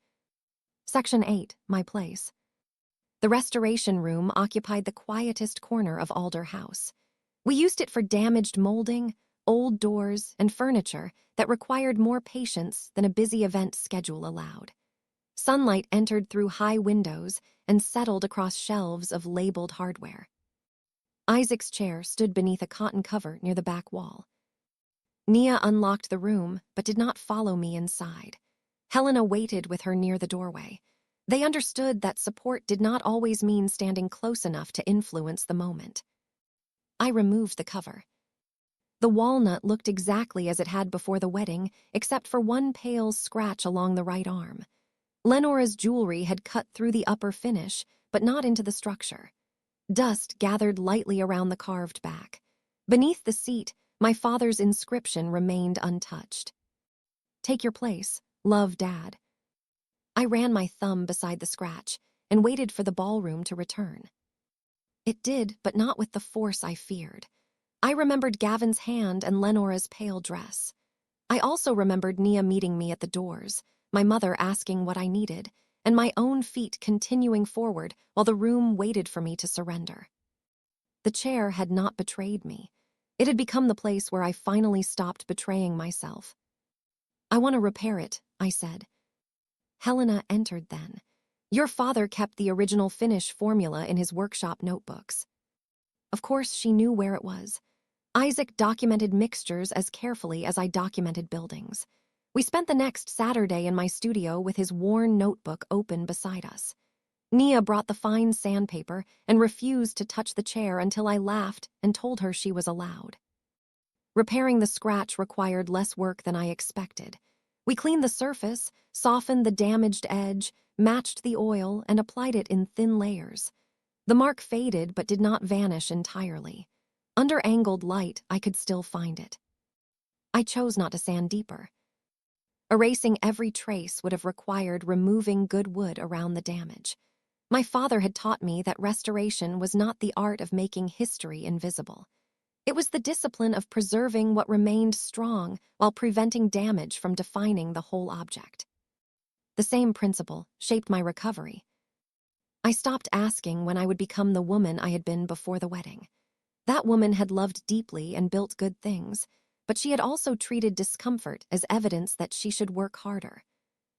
[SPEAKER 1] Section 8, my place. The restoration room occupied the quietest corner of Alder House. We used it for damaged molding, old doors, and furniture that required more patience than a busy event schedule allowed. Sunlight entered through high windows and settled across shelves of labeled hardware. Isaac's chair stood beneath a cotton cover near the back wall. Nia unlocked the room, but did not follow me inside. Helena waited with her near the doorway. They understood that support did not always mean standing close enough to influence the moment. I removed the cover. The walnut looked exactly as it had before the wedding, except for one pale scratch along the right arm. Lenora's jewelry had cut through the upper finish, but not into the structure. Dust gathered lightly around the carved back. Beneath the seat, my father's inscription remained untouched. "Take your place. Love, Dad." I ran my thumb beside the scratch and waited for the ballroom to return. It did, but not with the force I feared. I remembered Gavin's hand and Lenora's pale dress. I also remembered Nia meeting me at the doors, my mother asking what I needed, and my own feet continuing forward while the room waited for me to surrender. The chair had not betrayed me. It had become the place where I finally stopped betraying myself. "I want to repair it," I said. Helena entered then. "Your father kept the original finish formula in his workshop notebooks." Of course, she knew where it was. Isaac documented mixtures as carefully as I documented buildings. We spent the next Saturday in my studio with his worn notebook open beside us. Nia brought the fine sandpaper and refused to touch the chair until I laughed and told her she was allowed. Repairing the scratch required less work than I expected. We cleaned the surface, softened the damaged edge, matched the oil, and applied it in thin layers. The mark faded but did not vanish entirely. Under angled light, I could still find it. I chose not to sand deeper. Erasing every trace would have required removing good wood around the damage. My father had taught me that restoration was not the art of making history invisible. It was the discipline of preserving what remained strong while preventing damage from defining the whole object. The same principle shaped my recovery. I stopped asking when I would become the woman I had been before the wedding. That woman had loved deeply and built good things, but she had also treated discomfort as evidence that she should work harder.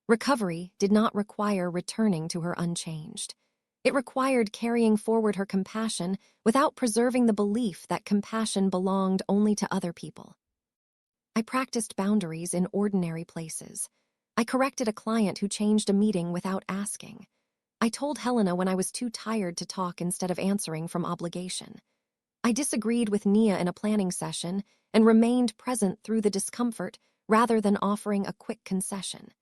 [SPEAKER 1] Recovery did not require returning to her unchanged. It required carrying forward her compassion without preserving the belief that compassion belonged only to other people. I practiced boundaries in ordinary places. I corrected a client who changed a meeting without asking. I told Helena when I was too tired to talk instead of answering from obligation. I disagreed with Nia in a planning session and remained present through the discomfort rather than offering a quick concession.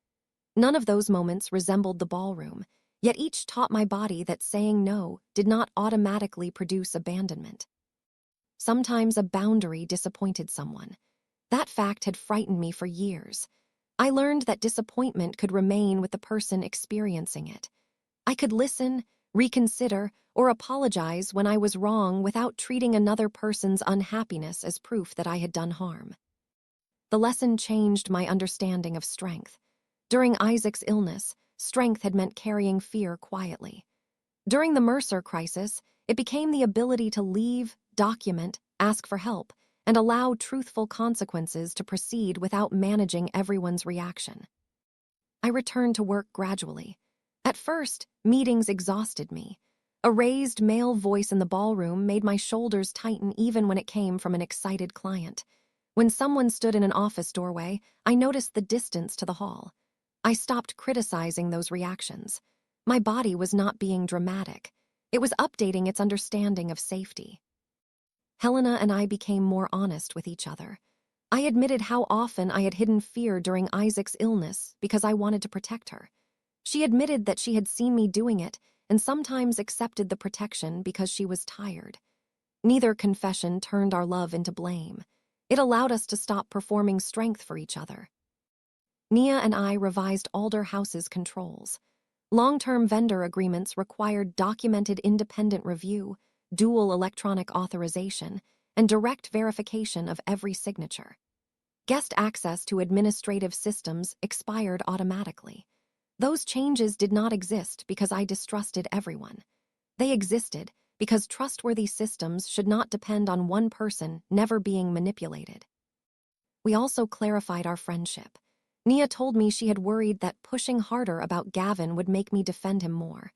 [SPEAKER 1] None of those moments resembled the ballroom, yet each taught my body that saying no did not automatically produce abandonment. Sometimes a boundary disappointed someone. That fact had frightened me for years. I learned that disappointment could remain with the person experiencing it. I could listen, reconsider, or apologize when I was wrong without treating another person's unhappiness as proof that I had done harm. The lesson changed my understanding of strength. During Isaac's illness, strength had meant carrying fear quietly. During the Mercer crisis, it became the ability to leave, document, ask for help, and allow truthful consequences to proceed without managing everyone's reaction. I returned to work gradually. At first, meetings exhausted me. A raised male voice in the ballroom made my shoulders tighten even when it came from an excited client. When someone stood in an office doorway, I noticed the distance to the hall. I stopped criticizing those reactions. My body was not being dramatic. It was updating its understanding of safety. Helena and I became more honest with each other. I admitted how often I had hidden fear during Isaac's illness because I wanted to protect her. She admitted that she had seen me doing it and sometimes accepted the protection because she was tired. Neither confession turned our love into blame. It allowed us to stop performing strength for each other. Nia and I revised Alder House's controls. Long-term vendor agreements required documented independent review, dual electronic authorization, and direct verification of every signature. Guest access to administrative systems expired automatically. Those changes did not exist because I distrusted everyone. They existed because trustworthy systems should not depend on one person never being manipulated. We also clarified our friendship. Nia told me she had worried that pushing harder about Gavin would make me defend him more.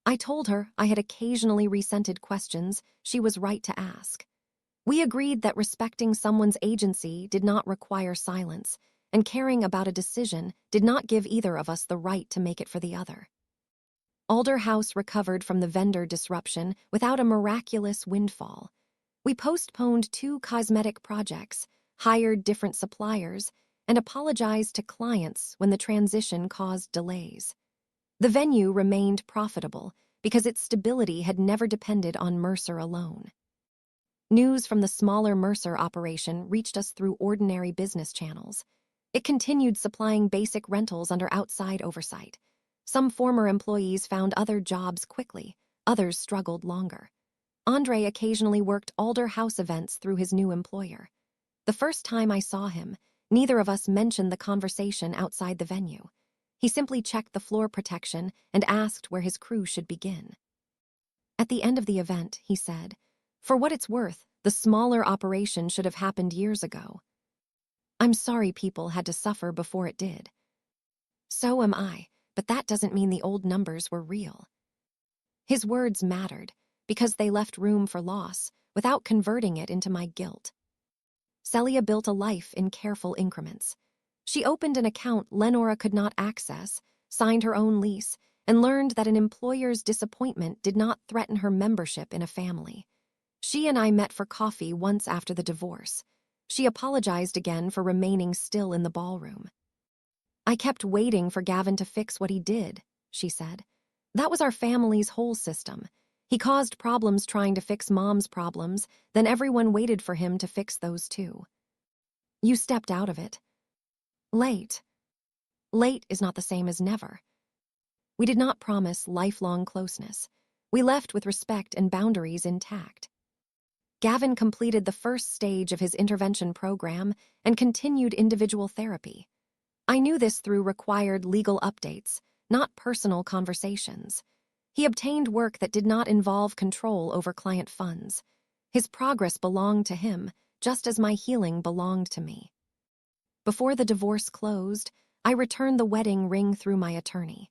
[SPEAKER 1] I told her I had occasionally resented questions she was right to ask. We agreed that respecting someone's agency did not require silence, and caring about a decision did not give either of us the right to make it for the other. Alder House recovered from the vendor disruption without a miraculous windfall. We postponed 2 cosmetic projects, hired different suppliers, and apologized to clients when the transition caused delays. The venue remained profitable because its stability had never depended on Mercer alone. News from the smaller Mercer operation reached us through ordinary business channels. It continued supplying basic rentals under outside oversight. Some former employees found other jobs quickly, others struggled longer. Andre occasionally worked Alder House events through his new employer. The first time I saw him, neither of us mentioned the conversation outside the venue. He simply checked the floor protection and asked where his crew should begin. At the end of the event, he said, "For what it's worth, the smaller operation should have happened years ago. I'm sorry people had to suffer before it did." So am I, but that doesn't mean the old numbers were real. His words mattered because they left room for loss without converting it into my guilt. Celia built a life in careful increments. She opened an account Lenora could not access, signed her own lease, and learned that an employer's disappointment did not threaten her membership in a family. She and I met for coffee once after the divorce. She apologized again for remaining still in the ballroom. "I kept waiting for Gavin to fix what he did," she said. "That was our family's whole system. He caused problems trying to fix Mom's problems, then everyone waited for him to fix those too. You stepped out of it. Late. Late is not the same as never." We did not promise lifelong closeness. We left with respect and boundaries intact. Gavin completed the first stage of his intervention program and continued individual therapy. I knew this through required legal updates, not personal conversations. He obtained work that did not involve control over client funds. His progress belonged to him, just as my healing belonged to me. Before the divorce closed, I returned the wedding ring through my attorney.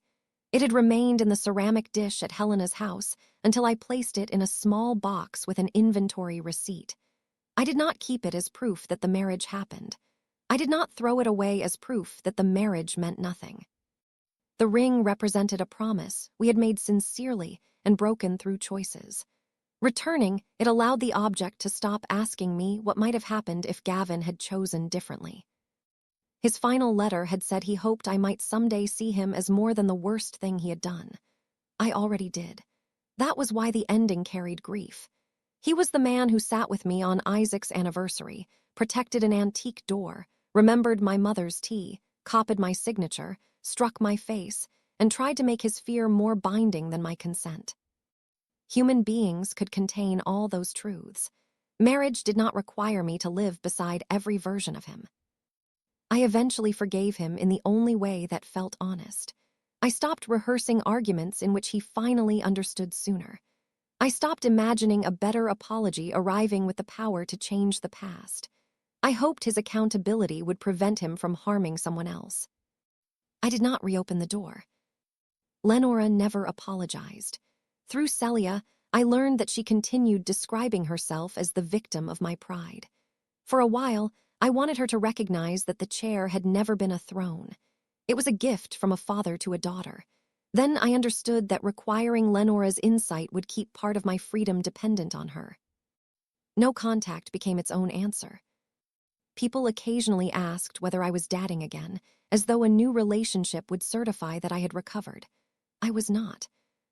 [SPEAKER 1] It had remained in the ceramic dish at Helena's house until I placed it in a small box with an inventory receipt. I did not keep it as proof that the marriage happened. I did not throw it away as proof that the marriage meant nothing. The ring represented a promise we had made sincerely and broken through choices. Returning, it allowed the object to stop asking me what might have happened if Gavin had chosen differently. His final letter had said he hoped I might someday see him as more than the worst thing he had done. I already did. That was why the ending carried grief. He was the man who sat with me on Isaac's anniversary, protected an antique door, remembered my mother's tea, copied my signature, struck my face, and tried to make his fear more binding than my consent. Human beings could contain all those truths. Marriage did not require me to live beside every version of him. I eventually forgave him in the only way that felt honest. I stopped rehearsing arguments in which he finally understood sooner. I stopped imagining a better apology arriving with the power to change the past. I hoped his accountability would prevent him from harming someone else. I did not reopen the door. Lenora never apologized. Through Celia, I learned that she continued describing herself as the victim of my pride. For a while, I wanted her to recognize that the chair had never been a throne. It was a gift from a father to a daughter. Then I understood that requiring Lenora's insight would keep part of my freedom dependent on her. No contact became its own answer. People occasionally asked whether I was dating again, as though a new relationship would certify that I had recovered. I was not.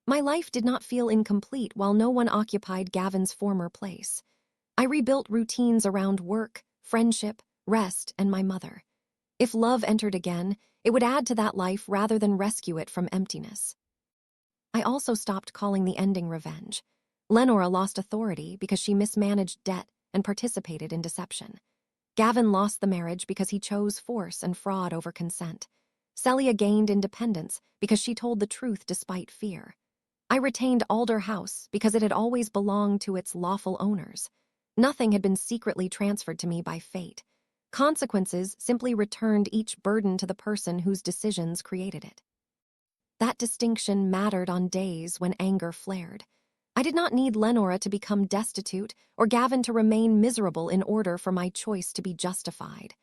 [SPEAKER 1] My life did not feel incomplete while no one occupied Gavin's former place. I rebuilt routines around work, friendship, rest, and my mother. If love entered again, it would add to that life rather than rescue it from emptiness. I also stopped calling the ending revenge. Lenora lost authority because she mismanaged debt and participated in deception. Gavin lost the marriage because he chose force and fraud over consent. Celia gained independence because she told the truth despite fear. I retained Alder House because it had always belonged to its lawful owners. Nothing had been secretly transferred to me by fate. Consequences simply returned each burden to the person whose decisions created it. That distinction mattered on days when anger flared. I did not need Lenora to become destitute or Gavin to remain miserable in order for my choice to be justified.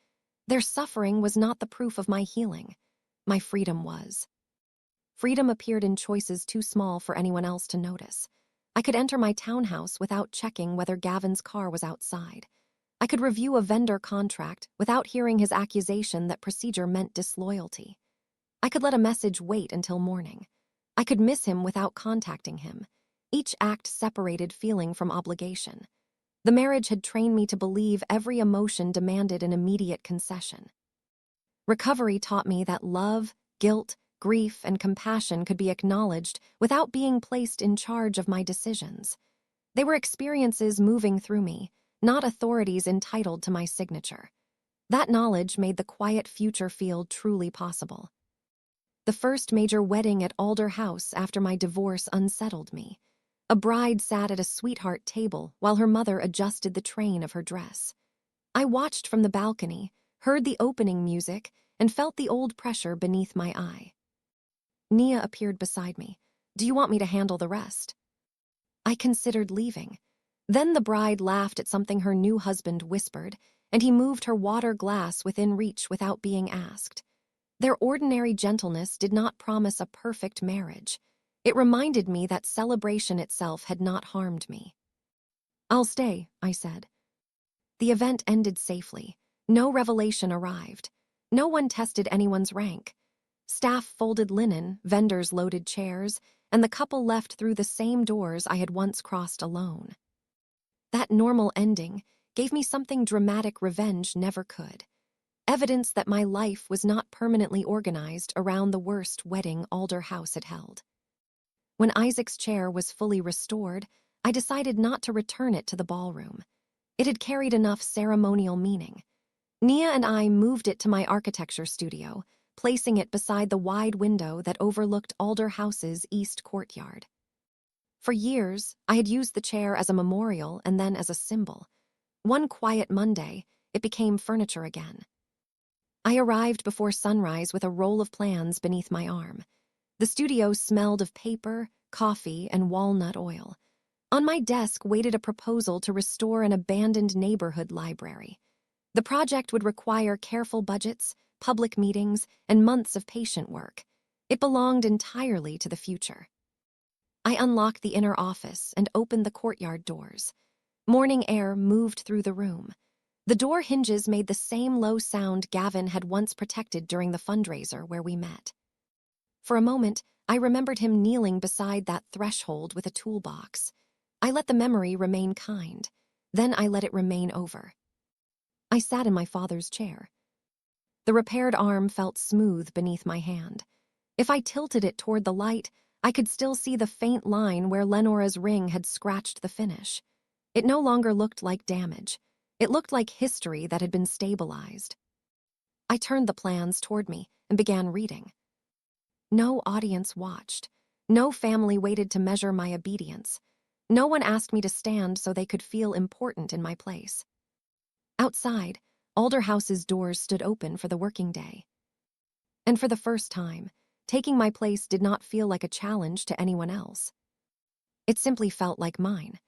[SPEAKER 1] Their suffering was not the proof of my healing. My freedom was. Freedom appeared in choices too small for anyone else to notice. I could enter my townhouse without checking whether Gavin's car was outside. I could review a vendor contract without hearing his accusation that procedure meant disloyalty. I could let a message wait until morning. I could miss him without contacting him. Each act separated feeling from obligation. The marriage had trained me to believe every emotion demanded an immediate concession. Recovery taught me that love, guilt, grief, and compassion could be acknowledged without being placed in charge of my decisions. They were experiences moving through me, not authorities entitled to my signature. That knowledge made the quiet future feel truly possible. The first major wedding at Alder House after my divorce unsettled me. A bride sat at a sweetheart table while her mother adjusted the train of her dress. I watched from the balcony, heard the opening music, and felt the old pressure beneath my eye. Nia appeared beside me. "Do you want me to handle the rest?" I considered leaving. Then the bride laughed at something her new husband whispered, and he moved her water glass within reach without being asked. Their ordinary gentleness did not promise a perfect marriage. It reminded me that celebration itself had not harmed me. "I'll stay," I said. The event ended safely. No revelation arrived. No one tested anyone's rank. Staff folded linen, vendors loaded chairs, and the couple left through the same doors I had once crossed alone. That normal ending gave me something dramatic revenge never could. Evidence that my life was not permanently organized around the worst wedding Alder House had held. When Isaac's chair was fully restored, I decided not to return it to the ballroom. It had carried enough ceremonial meaning. Nia and I moved it to my architecture studio, placing it beside the wide window that overlooked Alder House's east courtyard. For years, I had used the chair as a memorial and then as a symbol. One quiet Monday, it became furniture again. I arrived before sunrise with a roll of plans beneath my arm. The studio smelled of paper, coffee, and walnut oil. On my desk waited a proposal to restore an abandoned neighborhood library. The project would require careful budgets, public meetings, and months of patient work. It belonged entirely to the future. I unlocked the inner office and opened the courtyard doors. Morning air moved through the room. The door hinges made the same low sound Gavin had once protected during the fundraiser where we met. For a moment, I remembered him kneeling beside that threshold with a toolbox. I let the memory remain kind. Then I let it remain over. I sat in my father's chair. The repaired arm felt smooth beneath my hand. If I tilted it toward the light, I could still see the faint line where Lenora's ring had scratched the finish. It no longer looked like damage. It looked like history that had been stabilized. I turned the plans toward me and began reading. No audience watched. No family waited to measure my obedience. No one asked me to stand so they could feel important in my place. Outside, Alder House's doors stood open for the working day. And for the first time, taking my place did not feel like a challenge to anyone else. It simply felt like mine.